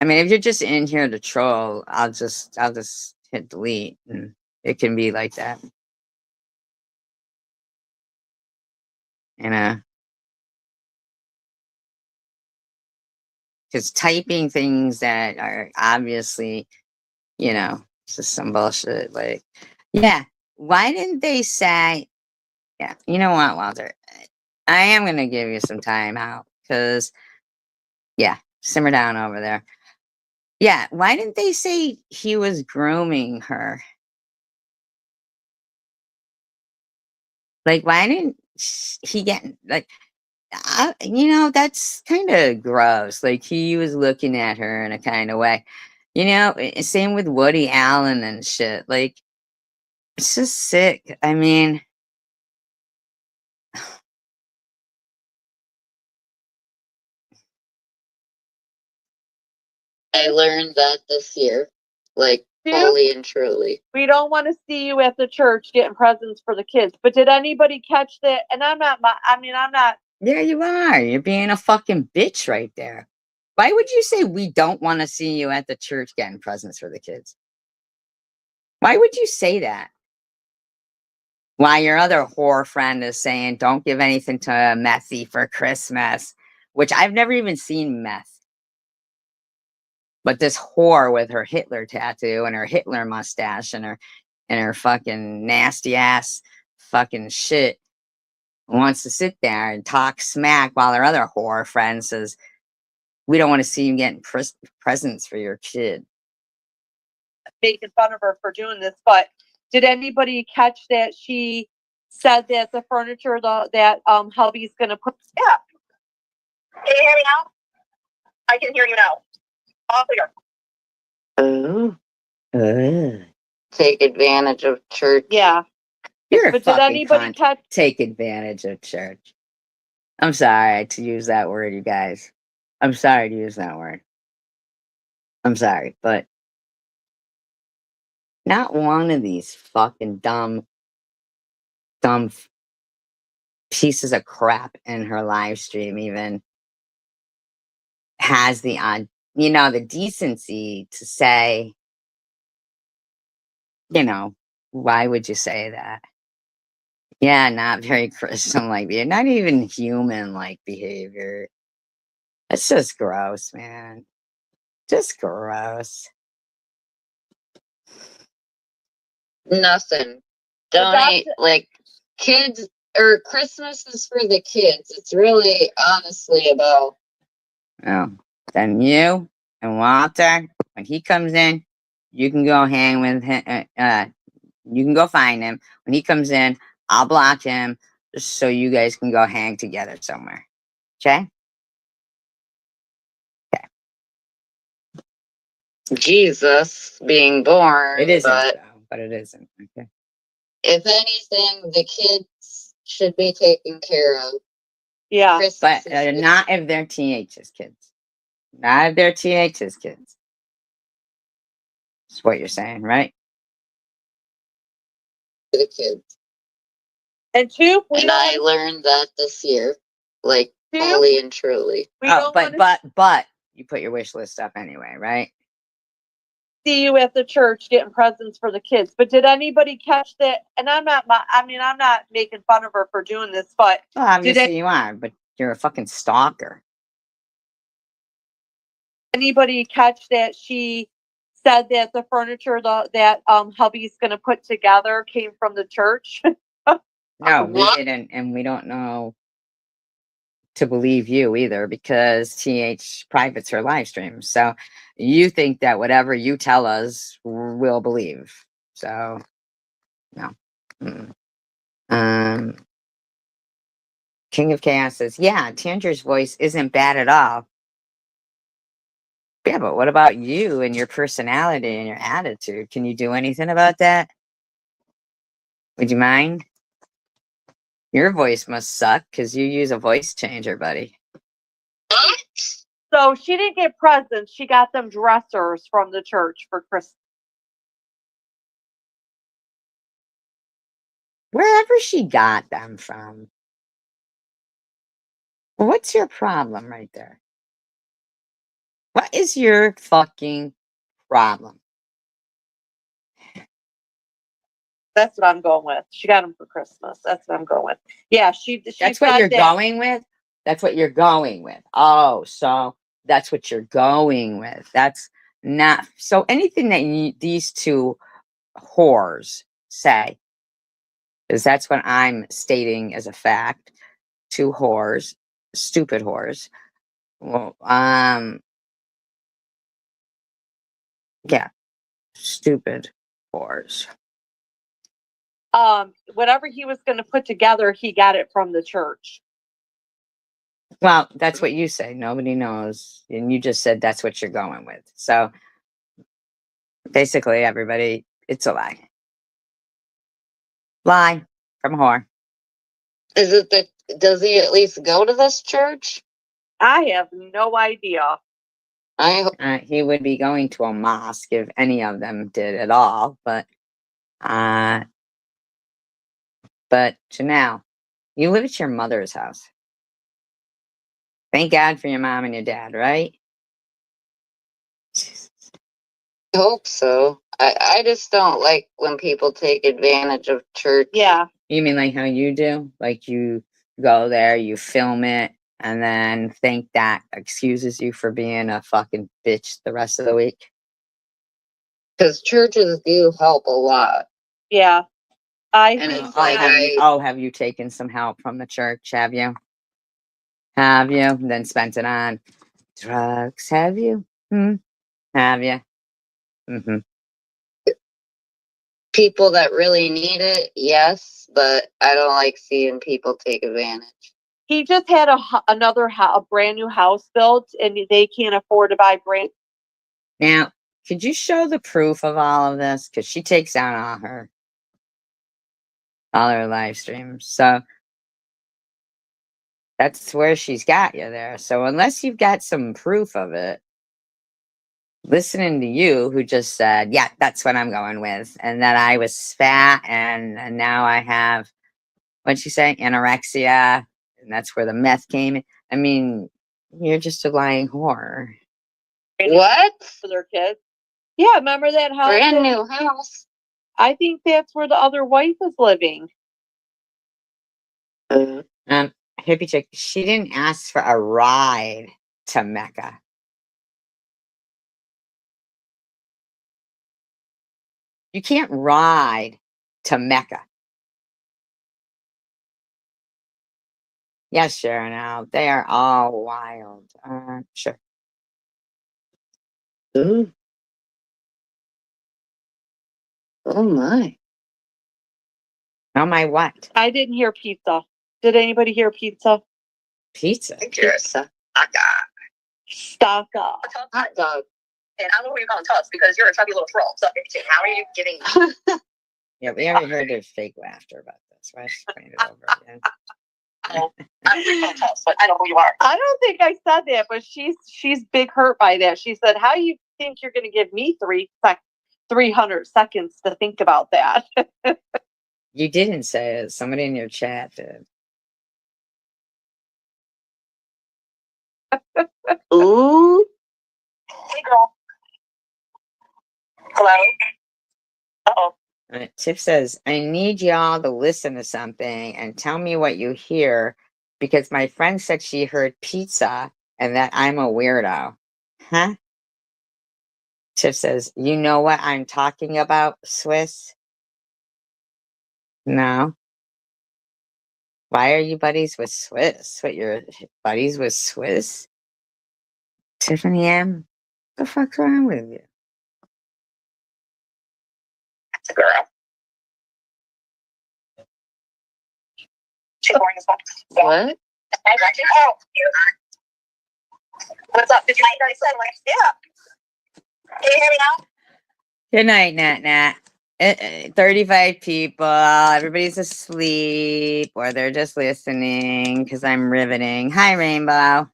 Speaker 1: I mean, if you're just in here to troll, I'll just hit delete, and it can be like that. You know, because typing things that are obviously, just some bullshit. Like, yeah, why didn't they say? Yeah, you know what, Walter? I am gonna give you some time out because, yeah, simmer down over there. Yeah, why didn't they say he was grooming her? Like, why didn't he get like? That's kind of gross. Like, he was looking at her in a kind of way. Same with Woody Allen and shit. Like, it's just sick. I mean,
Speaker 5: I learned that this year, like
Speaker 4: Dude,
Speaker 5: fully and truly.
Speaker 4: we don't want to see you at the church getting presents for the kids. But did anybody catch that? And I'm not. I'm not.
Speaker 1: there you are. You're being a fucking bitch right there. Why would you say we don't want to see you at the church getting presents for the kids? Why would you say that? Why your other whore friend is saying don't give anything to Methy for Christmas, which I've never even seen Meth. But this whore with her Hitler tattoo and her Hitler mustache and her fucking nasty ass fucking shit wants to sit there and talk smack while her other whore friend says, we don't want to see you getting presents for your kid.
Speaker 4: Making fun of her for doing this, but did anybody catch that she said that the furniture that hubby's gonna put?
Speaker 6: Yeah. Can you hear me now? I can hear you now. All clear.
Speaker 1: Oh.
Speaker 5: Take advantage of church.
Speaker 4: Yeah.
Speaker 1: You're a
Speaker 4: But did
Speaker 1: fucking
Speaker 4: anybody
Speaker 1: cunt.
Speaker 4: catch?
Speaker 1: Take advantage of church. I'm sorry to use that word, you guys. I'm sorry to use that word. I'm sorry, but not one of these fucking dumb pieces of crap in her live stream even has the decency to say, why would you say that? Yeah, not very Christian like behavior, not even human like behavior. It's just gross, man. Just gross.
Speaker 5: Nothing.
Speaker 4: But
Speaker 5: Donate, like, kids, or Christmas is for the kids. It's really honestly about,
Speaker 1: Oh, then you and Walter, when he comes in, you can go hang with him. You can go find him. When he comes in, I'll block him just so you guys can go hang together somewhere. Okay?
Speaker 5: Jesus being born.
Speaker 1: It isn't,
Speaker 5: But
Speaker 1: though, but it isn't. Okay.
Speaker 5: if anything, the kids should be taken care of.
Speaker 4: yeah.
Speaker 5: Christmas
Speaker 1: But
Speaker 5: is
Speaker 1: not if they're TH's kids. Not if they're TH's kids. That's what you're saying, right?
Speaker 5: for the kids.
Speaker 4: And two, we
Speaker 5: And
Speaker 4: don't
Speaker 5: I learned that this year, like,
Speaker 4: Two?
Speaker 5: fully and truly.
Speaker 4: we
Speaker 1: Oh,
Speaker 4: don't want to
Speaker 1: but you put your wish list up anyway, right?
Speaker 4: see you at the church getting presents for the kids. But did anybody catch that? And I'm not. I'm not making fun of her for doing this, but
Speaker 1: Well, obviously you are, but you're a fucking stalker.
Speaker 4: anybody catch that she said that the furniture that hubby's going to put together came from the church?
Speaker 1: No, we
Speaker 5: What?
Speaker 1: didn't, and we don't know to believe you either because TH privates her live streams. So you think that whatever you tell us, we'll believe. So no. Mm. King of Chaos says, yeah, Tanger's voice isn't bad at all. Yeah, but what about you and your personality and your attitude? Can you do anything about that? Would you mind? Your voice must suck because you use a voice changer, buddy.
Speaker 4: So she didn't get presents. She got them dressers from the church for Christmas.
Speaker 1: Wherever she got them from. What's your problem right there? What is your fucking problem?
Speaker 4: That's what I'm going with. She got them for Christmas. That's what I'm going with. Yeah, she
Speaker 1: That's what
Speaker 4: said
Speaker 1: you're
Speaker 4: that-
Speaker 1: going with? That's what you're going with. Oh, so that's what you're going with. That's not so anything that these two whores say, because that's what I'm stating as a fact. Two whores, stupid whores. Well, yeah, stupid whores.
Speaker 4: whatever he was going to put together, he got it from the church.
Speaker 1: Well, that's what you say. Nobody knows. And you just said that's what you're going with. So basically, everybody, it's a lie. Lie from a whore.
Speaker 5: Is it the, does he at least go to this church?
Speaker 4: I have no idea.
Speaker 1: He would be going to a mosque if any of them did at all. But Janelle, you live at your mother's house. Thank God for your mom and your dad, right?
Speaker 5: I hope so. I just don't like when people take advantage of church.
Speaker 4: Yeah.
Speaker 1: You mean like how you do? Like you go there, you film it, and then think that excuses you for being a fucking bitch the rest of the week?
Speaker 5: Because churches do help a lot.
Speaker 4: Yeah.
Speaker 5: And
Speaker 4: think
Speaker 5: it's like,
Speaker 1: have you taken some help from the church? Have you? Have you? And then spent it on drugs? Have you? Have you? Mm-hmm.
Speaker 5: people that really need it, yes, but I don't like seeing people take advantage.
Speaker 4: he just had a brand new house built, and they can't afford to buy brand.
Speaker 1: Now, could you show the proof of all of this? Because she takes down all her live streams. So that's where she's got you there. So unless you've got some proof of it, listening to you who just said, yeah, that's what I'm going with, and that I was fat and now I have, what'd you say, anorexia, and that's where the meth came in. I mean, you're just a lying whore.
Speaker 5: What?
Speaker 4: For their kids. Yeah, remember that house?
Speaker 5: Brand new house.
Speaker 4: I think that's where the other wife is living.
Speaker 1: Hippie chick, she didn't ask for a ride to Mecca. You can't ride to Mecca. Yes, Sharon, now they are all wild. Sure.
Speaker 5: Ooh. Oh my.
Speaker 1: Oh my what?
Speaker 4: I didn't hear pizza. Did anybody hear pizza?
Speaker 1: Pizza.
Speaker 5: Pizza.
Speaker 4: Stock up.
Speaker 5: Hot dog.
Speaker 6: And I don't know who you're calling Tufts because you're a chubby little troll. So how are you giving?
Speaker 1: Yeah, we already heard their fake laughter about this. Why is playing it over again?
Speaker 6: I don't know who you're calling Tufts, but I know who you are.
Speaker 4: I don't think I said that, but she's big hurt by that. She said, "How you think you're going to give me 300 seconds to think about that?"
Speaker 1: You didn't say it. Somebody in your chat did.
Speaker 5: Ooh.
Speaker 6: Hey, girl. Hello. Uh-oh.
Speaker 1: Tiff says, I need y'all to listen to something and tell me what you hear because my friend said she heard pizza and that I'm a weirdo. Huh? Tiff says, you know what I'm talking about, Swiss? No. Why are you buddies with Swiss? What, you're buddies with Swiss? Tiffany M? What the fuck's wrong with you?
Speaker 6: It's a girl. She's boring as fuck.
Speaker 5: What?
Speaker 6: Hey, Gretchen. Oh, what's up? Did you like that? Yeah. Can you hear me now?
Speaker 1: Good night, Nat Nat. 35 people. Everybody's asleep or they're just listening because I'm riveting. Hi, Rainbow.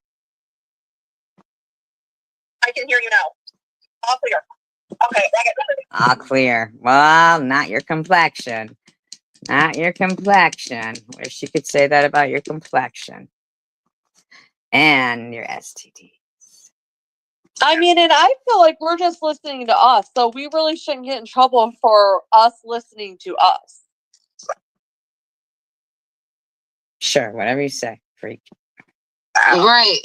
Speaker 6: I can hear you now. All clear. Okay.
Speaker 1: All clear. Well, not your complexion. Not your complexion. Wish you could say that about your complexion. And your STD.
Speaker 4: I mean, and I feel like we're just listening to us, so we really shouldn't get in trouble for us listening to us.
Speaker 1: Sure, whatever you say, freak.
Speaker 5: Right.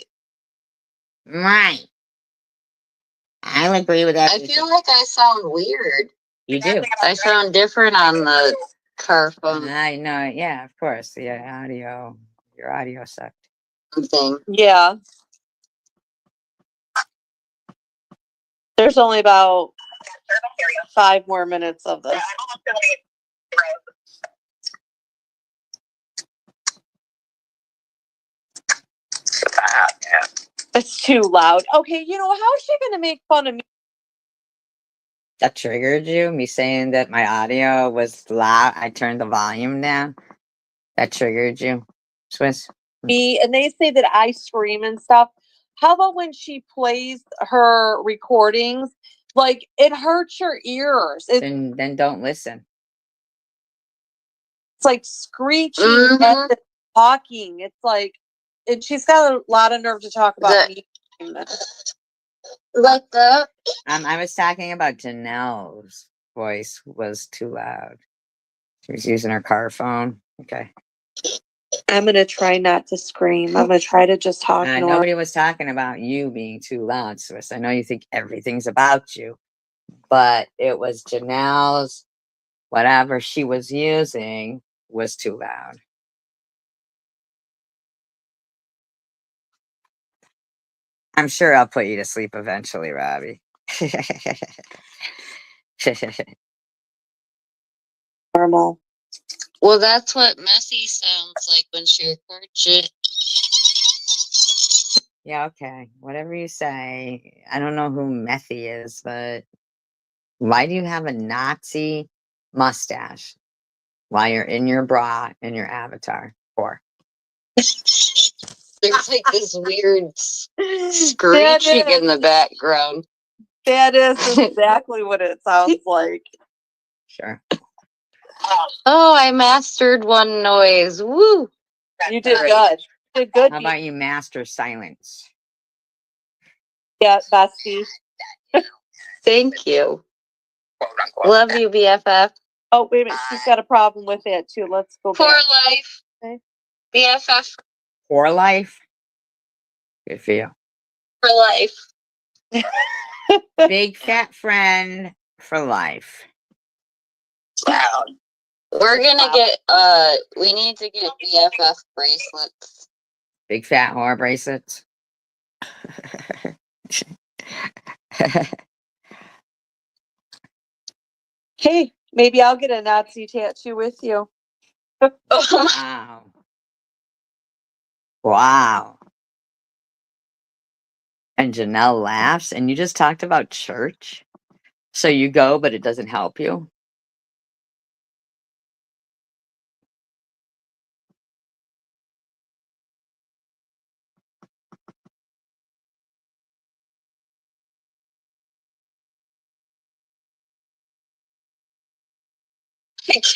Speaker 1: Right. I'll agree with that.
Speaker 5: I feel like I sound weird.
Speaker 1: You do.
Speaker 5: I sound different on the car phone
Speaker 1: I know. Yeah, of course. Yeah, your audio sucked.
Speaker 5: thing.
Speaker 4: Yeah. There's only about 5 more minutes of this. It's too loud. Okay, you know, how is she going to make fun of me?
Speaker 1: That triggered you? Me saying that my audio was loud. I turned the volume down. That triggered you, Swiss?
Speaker 4: And they say that I scream and stuff. How about when she plays her recordings? Like, it hurts your ears.
Speaker 1: Then don't listen.
Speaker 4: It's like screeching
Speaker 5: Mhm.
Speaker 4: and talking. It's like, and she's got a lot of nerve to talk about me.
Speaker 5: Like that?
Speaker 1: I was talking about Janelle's voice was too loud. She was using her car phone. Okay.
Speaker 4: I'm going to try not to scream. I'm going to try to just talk normal.
Speaker 1: Nobody was talking about you being too loud, Swiss. I know you think everything's about you, but it was Janelle's, whatever she was using was too loud. I'm sure I'll put you to sleep eventually, Robbie.
Speaker 4: Normal.
Speaker 5: Well, that's what Messy sounds like when she records it.
Speaker 1: Yeah, okay. Whatever you say. I don't know who Methy is, but why do you have a Nazi mustache while you're in your bra in your avatar? For?
Speaker 5: There's like this weird screeching in the background.
Speaker 4: That is exactly what it sounds like.
Speaker 1: Sure.
Speaker 5: Oh, I mastered one noise. Woo!
Speaker 4: You did good. You did good.
Speaker 1: How about you master silence?
Speaker 4: Yeah, bestie.
Speaker 5: Thank you. Love you, BFF.
Speaker 4: Oh, wait a minute. She's got a problem with it, too. Let's go
Speaker 5: For
Speaker 4: back.
Speaker 5: life.
Speaker 4: Okay.
Speaker 5: BFF
Speaker 1: For life? Good for you.
Speaker 5: for life.
Speaker 1: Big fat friend for life.
Speaker 7: Wow.
Speaker 5: We're gonna get we need to get BFF bracelets.
Speaker 1: Big fat whore bracelets.
Speaker 4: Hey, maybe I'll get a Nazi tattoo with you.
Speaker 1: Wow. Wow. And Janelle laughs, and you just talked about church. So you go, but it doesn't help you.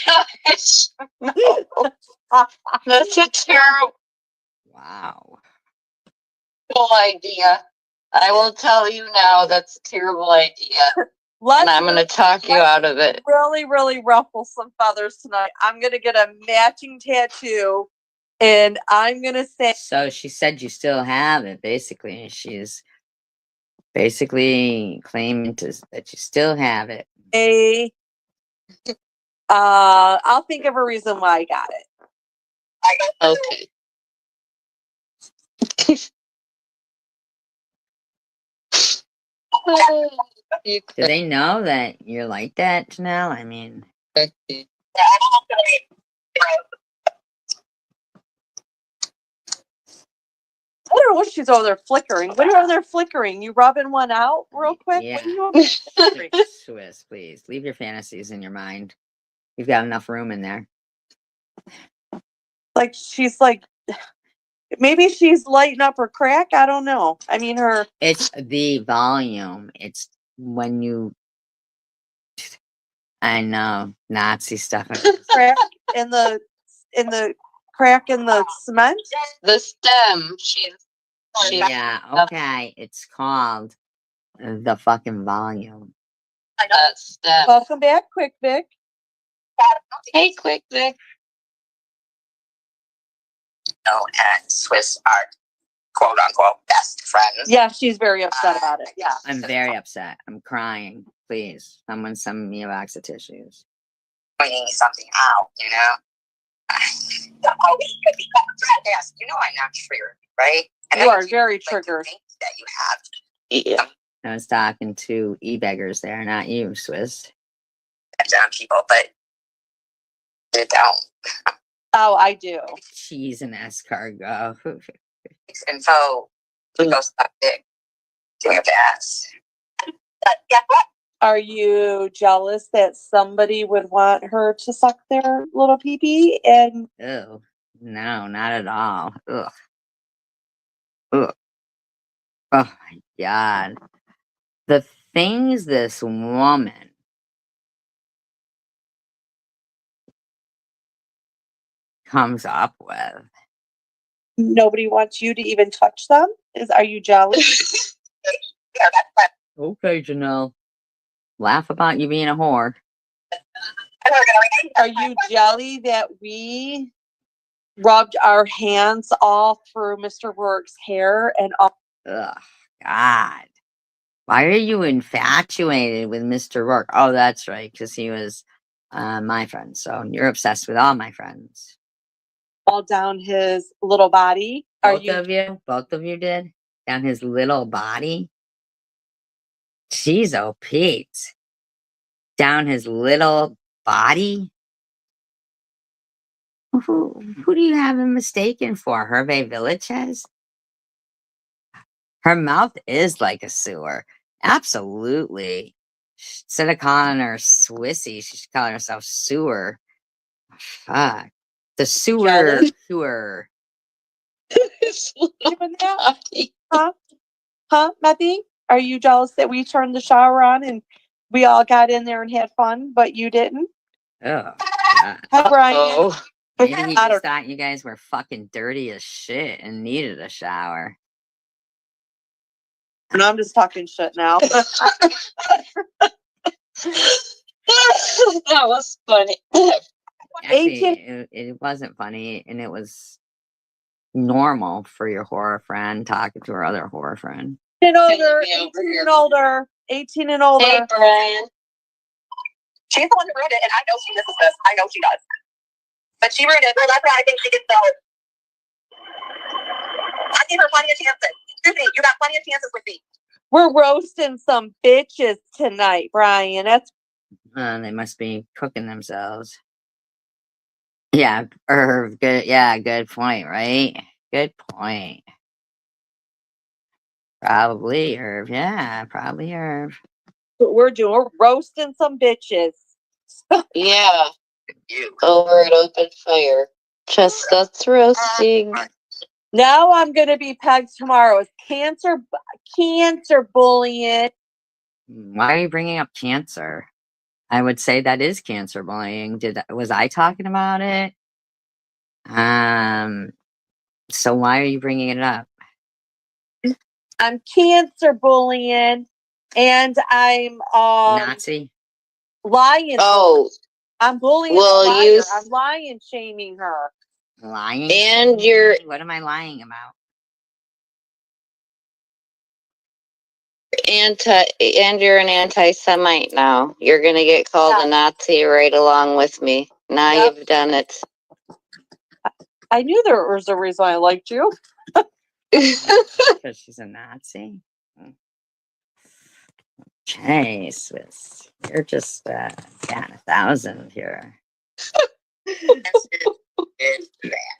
Speaker 5: Gosh, no. That's a terrible
Speaker 1: Wow.
Speaker 5: idea. I will tell you now, that's a terrible idea. And
Speaker 4: Let's
Speaker 5: I'm gonna talk you out of it.
Speaker 4: really ruffle some feathers tonight. I'm gonna get a matching tattoo, and I'm gonna say
Speaker 1: So she said you still have it, basically. She's basically claiming that you still have it.
Speaker 4: I'll think of a reason why I got it.
Speaker 5: Okay. You
Speaker 1: Do they know that you're like that, Janelle? I mean,
Speaker 5: could.
Speaker 4: I don't know what she's over there flickering. What are you over there flickering? You rubbing one out real quick?
Speaker 1: Yeah.
Speaker 4: What are you over there flickering?
Speaker 1: Swiss, please leave your fantasies in your mind. You've got enough room in there.
Speaker 4: Like she's like, maybe she's lighting up her crack. I don't know. I mean, her
Speaker 1: It's the volume. It's when you. I know Nazi stuff.
Speaker 4: crack in the crack in the cement.
Speaker 5: The stem. She's
Speaker 1: Yeah, okay. It's called the fucking volume.
Speaker 5: that stem.
Speaker 4: Welcome back, Quick Vic.
Speaker 5: Hey, quick, Vic.
Speaker 7: And Swiss are quote unquote best friends.
Speaker 4: Yeah, she's very upset about it. Yeah.
Speaker 1: I'm very upset. I'm crying. Please, someone send me a box of tissues.
Speaker 7: Pointing something out, you know. Oh, we could be yes, you know I'm not triggered, right? And
Speaker 4: You
Speaker 7: I
Speaker 4: are
Speaker 7: do
Speaker 4: very
Speaker 7: like to
Speaker 4: triggered.
Speaker 7: think that you have
Speaker 5: Yeah.
Speaker 1: I was talking to e-beggars there, not you, Swiss.
Speaker 7: down people, but they don't.
Speaker 4: Oh, I do.
Speaker 1: Cheese and escargot.
Speaker 7: Info to go suck dick to your ass. Yeah,
Speaker 4: Are you jealous that somebody would want her to suck their little pee-pee? And
Speaker 1: Ew. No, not at all. Ugh. Ugh. Oh my god. The things this woman comes up with.
Speaker 4: nobody wants you to even touch them? Are you jealous?
Speaker 7: yeah, that's
Speaker 1: Okay, Janelle. Laugh about you being a whore.
Speaker 4: Are you jelly that we rubbed our hands all through Mr. Rourke's hair and all?
Speaker 1: Ugh. God. Why are you infatuated with Mr. Rourke? Oh, that's right, because he was my friend. So you're obsessed with all my friends.
Speaker 4: all down his little body? Are
Speaker 1: Both
Speaker 4: you?
Speaker 1: of you? Both of you did? Down his little body? Jeez, oh Pete. Down his little body? Who do you have him mistaken for? Hervé Villachez? Her mouth is like a sewer. Absolutely. Instead of calling her Swissy, she should call herself Sewer. Fuck. The sewer.
Speaker 4: Jealous?
Speaker 1: Sewer.
Speaker 4: Doing that? Huh, Matthew? Are you jealous that we turned the shower on and we all got in there and had fun, but you didn't?
Speaker 1: Oh, God.
Speaker 4: Hi, Brian.
Speaker 5: Oh.
Speaker 1: Maybe he
Speaker 4: I
Speaker 1: just
Speaker 4: don't-
Speaker 1: thought you guys were fucking dirty as shit and needed a shower.
Speaker 4: No, I'm just talking shit now.
Speaker 5: That was funny.
Speaker 1: Actually,
Speaker 4: 18
Speaker 1: it wasn't funny, and it was normal for your horror friend talking to her other horror friend.
Speaker 4: and older,
Speaker 5: Be over
Speaker 4: 18
Speaker 5: here.
Speaker 4: and older, 18 and older.
Speaker 5: Hey, Brian.
Speaker 6: She's the one who ruined it, and I know she misses this. I know she does. But she ruined it. Well, that's why I think she gets the. I gave her plenty of chances. Excuse me, you got plenty of chances with me.
Speaker 4: We're roasting some bitches tonight, Brian. That's
Speaker 1: They must be cooking themselves. Yeah, Irv, good. Yeah, good point, right? Good point. Probably Irv. Yeah, probably Irv.
Speaker 4: what we're doing. We're roasting some bitches.
Speaker 5: Yeah,
Speaker 7: You.
Speaker 5: over at open fire. Chestnuts roasting.
Speaker 4: Now I'm gonna be pegged tomorrow. It's cancer bullying.
Speaker 1: Why are you bringing up cancer? I would say that is cancer bullying. Was I talking about it? So why are you bringing it up?
Speaker 4: I'm cancer bullying, and I'm
Speaker 1: Nazi?
Speaker 4: lying.
Speaker 5: Oh,
Speaker 4: I'm bullying
Speaker 5: well,
Speaker 4: a liar.
Speaker 5: you
Speaker 4: I'm lying, shaming her.
Speaker 1: Lying?
Speaker 5: and you're
Speaker 1: What am I lying about?
Speaker 5: you're an anti-Semite now. You're gonna get called a Nazi right along with me. Now
Speaker 4: Yep.
Speaker 5: you've done it.
Speaker 4: I knew there was a reason I liked you.
Speaker 1: Because she's a Nazi? Okay, Swiss. You're just down 1,000 here.
Speaker 7: It's bad.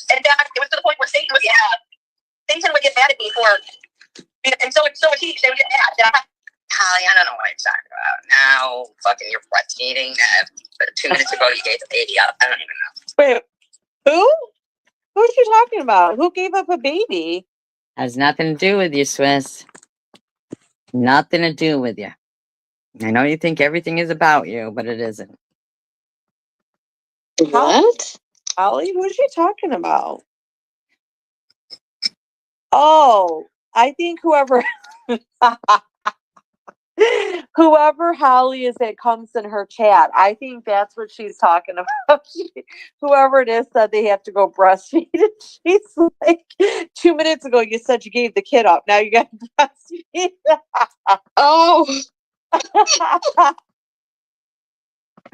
Speaker 6: And Dad, it was to the point where Satan would get mad at me for, and so would he. They would get mad. Dad.
Speaker 7: Holly, I don't know what you're talking about. Now, fucking, you're breastfeeding. But 2 minutes ago, you gave the baby up. I don't even know.
Speaker 4: Wait, who? Who's she talking about? Who gave up a baby?
Speaker 1: Has nothing to do with you, Swiss. Nothing to do with you. I know you think everything is about you, but it isn't.
Speaker 5: What?
Speaker 4: Holly, who's she talking about? Oh, I think whoever Holly is that comes in her chat, I think that's what she's talking about. Whoever it is said they have to go breastfeed. And she's like, 2 minutes ago you said you gave the kid up. Now you got to breastfeed.
Speaker 5: Oh,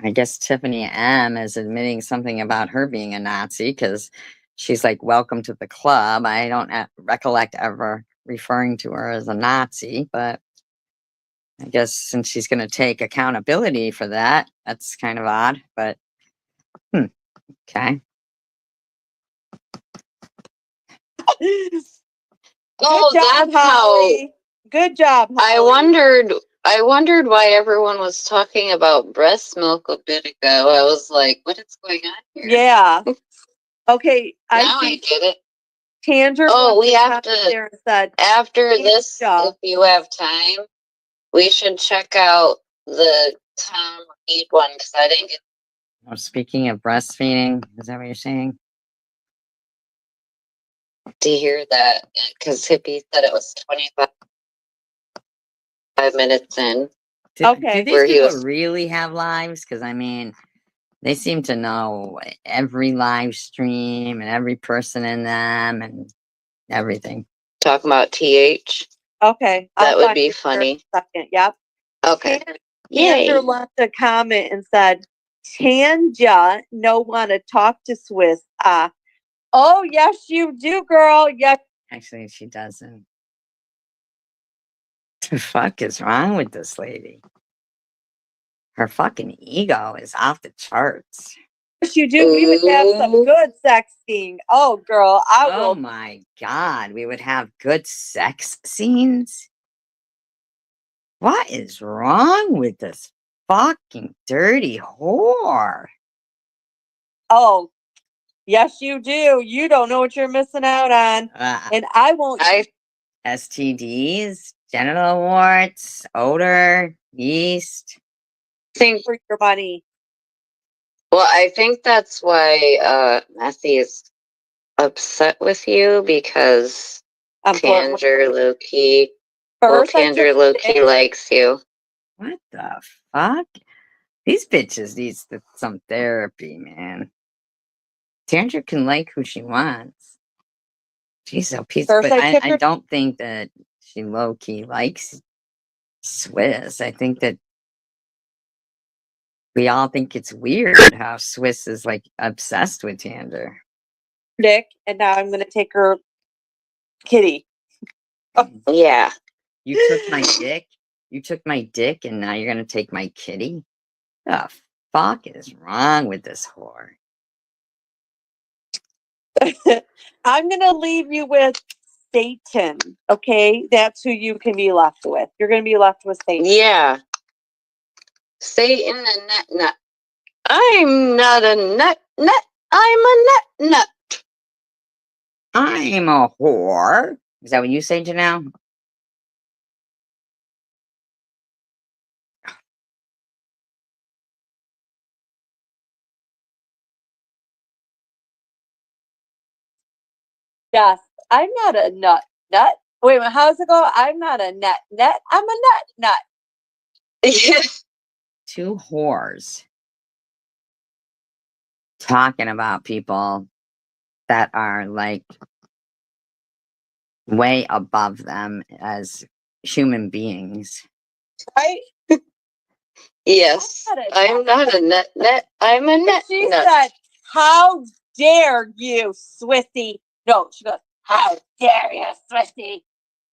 Speaker 1: I guess Tiffany M is admitting something about her being a Nazi because she's like, welcome to the club. I don't recollect ever referring to her as a Nazi, but I guess since she's going to take accountability for that, that's kind of odd, but okay.
Speaker 5: oh,
Speaker 4: Good job,
Speaker 5: that's how.
Speaker 4: Holly. Good job, Holly.
Speaker 5: I wondered why everyone was talking about breast milk a bit ago. I was like, what is going on here?
Speaker 4: Yeah. Okay.
Speaker 5: Now I get it.
Speaker 4: Tanger.
Speaker 5: Oh, we have to,
Speaker 4: there and said,
Speaker 5: after this,
Speaker 4: job.
Speaker 5: if you have time, we should check out the Tom Reed one because I didn't get.
Speaker 1: Oh, speaking of breastfeeding, is that what you're saying?
Speaker 5: To hear that because Hippie said it was 25 minutes in.
Speaker 1: Do
Speaker 4: Okay.
Speaker 1: these people really have lives? Because I mean, they seem to know every live stream and every person in them and everything.
Speaker 5: Talking about TH.
Speaker 4: Okay.
Speaker 5: That would be funny.
Speaker 4: Second. Yep.
Speaker 5: Okay.
Speaker 4: Tanger left a comment and said, Tanja no want to talk to Swiss. Oh, yes, you do, girl. Yes.
Speaker 1: Actually, she doesn't. The fuck is wrong with this lady? Her fucking ego is off the charts.
Speaker 4: Yes, you do. We would have some good sexting. Oh, girl, I will.
Speaker 1: Oh my God, we would have good sex scenes? What is wrong with this fucking dirty whore?
Speaker 4: Oh, yes, you do. You don't know what you're missing out on. And I won't.
Speaker 1: STDs, genital warts, odor, yeast.
Speaker 4: Think for your money.
Speaker 5: Well, I think that's why Matthew is upset with you because Tanger low-key likes you.
Speaker 1: What the fuck? These bitches need some therapy, man. Tanger can like who she wants. She's so peaceful, but I don't think that she low-key likes Swiss. I think that We all think it's weird how Swiss is like obsessed with Tander.
Speaker 4: Dick, and now I'm gonna take her kitty.
Speaker 5: Yeah.
Speaker 1: You took my dick. You took my dick, and now you're gonna take my kitty. The fuck is wrong with this whore?
Speaker 4: I'm gonna leave you with Satan. Okay, that's who you can be left with. You're gonna be left with Satan.
Speaker 5: Yeah. Satan and nut nut. I'm not a nut nut. I'm a nut nut.
Speaker 1: I'm a whore. Is that what you say, Janelle?
Speaker 4: Yes, I'm not a nut nut. Wait a minute, how's it go? I'm not a nut nut. I'm a nut nut.
Speaker 5: Yes.
Speaker 1: Two whores talking about people that are like way above them as human beings.
Speaker 4: Right?
Speaker 5: Yes. I'm not a nut nut. I'm a nut
Speaker 4: She
Speaker 5: nut.
Speaker 4: said, "How dare you, Swissy?" No, she goes, "How dare you, Swissy?"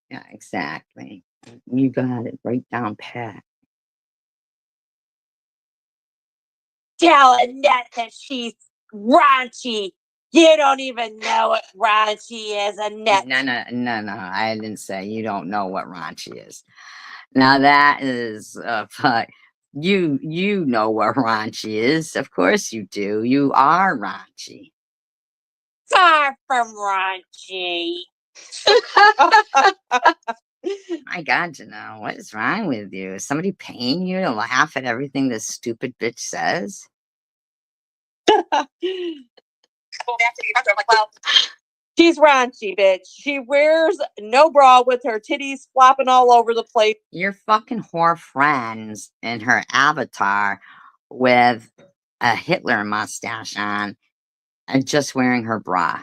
Speaker 1: Yeah, exactly. You got it right down pat.
Speaker 4: Tell Annette that she's raunchy. You don't even know what raunchy is, Annette.
Speaker 1: No. I didn't say you don't know what raunchy is. Now that is you know what raunchy is. Of course you do. You are raunchy.
Speaker 4: Far from raunchy.
Speaker 1: My God, Janelle, what is wrong with you? Is somebody paying you to laugh at everything this stupid bitch says?
Speaker 6: Go back to the doctor. I'm like, well,
Speaker 4: She's raunchy, bitch. She wears no bra with her titties flopping all over the place.
Speaker 1: Your fucking whore friends and her avatar with a Hitler mustache on and just wearing her bra.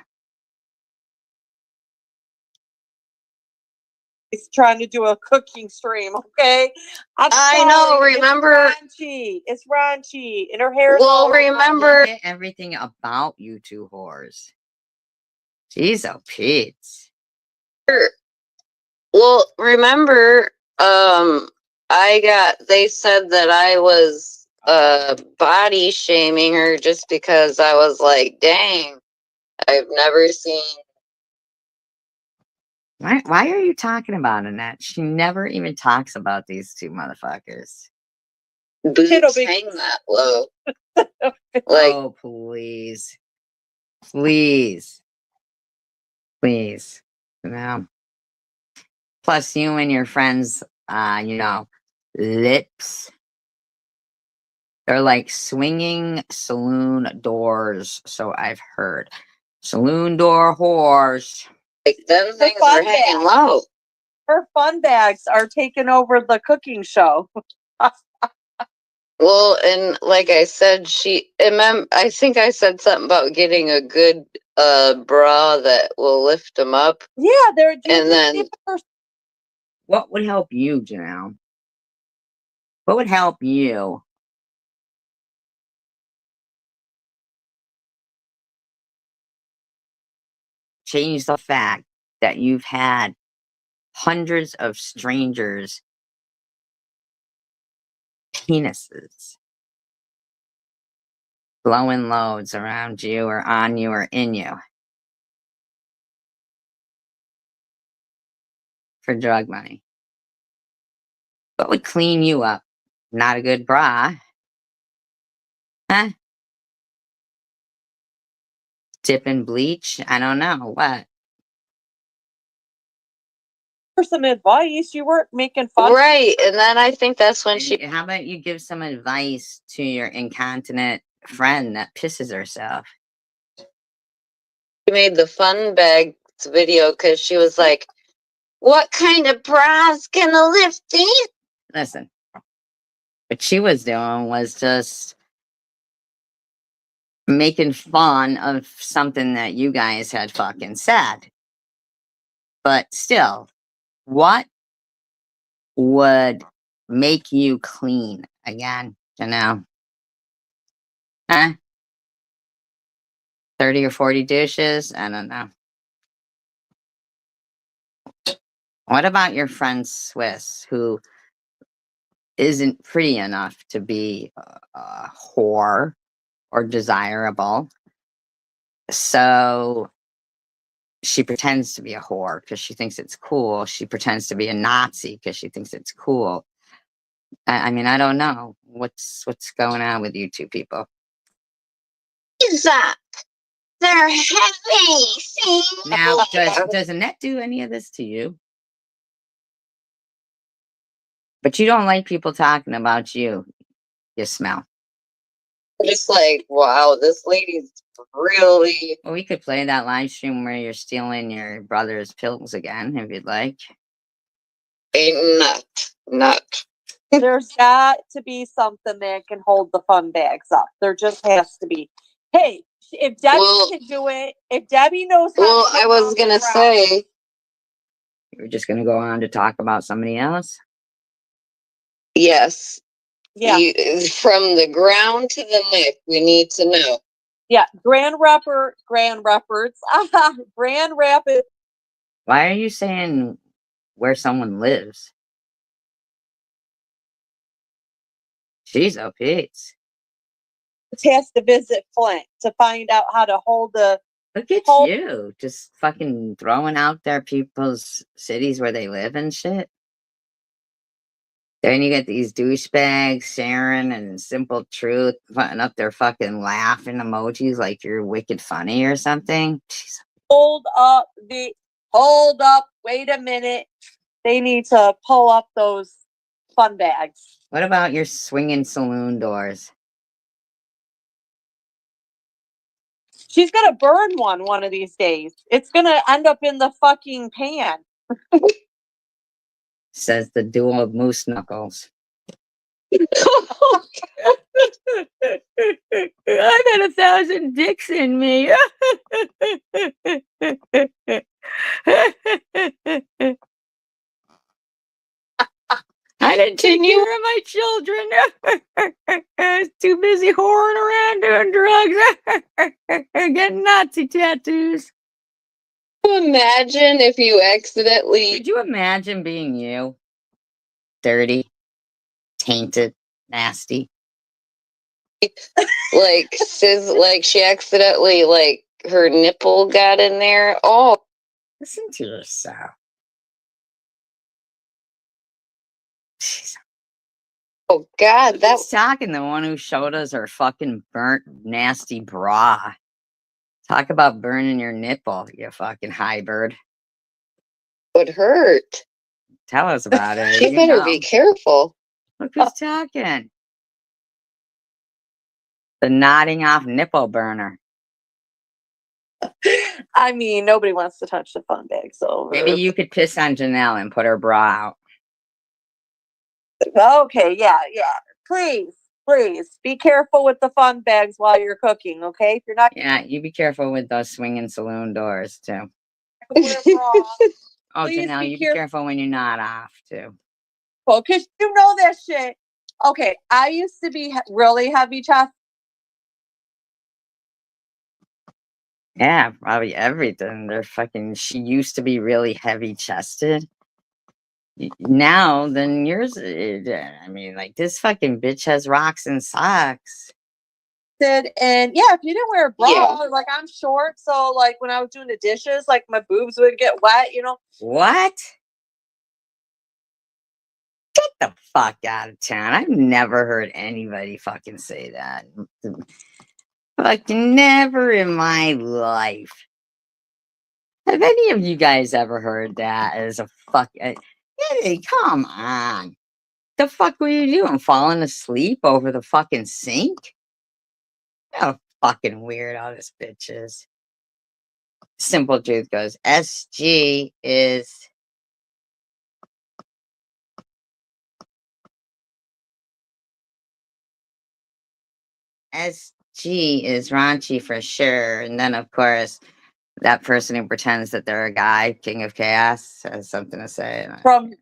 Speaker 4: She's trying to do a cooking stream, okay?
Speaker 5: I know, remember-
Speaker 4: It's raunchy. It's raunchy. And her hair.
Speaker 5: Well, remember-
Speaker 1: Look at everything about you two whores. Jeez, oh Pete.
Speaker 5: Well, remember, they said that I was body shaming her just because I was like, dang, I've never seen
Speaker 1: Why are you talking about Annette? She never even talks about these two motherfuckers.
Speaker 5: boobs hang that low. Like,
Speaker 1: Oh, please. Please. Please. No. Plus, you and your friends, lips. They're like swinging saloon doors, so I've heard. Saloon door whores.
Speaker 5: them things are hanging low.
Speaker 4: Her fun bags are taking over the cooking show.
Speaker 5: Well, and like I said, I think I said something about getting a good bra that will lift them up.
Speaker 4: Yeah, they're
Speaker 5: And then-
Speaker 1: What would help you, Janelle? What would help you? Change the fact that you've had hundreds of strangers' penises blowing loads around you or on you or in you for drug money. What would clean you up? Not a good bra. Huh? Dip in bleach? I don't know. What?
Speaker 4: For some advice, you weren't making fun.
Speaker 5: Right, and then I think that's when she
Speaker 1: How about you give some advice to your incontinent friend that pisses herself?
Speaker 5: made the fun bags video because she was like, what kind of bra's gonna lift it?
Speaker 1: Listen, what she was doing was just making fun of something that you guys had fucking said. But still, what would make you clean again, Janelle? Huh? 30 or 40 dishes? I don't know. What about your friend Swiss, who isn't pretty enough to be a whore or desirable? So she pretends to be a whore because she thinks it's cool. She pretends to be a Nazi because she thinks it's cool. I mean, I don't know what's going on with you two people.
Speaker 5: Zach, they're heavy. See?
Speaker 1: Now, does Annette do any of this to you? But you don't like people talking about you. You smell.
Speaker 5: Just like, wow, this lady's really
Speaker 1: Well, we could play that live stream where you're stealing your brother's pills again, if you'd like.
Speaker 5: a nut.
Speaker 4: There's got to be something that can hold the fun bags up. There just has to be. Hey, if Debbie can do it, if Debbie knows how
Speaker 5: Well,
Speaker 4: to
Speaker 5: I was gonna say,
Speaker 1: You're just gonna go on to talk about somebody else?
Speaker 5: yes.
Speaker 4: yeah,
Speaker 5: From the ground to the neck, we need to know.
Speaker 4: yeah, Grand Rapids, Grand Rapids.
Speaker 1: Why are you saying where someone lives? Jeez, oh Pete.
Speaker 4: Has to visit Flint to find out how to hold the.
Speaker 1: Look at you, just fucking throwing out there people's cities where they live and shit. Then you get these douchebags, Sharon and Simple Truth, putting up their fucking laughing emojis like you're wicked funny or something. Jeez.
Speaker 4: Hold up, wait a minute. They need to pull up those fun bags.
Speaker 1: What about your swinging saloon doors?
Speaker 4: She's gonna burn one of these days. It's gonna end up in the fucking pan.
Speaker 1: Says the duel of moose knuckles. I've had 1,000 dicks in me. I didn't take care of my children. I was too busy whoring around doing drugs. Getting Nazi tattoos.
Speaker 5: Imagine if you accidentally.
Speaker 1: Could you imagine being you? Dirty, tainted, nasty.
Speaker 5: Like she accidentally, like, her nipple got in there. Oh,
Speaker 1: Listen to yourself. Jeez.
Speaker 5: oh God,
Speaker 1: That's talking the one who showed us her fucking burnt, nasty bra. Talk about burning your nipple, you fucking high bird.
Speaker 5: would hurt.
Speaker 1: Tell us about it.
Speaker 5: She better be careful.
Speaker 1: Look who's talking. The nodding off nipple burner.
Speaker 4: I mean, nobody wants to touch the fun bag, so
Speaker 1: Maybe you could piss on Janelle and put her bra out.
Speaker 4: okay, yeah. Please be careful with the fun bags while you're cooking, okay? If you're not,
Speaker 1: Yeah, you be careful with those swinging saloon doors too.
Speaker 4: wear a bra.
Speaker 1: Oh,
Speaker 4: Please
Speaker 1: Janelle,
Speaker 4: be
Speaker 1: you be careful when you're not off too.
Speaker 4: Well, because you know that shit. Okay, I used to be really heavy chest.
Speaker 1: Yeah, probably everything. She used to be really heavy chested. Now, then yours, I mean, like this fucking bitch has rocks and socks.
Speaker 4: And yeah, if you didn't wear a bra, like I'm short, so like when I was doing the dishes, like my boobs would get wet, you know.
Speaker 1: What? Get the fuck out of town. I've never heard anybody fucking say that. Fucking never in my life. Have any of you guys ever heard that as a fuck? Hey, come on. The fuck were you doing? Falling asleep over the fucking sink? How fucking weirdo this bitch is. Simple Truth goes, SG is raunchy for sure. And then of course that person who pretends that they're a guy, King of Chaos, has something to say.
Speaker 4: From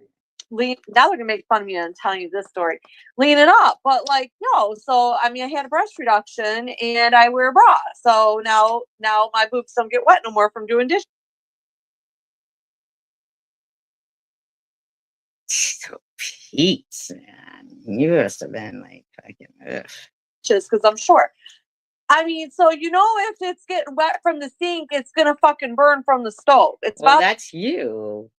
Speaker 4: now they're gonna make fun of me and telling you this story. Lean it up, but like no. So I mean, I had a breast reduction and I wear a bra. So now my boobs don't get wet no more from doing dishes.
Speaker 1: So Pete's, man, you must have been like fucking. Ugh.
Speaker 4: Because I'm short. I mean, so you know, if it's getting wet from the sink, it's gonna fucking burn from the stove. It's
Speaker 1: Well,
Speaker 4: about
Speaker 1: that's you.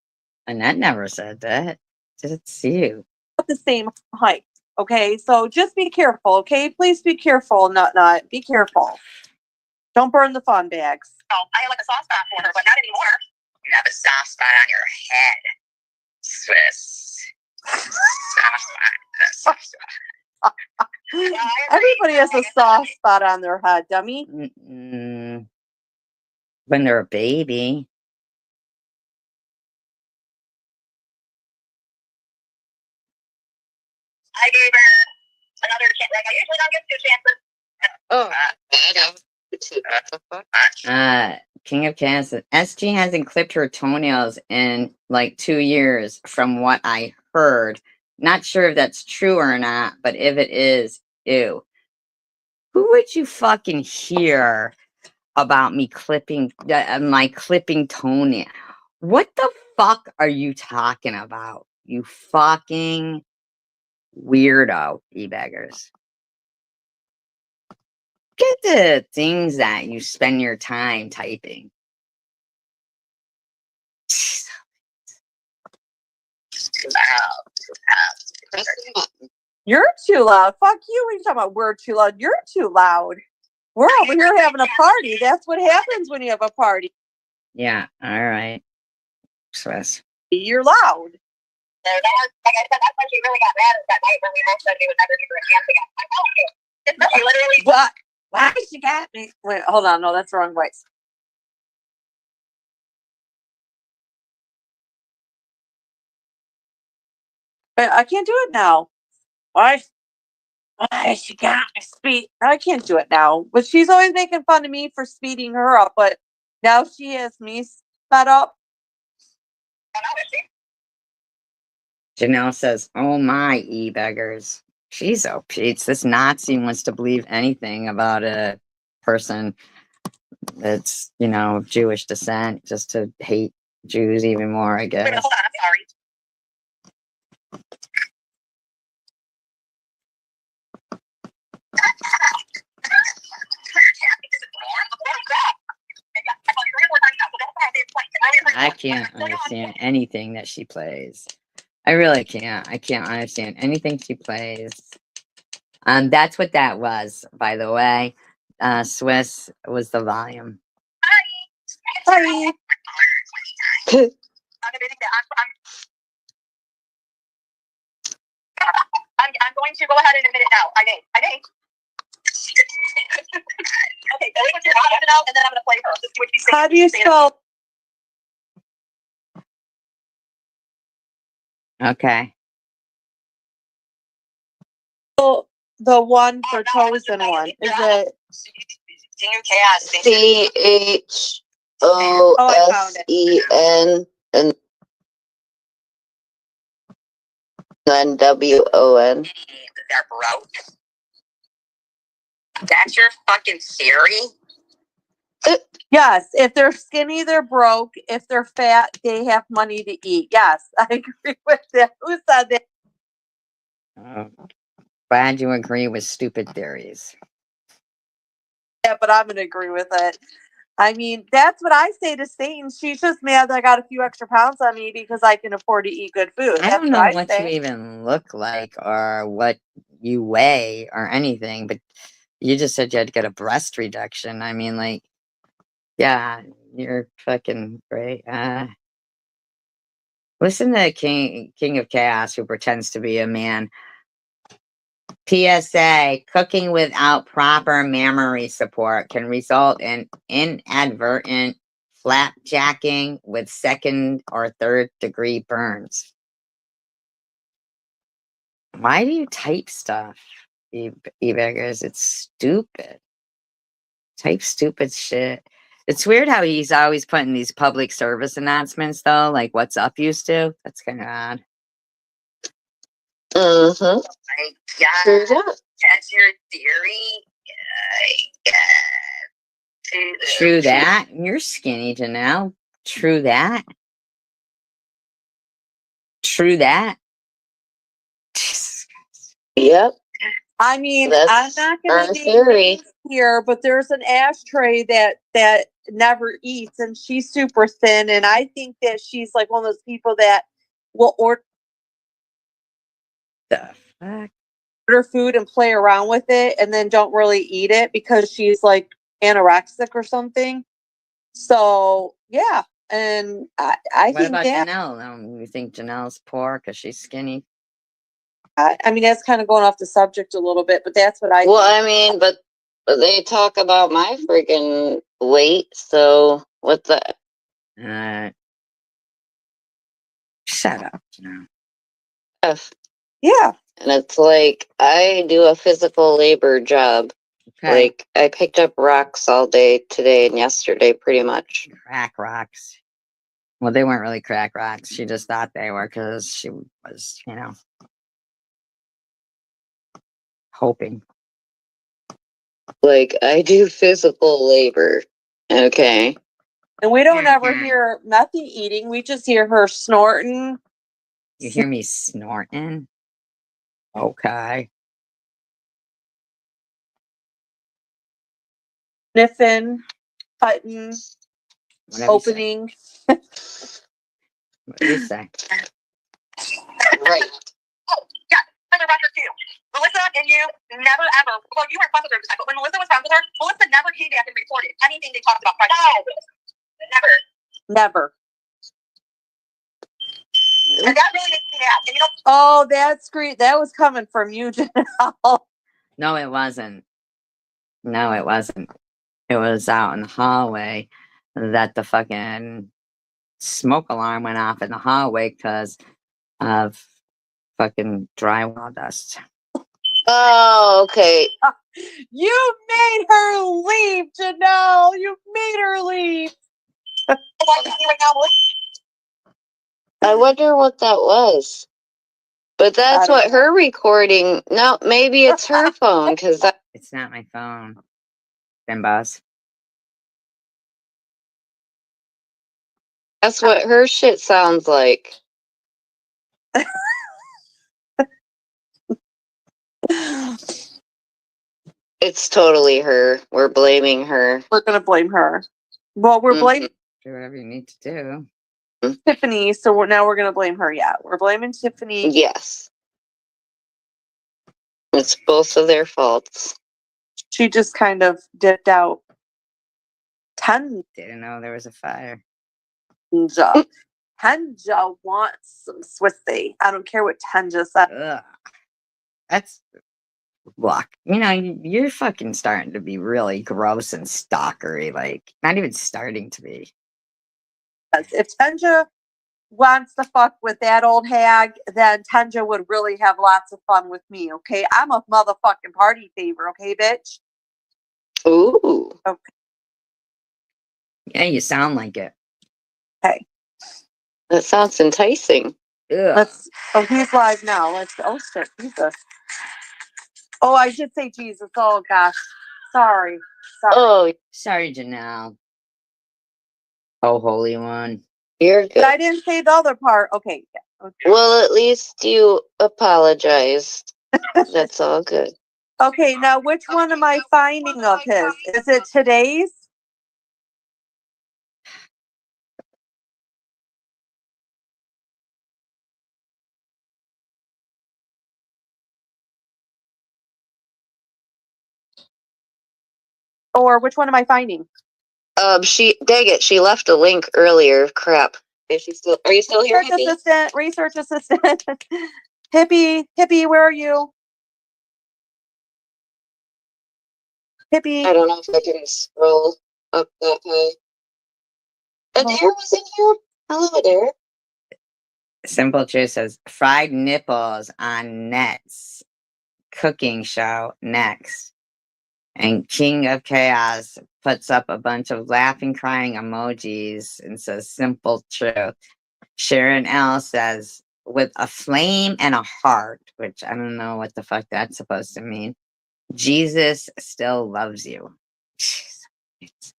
Speaker 1: Annette never said that. It's you.
Speaker 4: the same height. Okay, so just be careful. Okay, please be careful. Nut. Be careful. Don't burn the fun bags.
Speaker 6: Oh, I had like a soft spot for her, but not anymore. You have a soft spot on your head, Swiss. Soft spot. Soft spot.
Speaker 4: Everybody has a soft spot on their head, dummy.
Speaker 1: Mm-mm. When they're a baby.
Speaker 6: I gave her another chance. Like I usually don't give 2 chances.
Speaker 1: King of Chaos. SG hasn't clipped her toenails in like 2 years, from what I heard. Not sure if that's true or not, but if it is, ew. Who would you fucking hear about me clipping my clipping toenail? What the fuck are you talking about? You fucking weirdo, e-beggars. Get the things that you spend your time typing.
Speaker 7: Too loud.
Speaker 4: You're too loud. Fuck you. What are you talking about? We're too loud. You're too loud. We're over here having a party. That's what happens when you have a party.
Speaker 1: Yeah, all right. Swiss.
Speaker 4: You're loud.
Speaker 6: So that was, like I said, that's when she really got mad that night when we both said we would never give her a chance again. I told you. She literally.
Speaker 4: What? Why she got me? Wait, hold on. No, that's the wrong voice. I can't do it now. Why she got me speed? I can't do it now. But she's always making fun of me for speeding her up. But now she has me sped up.
Speaker 1: Janelle says, oh my, e-beggars. Jeez, oh Pete's, this Nazi wants to believe anything about a person that's, you know, of Jewish descent, just to hate Jews even more, I guess.
Speaker 6: Hold on, I'm sorry.
Speaker 1: I can't understand anything that she plays. I really can't. I can't understand anything she plays. That's what that was, by the way. Swiss was the volume.
Speaker 4: Sorry.
Speaker 6: I'm going to go ahead and admit it now. I may. Okay, so what's your now, and then I'm going to play her. Just see what you say.
Speaker 4: How do you spell?
Speaker 1: Okay.
Speaker 4: The one for chosen one. Is it
Speaker 5: CHOSEN and then WON.
Speaker 7: They're broke. That's your fucking theory?
Speaker 4: Yes, if they're skinny, they're broke. If they're fat, they have money to eat. Yes, I agree with that. Who said that?
Speaker 1: Glad you agree with stupid theories.
Speaker 4: Yeah, but I'm going to agree with it. I mean, that's what I say to Satan. She's just mad that I got a few extra pounds on me because I can afford to eat good food.
Speaker 1: I don't know what you even look like or what you weigh or anything, but you just said you had to get a breast reduction. I mean, like, yeah, you're fucking great. Listen to King of Chaos, who pretends to be a man. PSA, cooking without proper mammary support can result in inadvertent flapjacking with 2nd or 3rd degree burns. Why do you type stuff, e-beggars? It's stupid. Type stupid shit. It's weird how he's always putting these public service announcements, though, like What's Up used to. That's kind of odd.
Speaker 5: Mm-hmm.
Speaker 7: My God,
Speaker 5: True that.
Speaker 7: that's your theory. Yeah.
Speaker 1: True that. You're skinny, Janelle. True that. True that.
Speaker 5: Yep.
Speaker 4: I mean, I'm
Speaker 5: That's
Speaker 4: not
Speaker 5: our
Speaker 4: going to name
Speaker 5: theory.
Speaker 4: names here, but there's an ashtray that never eats, and she's super thin. And I think that she's like one of those people that will order
Speaker 1: The fuck?
Speaker 4: food and play around with it, and then don't really eat it because she's like anorexic or something. So yeah, and I
Speaker 1: What
Speaker 4: think
Speaker 1: about
Speaker 4: that
Speaker 1: Janelle? You think Janelle's poor because she's skinny?
Speaker 4: I mean that's kind of going off the subject a little bit, but that's what I
Speaker 5: Well,
Speaker 4: think.
Speaker 5: I mean, but they talk about my freaking weight, so what the
Speaker 1: Shut up, Janelle.
Speaker 5: F?
Speaker 4: Yeah.
Speaker 5: And it's like, I do a physical labor job.
Speaker 1: Okay.
Speaker 5: Like, I picked up rocks all day today and yesterday, pretty much.
Speaker 1: Crack rocks. Well, they weren't really crack rocks. She just thought they were because she was, hoping.
Speaker 5: Like, I do physical labor. Okay.
Speaker 4: And we don't ever hear Methy eating. We just hear her snorting.
Speaker 1: You hear me snorting? Okay.
Speaker 4: Sniffing, cutting,
Speaker 1: Whatever you say.
Speaker 4: opening.
Speaker 1: Whatever you say.
Speaker 5: Right.
Speaker 6: Oh, yeah, for the record too. Melissa and you never ever, well, you weren't friends with her, but when Melissa was friends with her, Melissa never came back and reported anything they talked about. Right? No, never.
Speaker 4: Never.
Speaker 6: And that really makes me mad. And you know,
Speaker 4: Oh, that's great. That was coming from you, Janelle.
Speaker 1: No, it wasn't. No, it wasn't. It was out in the hallway that the fucking smoke alarm went off in the hallway because of fucking drywall dust.
Speaker 5: Oh, okay.
Speaker 4: You made her leave, Janelle. You made her leave.
Speaker 6: what you see right now, Melissa,
Speaker 5: I wonder what that was. But that's
Speaker 4: I don't
Speaker 5: what her recording. No, maybe it's her phone because
Speaker 1: It's not my phone. Bimbos.
Speaker 5: that's what her shit sounds like. It's totally her. We're blaming her.
Speaker 4: We're going to blame her. Well, we're blaming
Speaker 1: Do whatever you need to do.
Speaker 4: Tiffany, so now we're going to blame her. Yeah, we're blaming Tiffany.
Speaker 5: Yes. It's both of their faults.
Speaker 4: She just kind of dipped out. Tenja.
Speaker 1: Didn't know there was a fire.
Speaker 4: Tenja wants some Swissy. I don't care what Tenja said.
Speaker 1: Ugh. That's look. You're fucking starting to be really gross and stalkery. Like, not even starting to be.
Speaker 4: If Tenja wants to fuck with that old hag, then Tenja would really have lots of fun with me, okay? I'm a motherfucking party favor, okay, bitch?
Speaker 5: Ooh.
Speaker 4: Okay.
Speaker 1: Yeah, you sound like it.
Speaker 4: Okay.
Speaker 5: That sounds enticing.
Speaker 1: Ugh.
Speaker 4: He's live now. Oh shit, Jesus. Oh, I did say Jesus. Oh gosh. Sorry.
Speaker 5: Oh,
Speaker 1: Sorry, Janelle. Oh, Holy One.
Speaker 5: you're
Speaker 4: But
Speaker 5: good.
Speaker 4: I didn't say the other part. Okay. Yeah. Okay.
Speaker 5: Well, at least you apologized. That's all good.
Speaker 4: Okay, now which one am I finding of his? Is it today's? Or which one am I finding?
Speaker 5: She left a link earlier. Crap. Are you still here,
Speaker 4: Research assistant. Hippie, where are you? Hippie.
Speaker 5: I don't know if I can scroll up that high. Adair was in here. Hello, Adair.
Speaker 1: Simple Truth says fried nipples on nets. Cooking show next. And King of Chaos puts up a bunch of laughing, crying emojis and says simple truth. Sharon L says with a flame and a heart, which I don't know what the fuck that's supposed to mean. Jesus still loves you. Jeez.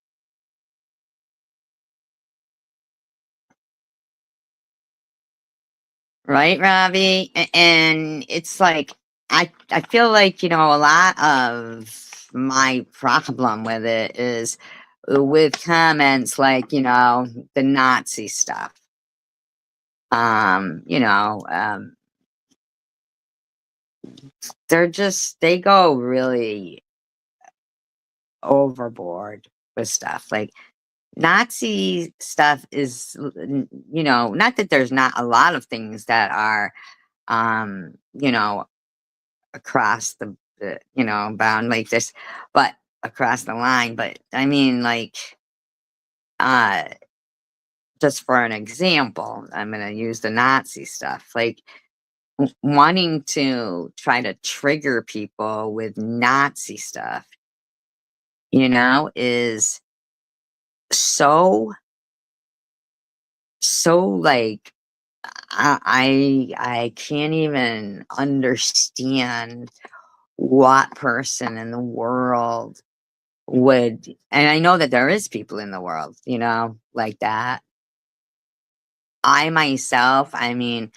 Speaker 1: Right, Robbie? And it's like I feel like, you know, a lot of my problem with it is with comments like, you know, the Nazi stuff. You know, they go really overboard with stuff. Like Nazi stuff is, you know, not that there's not a lot of things that are, you know, across the you know, bound like this, but across the line. But I mean, like, uh, just for an example, I'm gonna use the Nazi stuff. Like wanting to try to trigger people with Nazi stuff, you know, is so like I can't even understand what person in the world would, and I know that there is people in the world, you know, like that. I myself, I mean,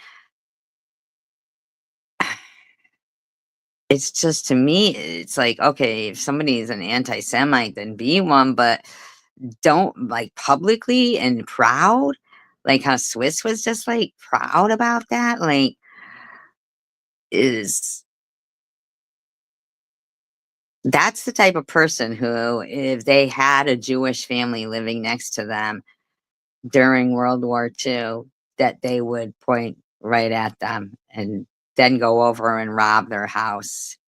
Speaker 1: it's just to me, it's like, okay, if somebody is an anti-Semite, then be one, but don't like publicly and proud, like how Swiss was just like proud about that, like is that's the type of person who, if they had a Jewish family living next to them during World War II, that they would point right at them and then go over and rob their house,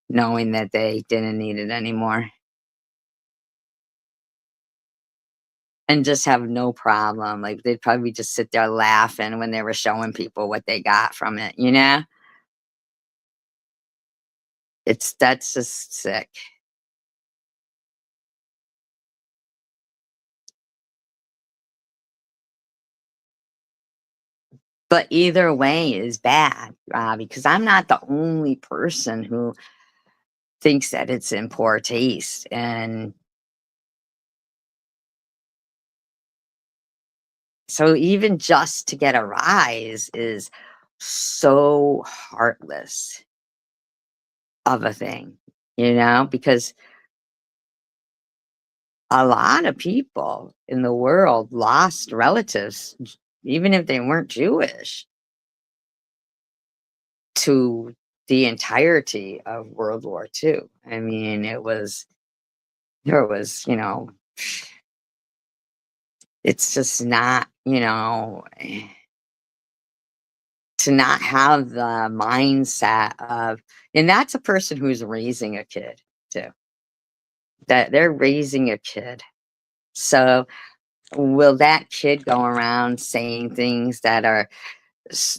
Speaker 1: knowing that they didn't need it anymore. And just have no problem. Like they'd probably just sit there laughing when they were showing people what they got from it, you know? That's just sick. But either way is bad, because I'm not the only person who thinks that it's in poor taste. And so even just to get a rise is so heartless of a thing, you know, because a lot of people in the world lost relatives, even if they weren't Jewish, to the entirety of World War II. I mean, there was, you know, it's just not, you know, to not have the mindset of, and that's a person who's raising a kid too, that they're raising a kid. So will that kid go around saying things that are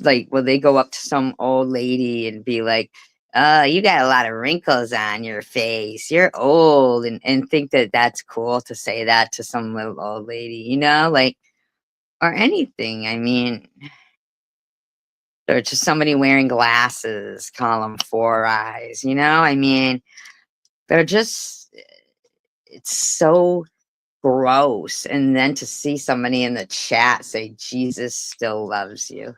Speaker 1: like, will they go up to some old lady and be like, "Oh, you got a lot of wrinkles on your face. You're old," and think that that's cool to say that to some little old lady, you know, like, or anything. I mean, or just somebody wearing glasses, call them four eyes, you know? I mean, they're just, it's so gross. And then to see somebody in the chat say, Jesus still loves you.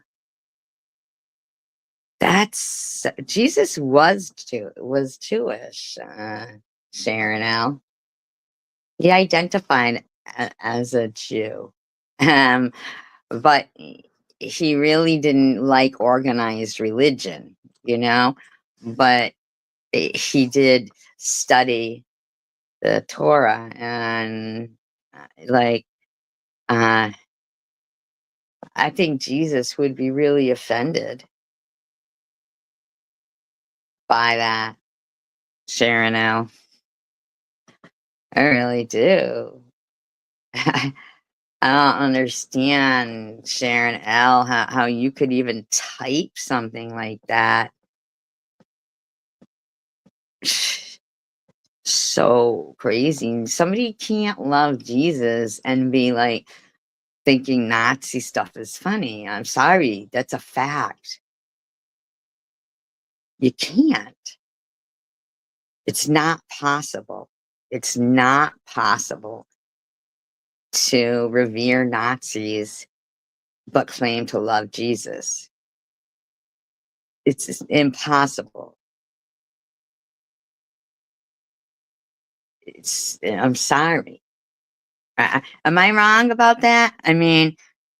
Speaker 1: That's, Jesus was Jewish, Sharon L. He identified as a Jew. Um, but he really didn't like organized religion, you know? But he did study the Torah, and like uh I think Jesus would be really offended by that, Sharon L. I really do. I don't understand, Sharon L, how you could even type something like that. So crazy. Somebody can't love Jesus and be like, thinking Nazi stuff is funny. I'm sorry, that's a fact. You can't. It's not possible. It's not possible to revere Nazis but claim to love Jesus. It's just impossible. I'm sorry. Am I wrong about that? I mean,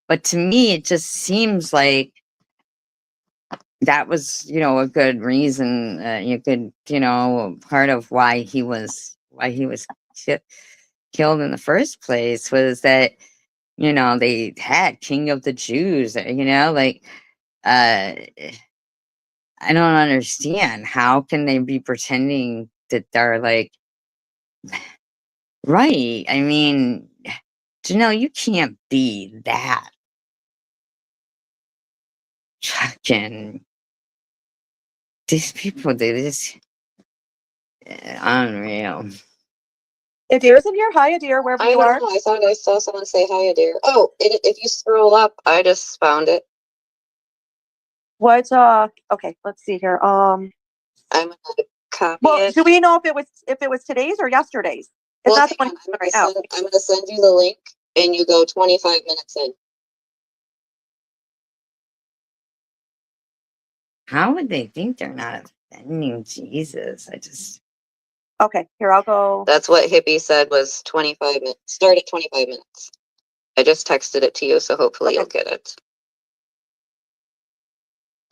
Speaker 1: but to me, it just seems like that was, a good reason, part of why he was killed in the first place was that, they had King of the Jews, like, I don't understand. How can they be pretending that they're like, right? I mean, Janelle, you can't be that fucking. These people, they just unreal.
Speaker 4: Adir's in here. Hi, Adir, wherever
Speaker 5: I
Speaker 4: you are.
Speaker 5: know. I thought I saw someone say hi, Adair. Oh, if you scroll up, I just found it.
Speaker 4: What? Okay, let's see here.
Speaker 5: I'm gonna copy
Speaker 4: Well,
Speaker 5: it.
Speaker 4: do we know if it was today's or yesterday's? It's
Speaker 5: Well,
Speaker 4: not the
Speaker 5: hang
Speaker 4: one
Speaker 5: on,
Speaker 4: right now.
Speaker 5: I'm gonna send you the link, and you go 25 minutes in.
Speaker 1: How would they think they're not offending Jesus?
Speaker 4: Okay, here I'll go.
Speaker 5: That's what Hippie said was 25 minutes. Start at 25 minutes. I just texted it to you, so hopefully you'll get it.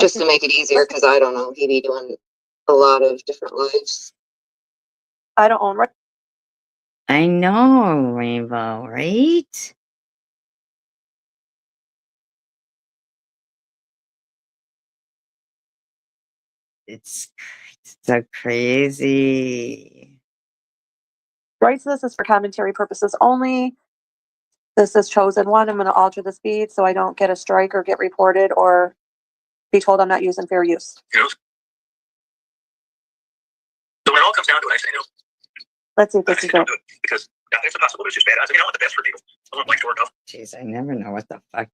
Speaker 5: Just to make it easier, because I don't know, he be doing a lot of different lives.
Speaker 4: I don't own.
Speaker 1: I know, Rainbow, right? It's so crazy.
Speaker 4: Right, so this is for commentary purposes only. This is chosen one. I'm going to alter the speed so I don't get a strike or get reported or be told I'm not using fair use.
Speaker 2: So when it all comes down to it, I say no.
Speaker 4: Let's see if this is it.
Speaker 2: Because it's impossible. It's just bad. I want the best for people. I want to work off.
Speaker 1: Jeez, I never know what the fuck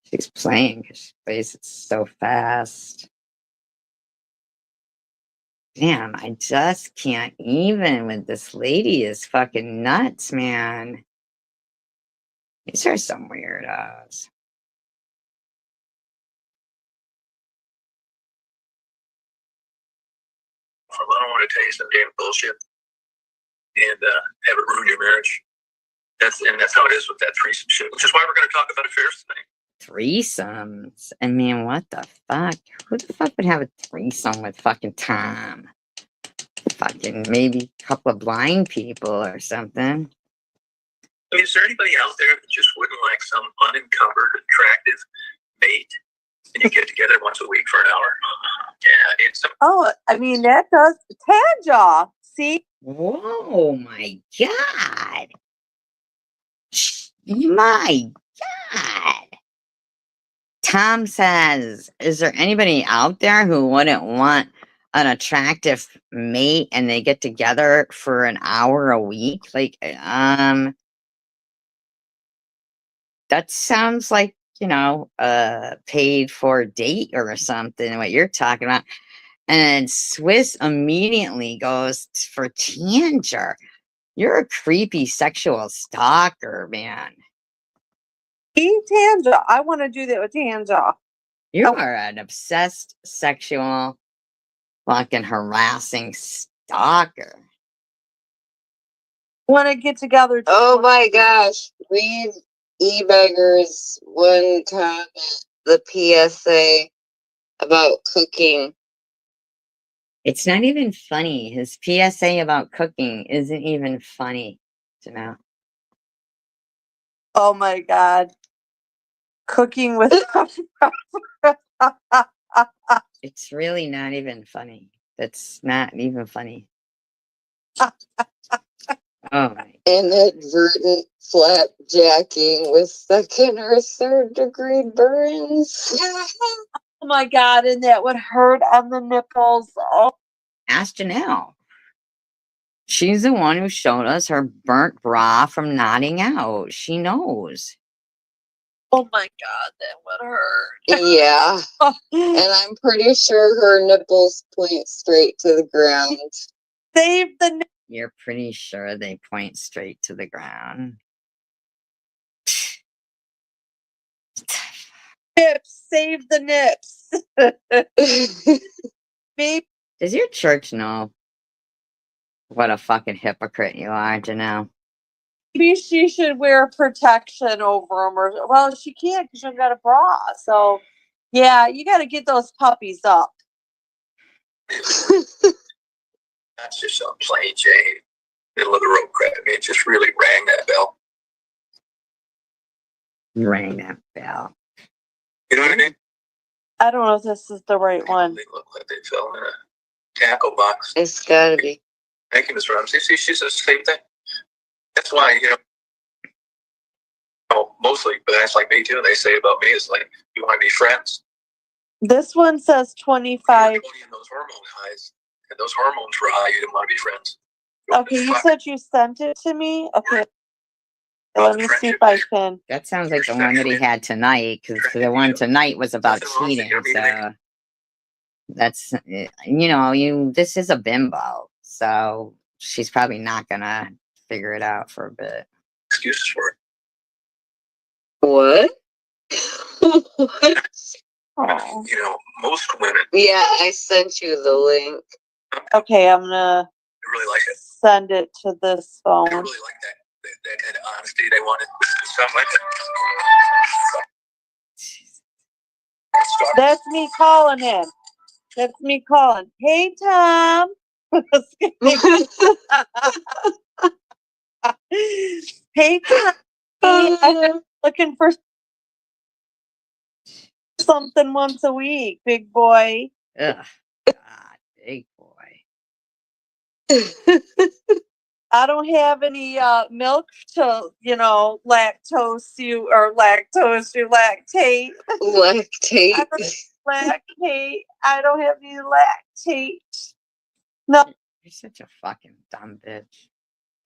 Speaker 1: she's playing because she plays it so fast. Damn, I just can't even with this lady is fucking nuts, man. These are some weirdos.
Speaker 2: I don't want to tell you some damn bullshit and have it ruin your marriage. That's how it is with that threesome shit, which is why we're going to talk about affairs tonight.
Speaker 1: Threesomes? I mean, what the fuck? Who the fuck would have a threesome with fucking Tom? Fucking maybe a couple of blind people or something.
Speaker 2: I mean, is there anybody out there that just wouldn't like some unencumbered, attractive mate, and you get together once a week for an hour? Yeah, it's.
Speaker 4: Oh, I mean, that does. Tanja, see?
Speaker 1: Whoa, my God. My God. Tom says, is there anybody out there who wouldn't want an attractive mate and they get together for an hour a week? Like, that sounds like, a paid for date or something, what you're talking about. And Swiss immediately goes for Tanger. You're a creepy sexual stalker, man.
Speaker 4: Tanja, I want to do that with Tanja.
Speaker 1: You are an obsessed sexual fucking harassing stalker.
Speaker 4: Want to get together?
Speaker 5: Oh my gosh. Read eBeggar's one comment, the PSA about cooking.
Speaker 1: It's not even funny. His PSA about cooking isn't even funny to know.
Speaker 4: Oh my God. Cooking with.
Speaker 1: It's really not even funny. That's not even funny. Oh my.
Speaker 5: Inadvertent flapjacking with second or third degree burns.
Speaker 4: Oh my God, and that would hurt on the nipples. Oh.
Speaker 1: Ask Janelle. She's the one who showed us her burnt bra from nodding out. She knows.
Speaker 4: Oh my god, that would hurt.
Speaker 5: Yeah. And I'm pretty sure her nipples point straight to the ground.
Speaker 4: Save the
Speaker 1: You're pretty sure they point straight to the ground.
Speaker 4: nips. Save the nips. Maybe
Speaker 1: Does your church know what a fucking hypocrite you are, Janelle?
Speaker 4: she should wear protection over them, or well, she can't because she's got a bra. So, yeah, you got to get those puppies up.
Speaker 2: That's just some plain Jane, middle of the road crap. I mean, it just really rang that bell.
Speaker 1: Ring that bell.
Speaker 2: You know what I mean?
Speaker 4: I don't know if this is the right one.
Speaker 2: They look like they fell in a tackle box.
Speaker 5: It's gotta be.
Speaker 2: Thank you, Miss Ramsey. See, she says the same thing. That's why, mostly, but that's like me too. They say about me is like, you want to be friends.
Speaker 4: This one says 25.
Speaker 2: You're in those hormone highs, and those hormones were high. You didn't want to be friends.
Speaker 4: Okay, you said you sent it to me? Okay. Let me see if I can.
Speaker 1: That sounds like the one that he had tonight, because the one tonight was about cheating. So that's, this is a bimbo. So she's probably not going to figure it out for a bit.
Speaker 2: Excuses for it.
Speaker 5: What? What?
Speaker 4: Oh.
Speaker 2: Most women.
Speaker 5: Yeah, I sent you the link.
Speaker 4: Okay, I'm gonna
Speaker 2: Really like it.
Speaker 4: send it to this phone.
Speaker 2: They really like that kind of honesty. They wanted something like that.
Speaker 4: That's me calling him. That's me calling. Hey, Tom. Hey, Tom. I'm looking for something once a week, big boy.
Speaker 1: Ugh. God, big boy.
Speaker 4: I don't have any milk to, lactate.
Speaker 5: Lactate.
Speaker 4: Lactate. I don't have any lactate. No,
Speaker 1: You're such a fucking dumb bitch.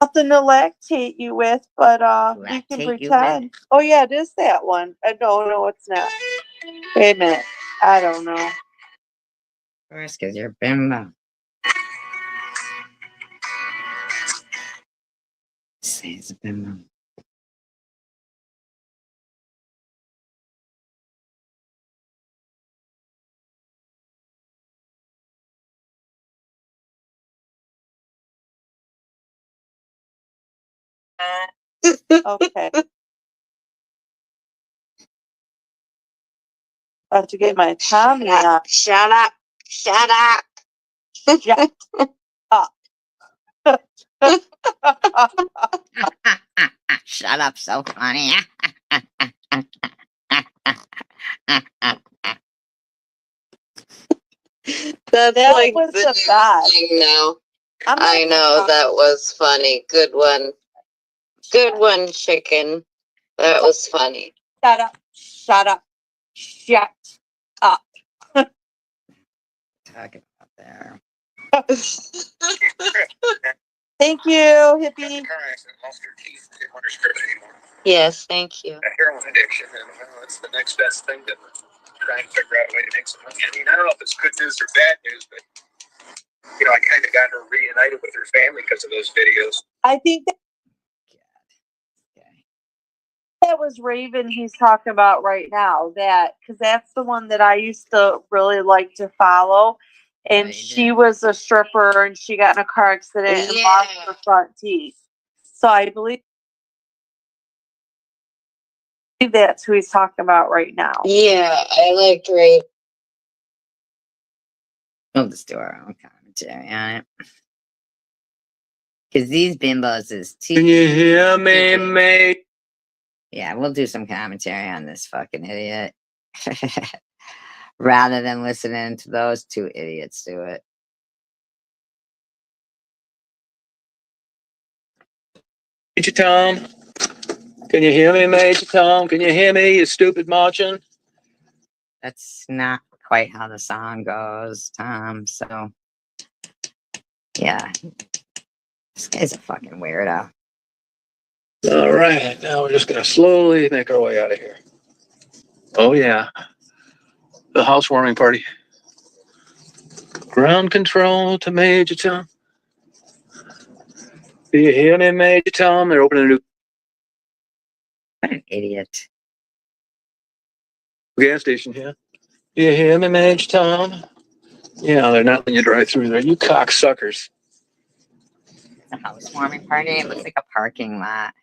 Speaker 4: nothing to lactate you with, but we can
Speaker 1: Lactate you
Speaker 4: pretend. Oh yeah, it is that one. No, it's not. Wait a minute. I don't know.
Speaker 1: Of course, because you're bimbo. Say it's a bimbo.
Speaker 4: Okay. I have to get my Tommy up.
Speaker 5: Shut up. Shut up.
Speaker 4: Shut up.
Speaker 1: Shut up, so funny.
Speaker 5: That's
Speaker 4: That
Speaker 5: like
Speaker 4: was
Speaker 5: the
Speaker 4: the
Speaker 5: new
Speaker 4: best.
Speaker 5: thing now.
Speaker 4: I'm
Speaker 5: I
Speaker 4: not-
Speaker 5: know, that was funny. Good one. Good one, chicken. That was funny.
Speaker 4: Shut up. Shut up. Shut up.
Speaker 1: Talking about there.
Speaker 4: Thank you, hippie.
Speaker 2: Car accident, lost her teeth, didn't want her script anymore.
Speaker 5: Yes, thank you.
Speaker 2: A heroin addiction, and that's the next best thing to try and figure out a way to make some money. I mean, I don't know if it's good news or bad news, but I kind of got her reunited with her family because of those videos.
Speaker 4: I think that was Raven he's talking about right now. Because that's the one that I used to really like to follow. And
Speaker 1: Raven.
Speaker 4: she was a stripper and she got in a car accident and lost her front teeth. So I believe that's who he's talking about right now.
Speaker 5: Yeah, I liked Ray.
Speaker 1: We'll just do our own commentary on it. Because these bimbos is too.
Speaker 2: Can you hear me, mate?
Speaker 1: Yeah, we'll do some commentary on this fucking idiot. Rather than listening to those two idiots do it.
Speaker 2: Major Tom? Can you hear me, Major Tom? Can you hear me, you stupid Martian?
Speaker 1: That's not quite how the song goes, Tom. So, yeah. This guy's a fucking weirdo.
Speaker 2: All right, now we're just going to slowly make our way out of here. Oh, yeah. The housewarming party. Ground control to Major Tom. Do you hear me, Major Tom? They're opening a new
Speaker 1: What an idiot.
Speaker 2: gas station here. Do you hear me, Major Tom? Yeah, they're not letting you drive through there. You cocksuckers.
Speaker 1: It's a housewarming party. It looks like a parking lot.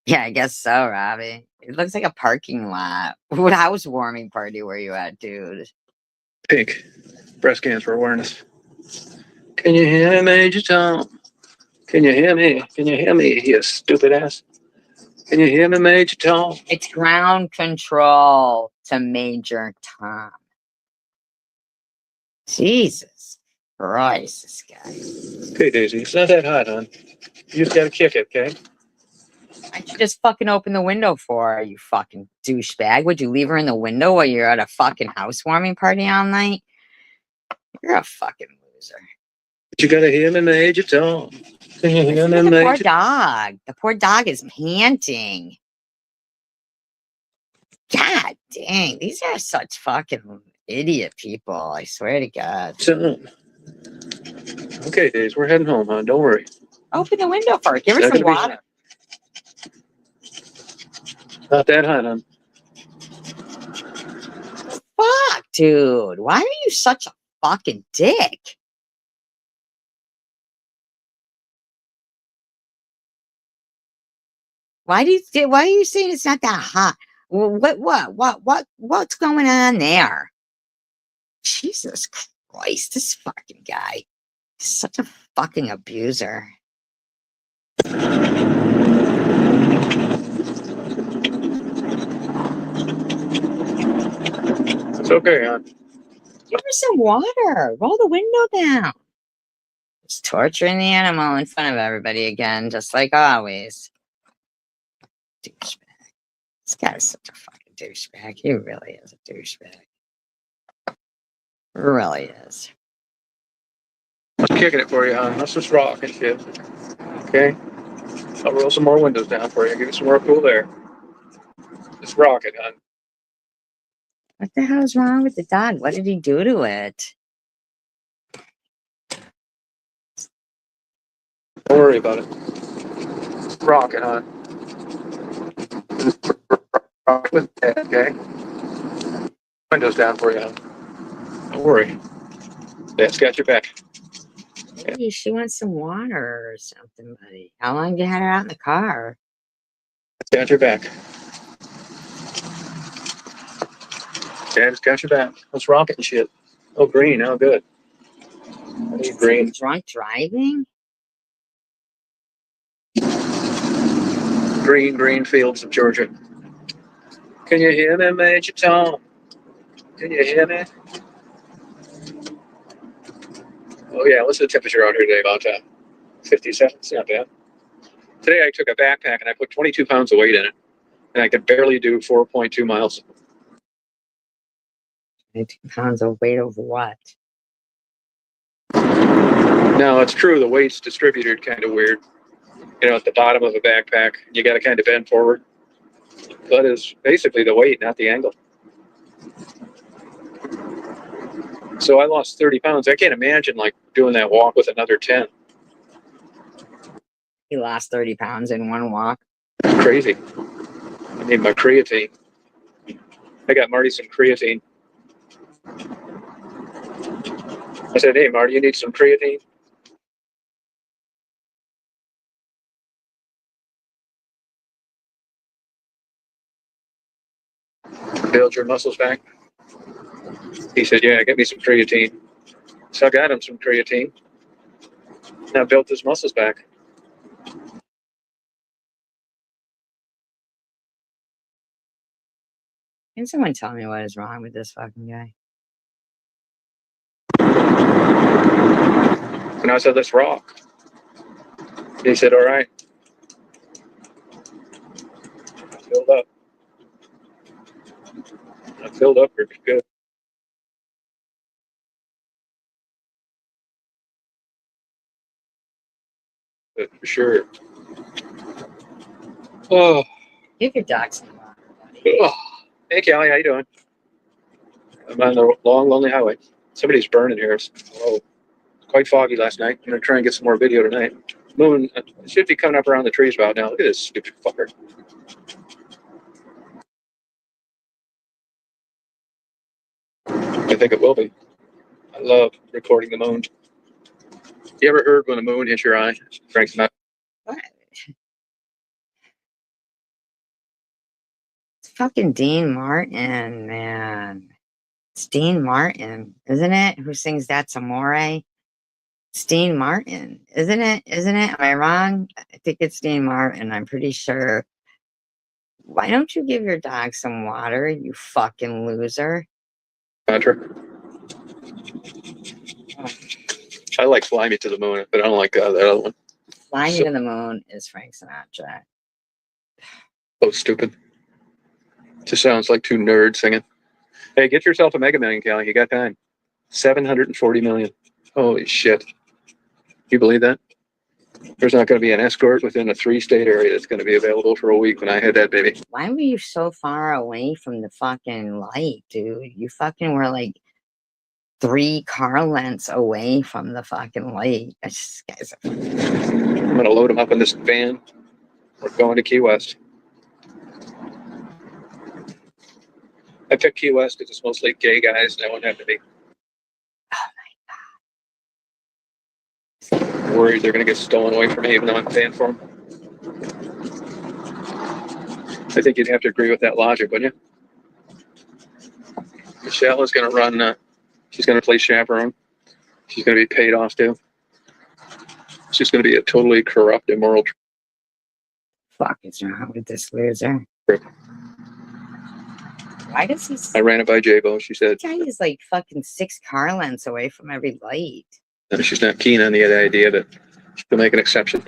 Speaker 1: Yeah, I guess so, Robbie. It looks like a parking lot. What housewarming party were you at, dude?
Speaker 2: Pink. Breast cancer awareness. Can you hear me, Major Tom? Can you hear me? Can you hear me, you stupid ass? Can you hear me, Major Tom?
Speaker 1: It's ground control to Major Tom. Jesus Christ, this guy.
Speaker 2: Okay, Daisy, it's not that hot, hon. You just gotta kick it, okay?
Speaker 1: Why'd you just fucking open the window for her, you fucking douchebag? Would you leave her in the window while you're at a fucking housewarming party all night? You're a fucking loser.
Speaker 2: But you gotta hear me, Major Tom. Can you hear
Speaker 1: Listen
Speaker 2: me,
Speaker 1: to the poor
Speaker 2: Major?
Speaker 1: dog. The poor dog is panting. God dang, these are such fucking idiot people. I swear to God.
Speaker 2: Tom. Okay, Daisy, we're heading home, hon. Don't worry.
Speaker 1: Open the window for her. Give her
Speaker 2: Not
Speaker 1: some
Speaker 2: gonna be
Speaker 1: water.
Speaker 2: Not that hot, hon.
Speaker 1: Fuck, dude. Why are you such a fucking dick? Why are you saying it's not that hot? What's going on there? Jesus Christ, this fucking guy. He's such a fucking abuser.
Speaker 2: It's okay, hon.
Speaker 1: Give her some water. Roll the window down. Just torturing the animal in front of everybody again, just like always. Douchebag. This guy's such a fucking douchebag. He really is a douchebag. Really is.
Speaker 2: I'm kicking it for you, hon. Let's just rock and shit. Okay? I'll roll some more windows down for you. Give you some more cool air. Just rock it, hon.
Speaker 1: What the hell's wrong with the dog? What did he do to it?
Speaker 2: Don't worry about it. Just rock it, hon. Rock with that, okay? Windows down for you, hon. Don't worry. Dad's got your back.
Speaker 1: Maybe she wants some water or something, buddy. How long you had her out in the car?
Speaker 2: Dad's got your back. Dad's got your back. Let's rock it and shit. Oh, green. Oh, good. I need green.
Speaker 1: Drunk driving?
Speaker 2: Green fields of Georgia. Can you hear me, Major Tom? Can you hear me? Oh, yeah. What's the temperature out here today? About 57. It's not bad. Today I took a backpack and I put 22 pounds of weight in it. And I could barely do 4.2 miles.
Speaker 1: 22 pounds of weight of what?
Speaker 2: Now, it's true, the weight's distributed kind of weird. You know, at the bottom of a backpack, you got to kind of bend forward. That is basically the weight, not the angle. So I lost 30 pounds. I can't imagine like doing that walk with another 10.
Speaker 1: He lost 30 pounds in one walk.
Speaker 2: Crazy. I need my creatine. I got Marty some creatine. I said, hey, Marty, you need some creatine? Build your muscles back. He said, yeah, get me some creatine. So I got him some creatine. And I built his muscles back.
Speaker 1: Can someone tell me what is wrong with this fucking guy?
Speaker 2: And I said, let's rock. He said, all right. I filled up. I filled up pretty good. But for sure. Oh,
Speaker 1: Give your dog some water.
Speaker 2: Oh, hey, Callie, how you doing? I'm on the long, lonely highway. Somebody's burning here. It's quite foggy last night. I'm going to try and get some more video tonight. Moon should be coming up around the trees about now. Look at this stupid fucker. I think it will be. I love recording the moon. You ever heard when the moon hits your eye? Frank Sinatra.
Speaker 1: What? It's fucking Dean Martin, man. It's Dean Martin, isn't it? Who sings That's Amore? It's Dean Martin, isn't it? Isn't it? Am I wrong? I think it's Dean Martin. I'm pretty sure. Why don't you give your dog some water, you fucking loser?
Speaker 2: I like Fly Me to the Moon, but I don't like that other one.
Speaker 1: Flying to the Moon is Frank Sinatra.
Speaker 2: So stupid. Just sounds like two nerds singing. Hey, get yourself a Mega Million, Callie. You got time. 740 million. Holy shit. You believe that? There's not going to be an escort within a 3-state area that's going to be available for a week when I had that baby.
Speaker 1: Why were you so far away from the fucking light, dude? You fucking were like 3 car lengths away from the fucking light. This guy's
Speaker 2: I'm going to load him up in this van. We're going to Key West. I picked Key West because it's mostly gay guys and I won't have to be worried they're going to get stolen away from me even though I'm paying for them. I think you'd have to agree with that logic, wouldn't you? Michelle is going to run, she's going to play chaperone. She's going to be paid off too. She's going to be a totally corrupt, immoral.
Speaker 1: fuck is wrong with this loser? Why does he?
Speaker 2: I ran it by J-Bo. She said,
Speaker 1: This guy is like fucking 6 car lengths away from every light.
Speaker 2: she's not keen on the idea that she'll make an exception.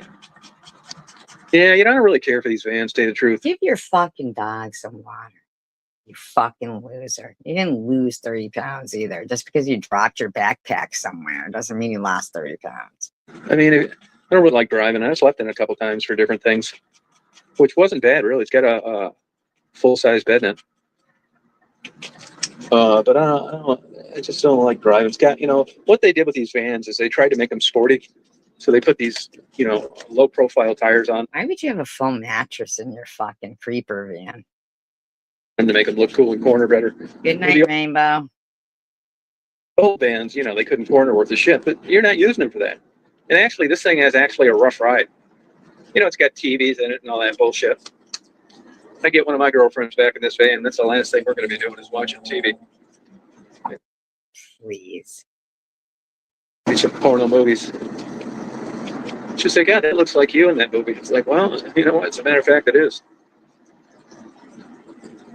Speaker 2: Yeah, you don't really care for these vans, tell you the truth.
Speaker 1: Give your fucking dog some water. You fucking loser. You didn't lose 30 pounds either. Just because you dropped your backpack somewhere doesn't mean you lost 30 pounds.
Speaker 2: I mean, I don't really like driving. I slept in a couple times for different things, which wasn't bad, really. It's got a full-size bed in it. But I just don't like driving. It's got, what they did with these vans is they tried to make them sporty. So they put these, low-profile tires on.
Speaker 1: Why would you have a full mattress in your fucking creeper van?
Speaker 2: And to make them look cool and corner better.
Speaker 1: Good night, Rainbow.
Speaker 2: Old vans, they couldn't corner worth a shit, but you're not using them for that. And actually, this thing has actually a rough ride. It's got TVs in it and all that bullshit. I get one of my girlfriends back in this van, that's the last thing we're going to be doing is watching TV.
Speaker 1: Please.
Speaker 2: Some porno movies. She'll say, God, that looks like you in that movie. It's like, well, you know what? As a matter of fact, it is.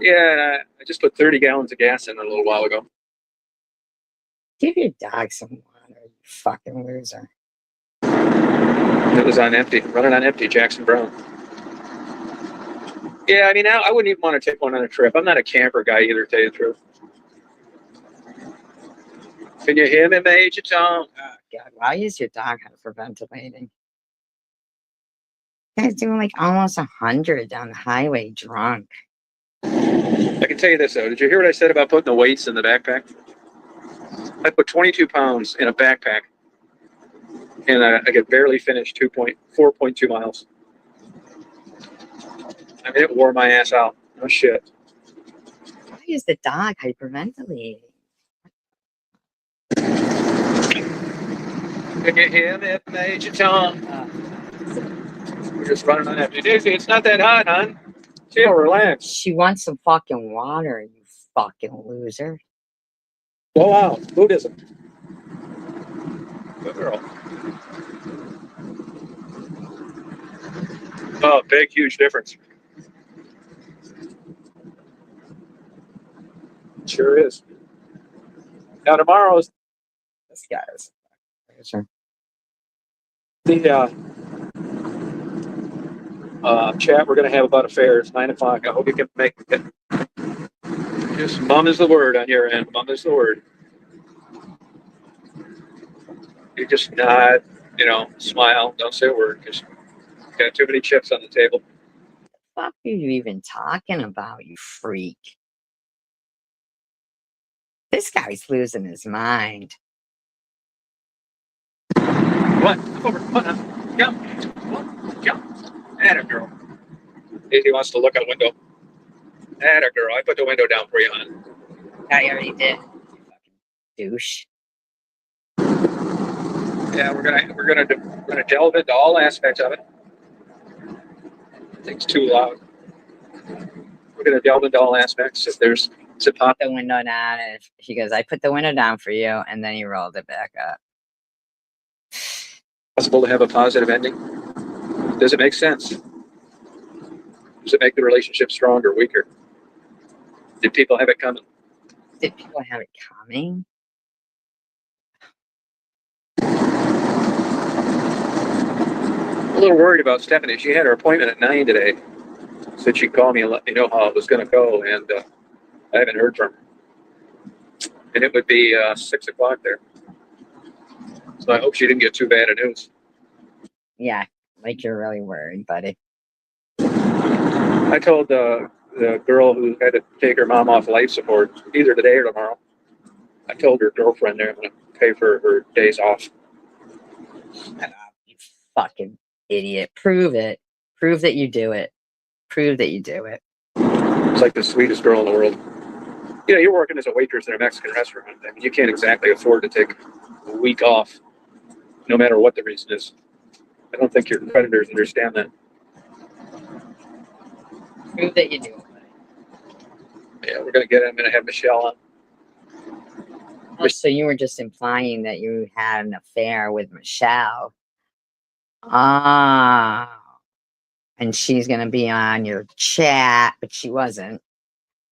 Speaker 2: Yeah, I just put 30 gallons of gas in a little while ago.
Speaker 1: Give your dog some water, you fucking loser.
Speaker 2: It was on empty, running on empty, Jackson Brown. Yeah, I mean, I wouldn't even want to take one on a trip. I'm not a camper guy either, to tell you the truth. Can you hear me, Major Tom?
Speaker 1: Oh, God, why is your dog hyperventilating? Guy's doing like almost 100 down the highway drunk.
Speaker 2: I can tell you this, though. Did you hear what I said about putting the weights in the backpack? I put 22 pounds in a backpack, and I could barely finish 4.2 miles. I mean, it wore my ass out. No shit.
Speaker 1: Why is the dog hyperventilating?
Speaker 2: Can you hear me, Major Tom? We're just running on empty. Daisy, it's not that hot, hon. Chill, relax.
Speaker 1: She wants some fucking water, you fucking loser.
Speaker 2: Blow out. Buddhism. Good girl. Oh, big, huge difference. Sure is. Now, tomorrow's
Speaker 1: This guy's loser.
Speaker 2: the chat we're going to have about affairs, 9 o'clock. I hope you can make it. Just mum is the word on your end. Mum is the word. You just nod, smile, don't say a word because you've got too many chips on the table.
Speaker 1: fuck are you even talking about, you freak? This guy's losing his mind.
Speaker 2: What? Come over. Come on now. Jump. Come on. Jump. Atta girl. Daisy wants to look out the window. Atta girl. I put the window down for you, hon.
Speaker 1: I already did. You fucking douche.
Speaker 2: Yeah, we're gonna delve into all aspects of it. I think it's too loud. We're gonna delve into all aspects. If there's
Speaker 1: Put the window down, and he goes, I put the window down for you, and then he rolled it back up.
Speaker 2: possible to have a positive ending, does it make sense? Does it make the relationship stronger, weaker? Did people have it coming?
Speaker 1: Did people have it coming?
Speaker 2: I'm a little worried about Stephanie. She had her appointment at 9 today. Said she'd call me and let me know how it was going to go, and I haven't heard from her. And it would be 6 o'clock there. So I hope she didn't get too bad of news.
Speaker 1: Yeah, like you're really worried, buddy.
Speaker 2: I told the girl who had to take her mom off life support either today or tomorrow. I told her girlfriend there I'm going to pay for her days off.
Speaker 1: Shut up, you fucking idiot. Prove it. Prove that you do it. Prove that you do it.
Speaker 2: It's like the sweetest girl in the world. You know, you're working as a waitress in a Mexican restaurant. I mean, you can't exactly afford to take a week off, no matter what the reason is. I don't think your creditors understand that.
Speaker 1: Prove that you do it, buddy.
Speaker 2: Yeah, we're going to get it. I'm going to have Michelle on.
Speaker 1: Oh, so you were just implying that you had an affair with Michelle. Ah. And she's going to be on your chat, but she wasn't.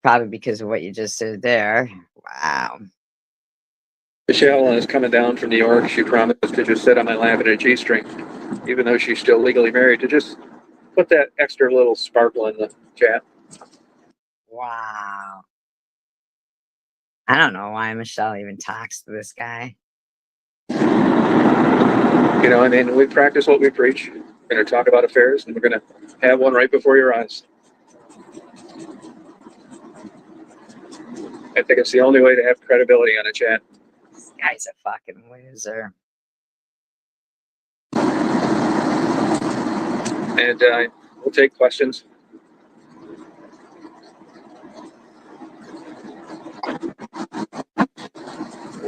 Speaker 1: Probably because of what you just did there. Wow.
Speaker 2: Michelle is coming down from New York. She promised to just sit on my lap in a G-string, even though she's still legally married, to just put that extra little sparkle in the chat.
Speaker 1: Wow. I don't know why Michelle even talks to this guy.
Speaker 2: You know, I mean, we practice what we preach. We're going to talk about affairs, and we're going to have one right before your eyes. I think it's the only way to have credibility on a chat.
Speaker 1: This guy's a fucking loser.
Speaker 2: And we'll take questions.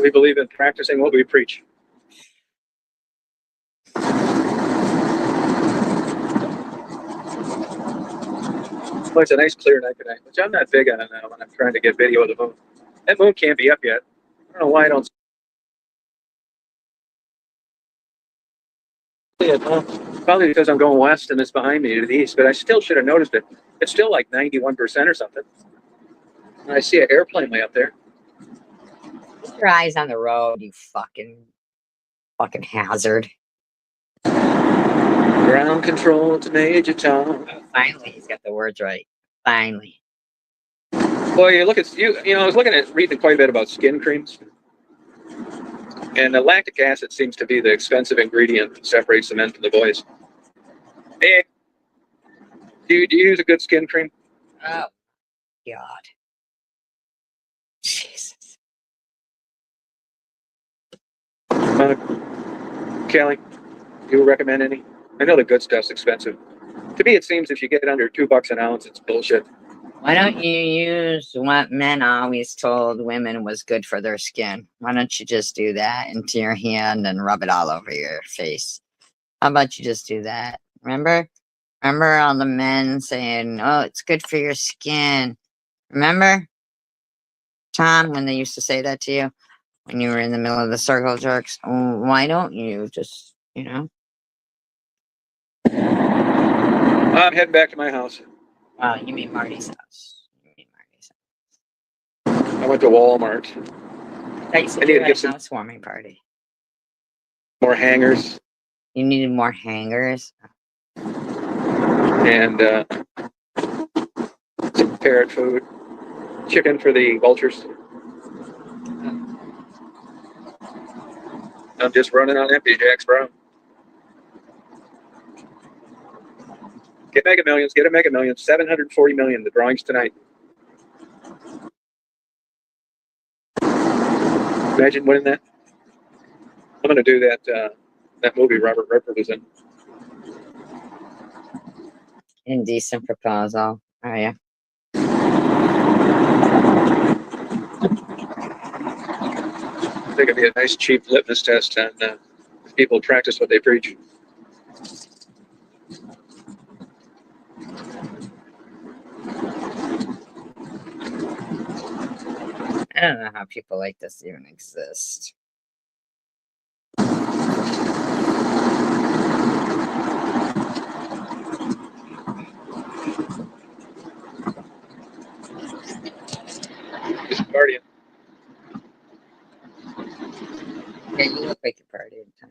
Speaker 2: We believe in practicing what we preach. Well, it's a nice clear night tonight, which I'm not big on when I'm trying to get video of the moon. That moon can't be up yet. I don't know why I don't see it. Probably because I'm going west and it's behind me to the east, but I still should have noticed it. It's still like 91% or something. And I see an airplane way up there.
Speaker 1: Keep your eyes on the road, you fucking hazard.
Speaker 2: Ground control to Major Tom.
Speaker 1: Oh, finally, he's got the words right. Finally.
Speaker 2: Boy, you look at you know, I was reading quite a bit about skin creams. And the lactic acid seems to be the expensive ingredient that separates the men from the boys. Hey, do you use a good skin cream?
Speaker 1: Oh, God. Jesus.
Speaker 2: Kelly, you recommend any? I know the good stuff's expensive. To me, it seems if you get under $2 an ounce, it's bullshit.
Speaker 1: Why don't you use what men always told women was good for their skin? Why don't you just do that into your hand and rub it all over your face? How about you just do that? Remember all the men saying, oh, it's good for your skin. Remember, Tom, when they used to say that to you when you were in the middle of the circle jerks? Oh, why don't you just,
Speaker 2: I'm heading back to my house.
Speaker 1: Wow, you mean Marty's house.
Speaker 2: I went to Walmart.
Speaker 1: I need to get some housewarming party.
Speaker 2: More hangers.
Speaker 1: You needed more hangers?
Speaker 2: And some parrot food. Chicken for the vultures. I'm just running on empty, Jax Brown. Get Mega Millions. Get a Mega Millions. 740 million. The drawings tonight. Imagine winning that. I'm going to do that. That movie Robert Redford was in.
Speaker 1: Indecent proposal. Oh yeah.
Speaker 2: I think it'd be a nice cheap litmus test on if people practice what they preach.
Speaker 1: I don't know how people like this even exist.
Speaker 2: Just partying.
Speaker 1: Yeah, you look like you're partying time.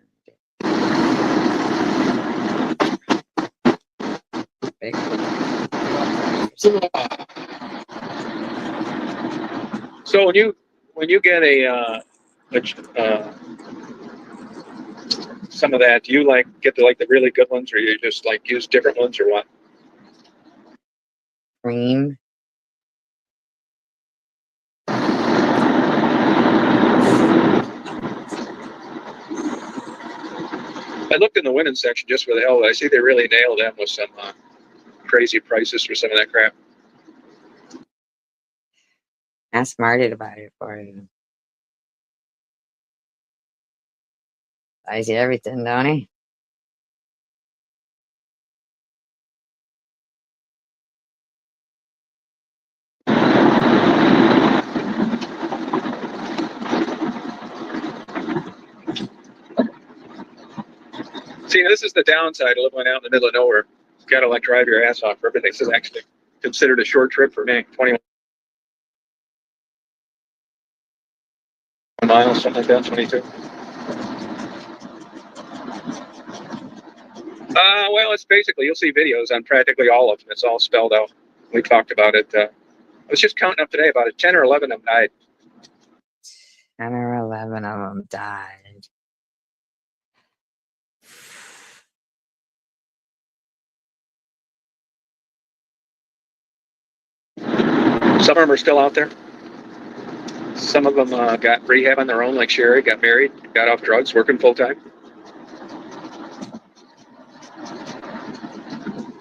Speaker 1: Big.
Speaker 2: So when you get some of that, do you like get the really good ones, or you just like use different ones, or what?
Speaker 1: Cream.
Speaker 2: I looked in the women's section just for the hell of it. I see they really nailed them with some crazy prices for some of that crap.
Speaker 1: Ask Marty to buy it for you. Buys you everything, don't he?
Speaker 2: See, this is the downside of living out in the middle of nowhere. You gotta like drive your ass off for everything. This is actually considered a short trip for me. 21 miles, something like that, 22. Well, it's basically, you'll see videos on practically all of them. It's all spelled out. We talked about it. I was just counting up today, about 10 or 11 of them died.
Speaker 1: 10 or 11 of them died.
Speaker 2: Some of them are still out there. Some of them got rehab on their own, like Sherry, got married, got off drugs, working full time.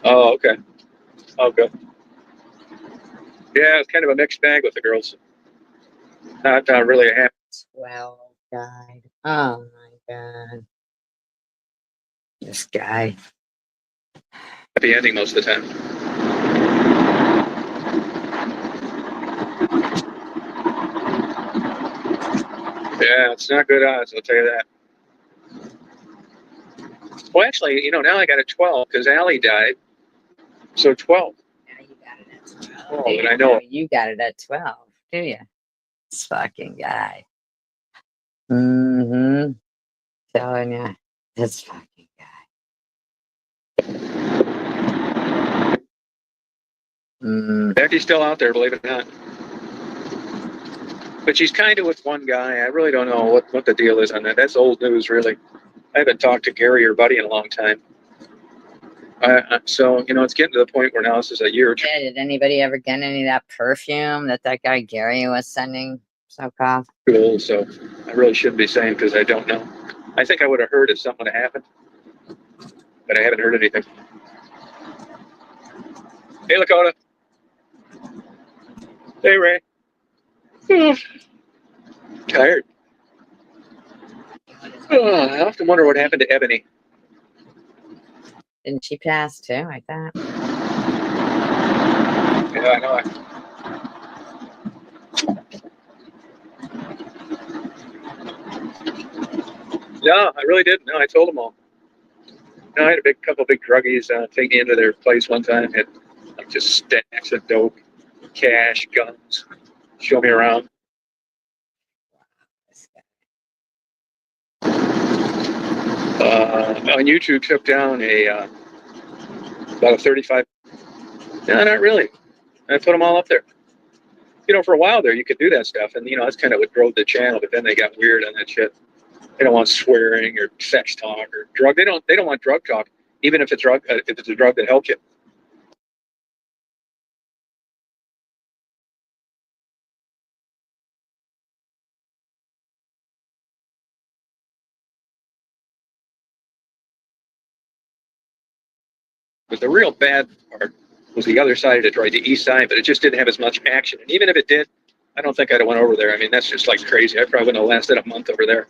Speaker 2: Oh, okay. Oh, good. Yeah, it's kind of a mixed bag with the girls. Not really a happy
Speaker 1: 12 died. Oh my god. This guy.
Speaker 2: ending most of the time. Yeah, it's not good odds, I'll tell you that. Well, actually, now I got a 12 because Allie died. So 12.
Speaker 1: Now you got it at 12.
Speaker 2: Oh, and I know
Speaker 1: Now you got it at 12, do you? This fucking guy. Mm-hmm. Telling you. This fucking guy.
Speaker 2: Becky's still out there, believe it or not. But she's kind of with one guy. I really don't know what the deal is on that. That's old news, really. I haven't talked to Gary or Buddy in a long time. So, it's getting to the point where now this is a year or two.
Speaker 1: Yeah, did anybody ever get any of that perfume that guy Gary was sending? So-called?
Speaker 2: Cool, so I really shouldn't be saying because I don't know. I think I would have heard if something would have happened. But I haven't heard anything. Hey, Lakota. Hey, Ray. Tired. I often wonder what happened to Ebony.
Speaker 1: Didn't she pass too? I thought.
Speaker 2: Yeah, I know. No, I really didn't. No, I told them all. No, I had a couple big druggies take me into their place one time. Had like just stacks of dope, cash, guns. Show me around. On YouTube, took down about a 35. No, not really. I put them all up there. For a while there, you could do that stuff, and that's kind of what drove the channel. But then they got weird on that shit. They don't want swearing or sex talk or drug. They don't want drug talk, even if it's a drug that helps you. But the real bad part was the other side of Detroit, the east side, but it just didn't have as much action. And even if it did, I don't think I'd have went over there. I mean, that's just like crazy. I probably wouldn't have lasted a month over there.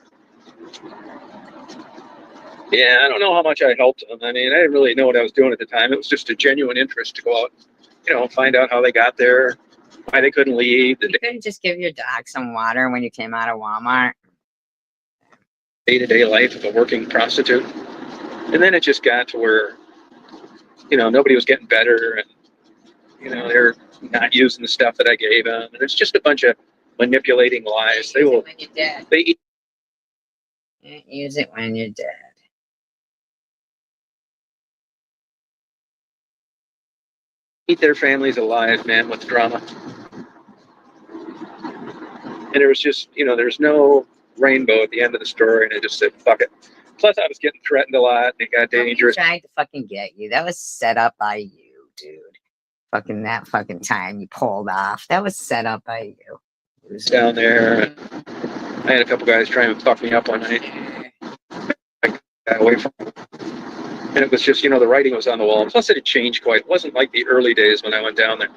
Speaker 2: Yeah, I don't know how much I helped them. I mean, I didn't really know what I was doing at the time. It was just a genuine interest to go out, find out how they got there, why they couldn't leave.
Speaker 1: You couldn't just give your dog some water when you came out of Walmart.
Speaker 2: Day-to-day life of a working prostitute. And then it just got to where, nobody was getting better, and, they're not using the stuff that I gave them. And it's just a bunch of manipulating lies. They will,
Speaker 1: when you're dead.
Speaker 2: they eat.
Speaker 1: Use it when you're dead.
Speaker 2: Eat their families alive, man, with drama. And there was just, there's no rainbow at the end of the story, and I just said, fuck it. Plus, I was getting threatened a lot, and it got dangerous.
Speaker 1: Nobody tried to fucking get you. That was set up by you, dude. Fucking that fucking time you pulled off. That was set up by you.
Speaker 2: It was down there. I had a couple guys trying to fuck me up one night. I got away from them. And it was just, the writing was on the wall. Plus, it had changed quite. It wasn't like the early days when I went down there.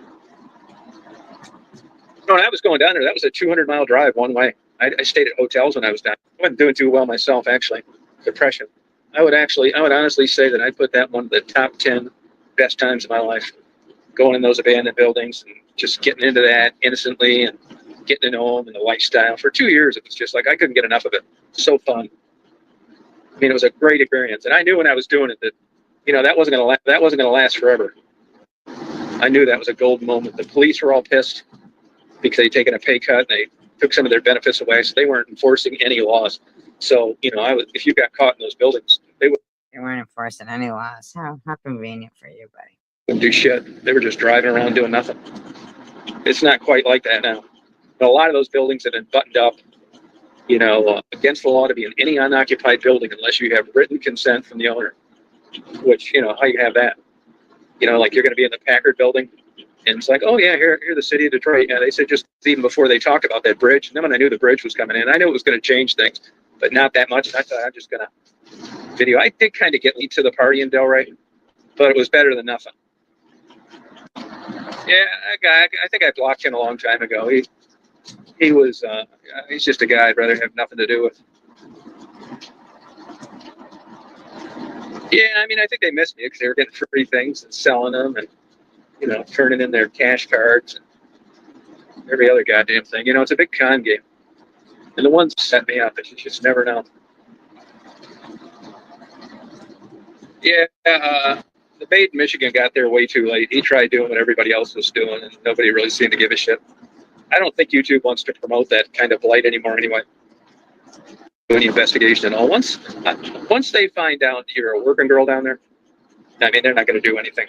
Speaker 2: No, when I was going down there, that was a 200-mile drive one way. I stayed at hotels when I was down. I wasn't doing too well myself, actually. Depression. I would honestly say that I put that one of the top 10 best times of my life. Going in those abandoned buildings and just getting into that innocently and getting to know them and the lifestyle. For 2 years, it was just like I couldn't get enough of it. So fun. I mean, it was a great experience, and I knew when I was doing it that, that wasn't gonna last forever. I knew that was a golden moment. The police were all pissed because they'd taken a pay cut and they took some of their benefits away, so they weren't enforcing any laws. So, if you got caught in those buildings, they
Speaker 1: weren't enforcing any laws. How convenient for you, buddy.
Speaker 2: Wouldn't do shit. They were just driving around doing nothing. It's not quite like that now. But a lot of those buildings have been buttoned up, against the law to be in any unoccupied building unless you have written consent from the owner. Which, how you have that? Like you're going to be in the Packard building, and it's like, oh yeah, here the city of Detroit. Yeah, they said just even before they talked about that bridge. And then when I knew the bridge was coming in, I knew it was going to change things, but not that much. I thought I'm just going to video. I did kind of get late to the party in Delray, but it was better than nothing. Yeah, I think I blocked him a long time ago. He's just a guy I'd rather have nothing to do with. Yeah, I mean, I think they missed me because they were getting free things and selling them and, turning in their cash cards and every other goddamn thing. It's a big con game. And the ones that set me up, you just never know. Yeah, the Bade, Michigan got there way too late. He tried doing what everybody else was doing, and nobody really seemed to give a shit. I don't think YouTube wants to promote that kind of light anymore anyway. Doing the investigation and all. Once they find out you're a working girl down there, I mean, they're not going to do anything.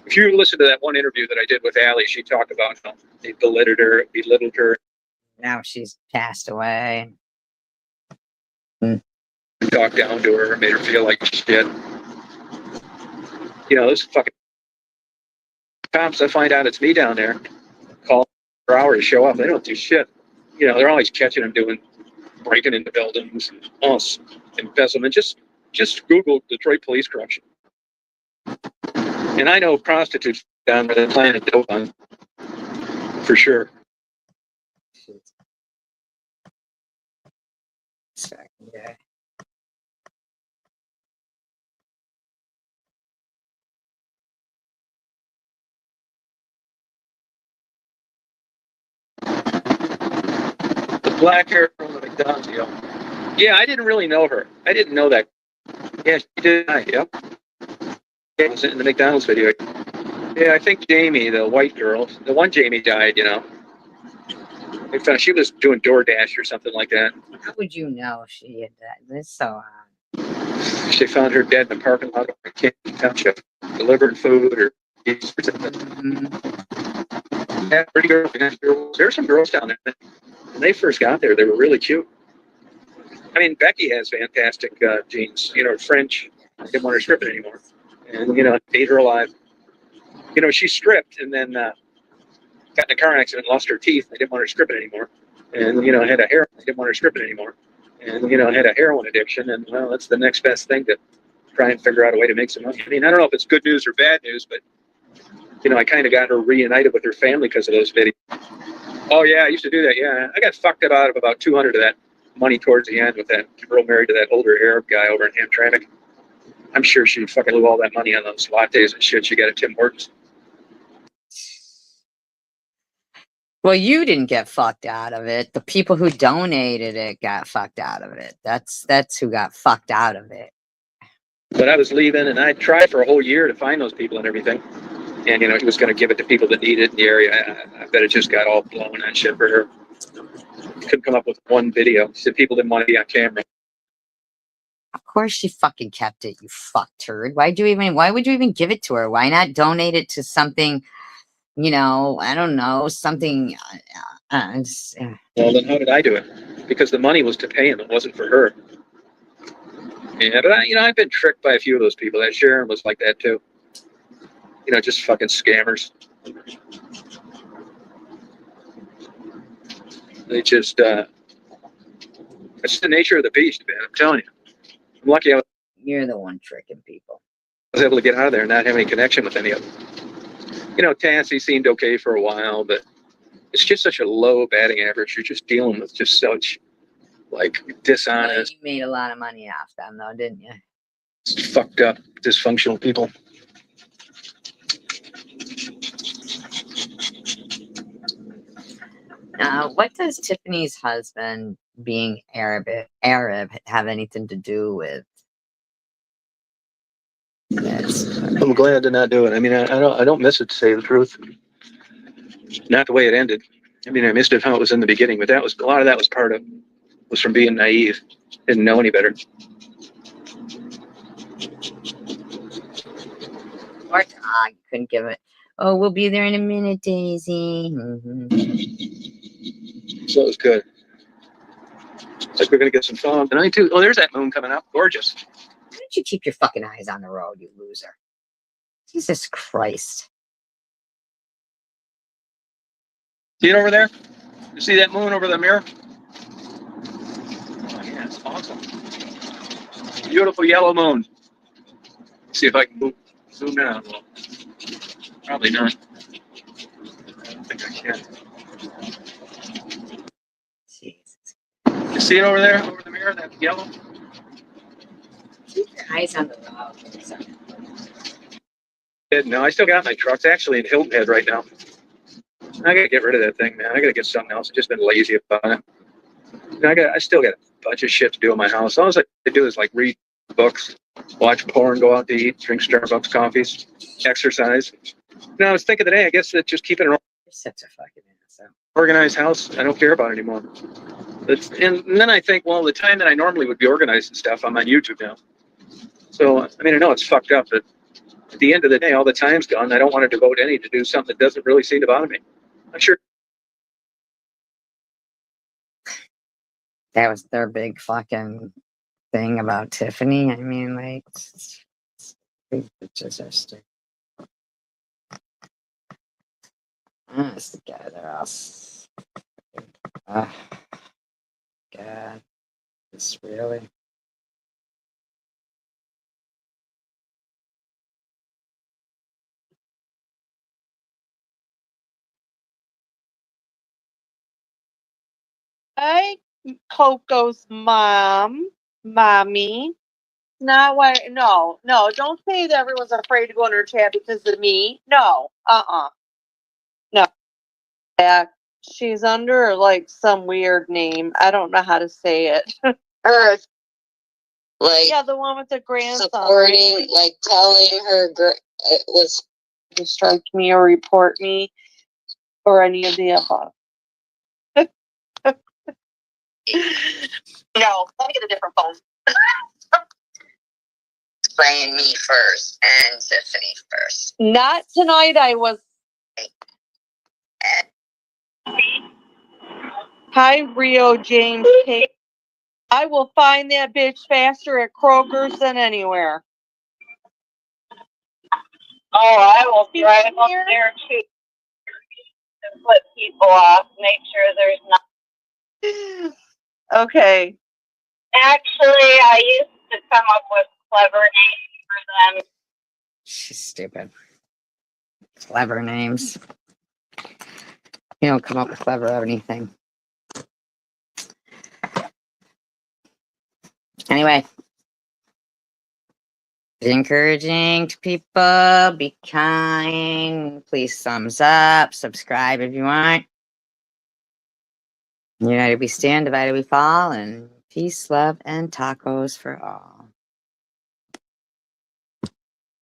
Speaker 2: If you listen to that one interview that I did with Allie, she talked about how they belittled her.
Speaker 1: Now she's passed away.
Speaker 2: Talked down to her, made her feel like shit. Those fucking cops, I find out it's me down there, call for hours to show up. They don't do shit. They're always catching them breaking into buildings, embezzlement. Just Google Detroit police corruption. And I know prostitutes down there that planted dope on, for sure.
Speaker 1: Yeah.
Speaker 2: The black hair from the McDonald's deal. Yeah, I didn't really know her. I didn't know that. Yeah, she did. Yep. It was in the McDonald's video. Yeah, I think Jamie, the white girl, the one Jamie died, They found she was doing DoorDash or something like that.
Speaker 1: How would you know she had that? That's so odd.
Speaker 2: They found her dead in the parking lot of Canton Township, delivered food or something. Yeah, pretty girl. There's some girls down there. When they first got there, they were really cute. I mean, Becky has fantastic genes. French. I didn't want her stripping anymore. And, ate her alive. She stripped and then got in a car accident, lost her teeth. I didn't want her stripping anymore. And, had I didn't want her stripping anymore. And, had a heroin addiction. And, well, that's the next best thing to try and figure out a way to make some money. I mean, I don't know if it's good news or bad news, but you know, I kind of got her reunited with her family because of those videos. Oh yeah, I used to do that. Yeah, I got fucked up out of about 200 of that money towards the end with that girl married to that older Arab guy over in Hamtramck. I'm sure she fucking blew all that money on those lattes and shit she got at Tim Hortons.
Speaker 1: Well, you didn't get fucked out of it. The people who donated it got fucked out of it. That's who got fucked out of it.
Speaker 2: But I was leaving, and I tried for a whole year to find those people and everything. And, you know, he was going to give it to people that need it in the area. I bet it just got all blown on shit for her. Couldn't come up with one video. She said people didn't want to be on camera.
Speaker 1: Of course she fucking kept it, you fuck turd. Why would you even give it to her? Why not donate it to something, you know, I don't know, something.
Speaker 2: Well, then how did I do it? Because the money was to pay him. It wasn't for her. Yeah, but I've been tricked by a few of those people. That Sharon was like that too. You know, just fucking scammers. They just, it's the nature of the beast, man. I'm telling you. I'm lucky
Speaker 1: You're the one tricking people.
Speaker 2: I was able to get out of there and not have any connection with any of them. You know, Tansy seemed okay for a while, but it's just such a low batting average. You're just dealing with just such, like, dishonest.
Speaker 1: You made a lot of money off them, though, didn't you?
Speaker 2: Fucked up, dysfunctional people.
Speaker 1: What does Tiffany's husband being Arab have anything to do with this?
Speaker 2: I'm glad to not do it. I mean, I don't miss it, to say the truth. Not the way it ended. I mean, I missed it how it was in the beginning, but a lot of that was from being naive, didn't know any better.
Speaker 1: Poor dog, couldn't give it. Oh, we'll be there in a minute, Daisy.
Speaker 2: So it was good. It's like we're gonna get some fog tonight too. Oh, there's that moon coming up, gorgeous.
Speaker 1: Why don't you keep your fucking eyes on the road, you loser? Jesus Christ.
Speaker 2: See it over there? You see that moon over the mirror? Oh yeah, it's awesome. Beautiful yellow moon. See if I can zoom in on a little. Probably not. I don't think I can.
Speaker 1: Jesus.
Speaker 2: You see it over there, over the mirror, that yellow?
Speaker 1: Keep your eyes on the road.
Speaker 2: No, I still got my truck. It's actually in Hilton Head right now. I gotta get rid of that thing, man. I gotta get something else. I've just been lazy about it. I still got a bunch of shit to do in my house. All I do is like read books, watch porn, go out to eat, drink Starbucks coffees, exercise. I was thinking today, I guess that just keeping an
Speaker 1: You're such a fucking asshole.
Speaker 2: organized house, I don't care about anymore. And then I think, well, the time that I normally would be organized and stuff, I'm on YouTube now. So, I mean, I know it's fucked up, but at the end of the day, all the time's gone. I don't want to devote any to do something that doesn't really seem to bother me. I'm sure.
Speaker 1: That was their big fucking thing about Tiffany. I mean, like, bitches are stupid. Honest to God, they're all. God, this really.
Speaker 4: Hi, Coco's mommy. Not why. No, don't say that everyone's afraid to go in her chat because of me. No, no. Yeah, she's under like some weird name. I don't know how to say it.
Speaker 5: Her, like,
Speaker 4: Yeah, the one with the grandson.
Speaker 5: supporting, like, telling her it was.
Speaker 4: Strike me or report me or any of the above.
Speaker 6: No, let me get a different phone. Explain me first and Tiffany first.
Speaker 4: Not tonight. I was. Hi, Rio James Kate. I will find that bitch faster at Kroger's than anywhere.
Speaker 5: Oh, I will drive up there too to put people off, make sure there's not.
Speaker 4: Okay.
Speaker 5: Actually, I used to come up with clever names them.
Speaker 1: She's stupid. Clever names. You don't come up with clever anything. Anyway, be encouraging to people. Be kind. Please thumbs up. Subscribe if you want. United we stand, divided we fall, and peace, love, and tacos for all.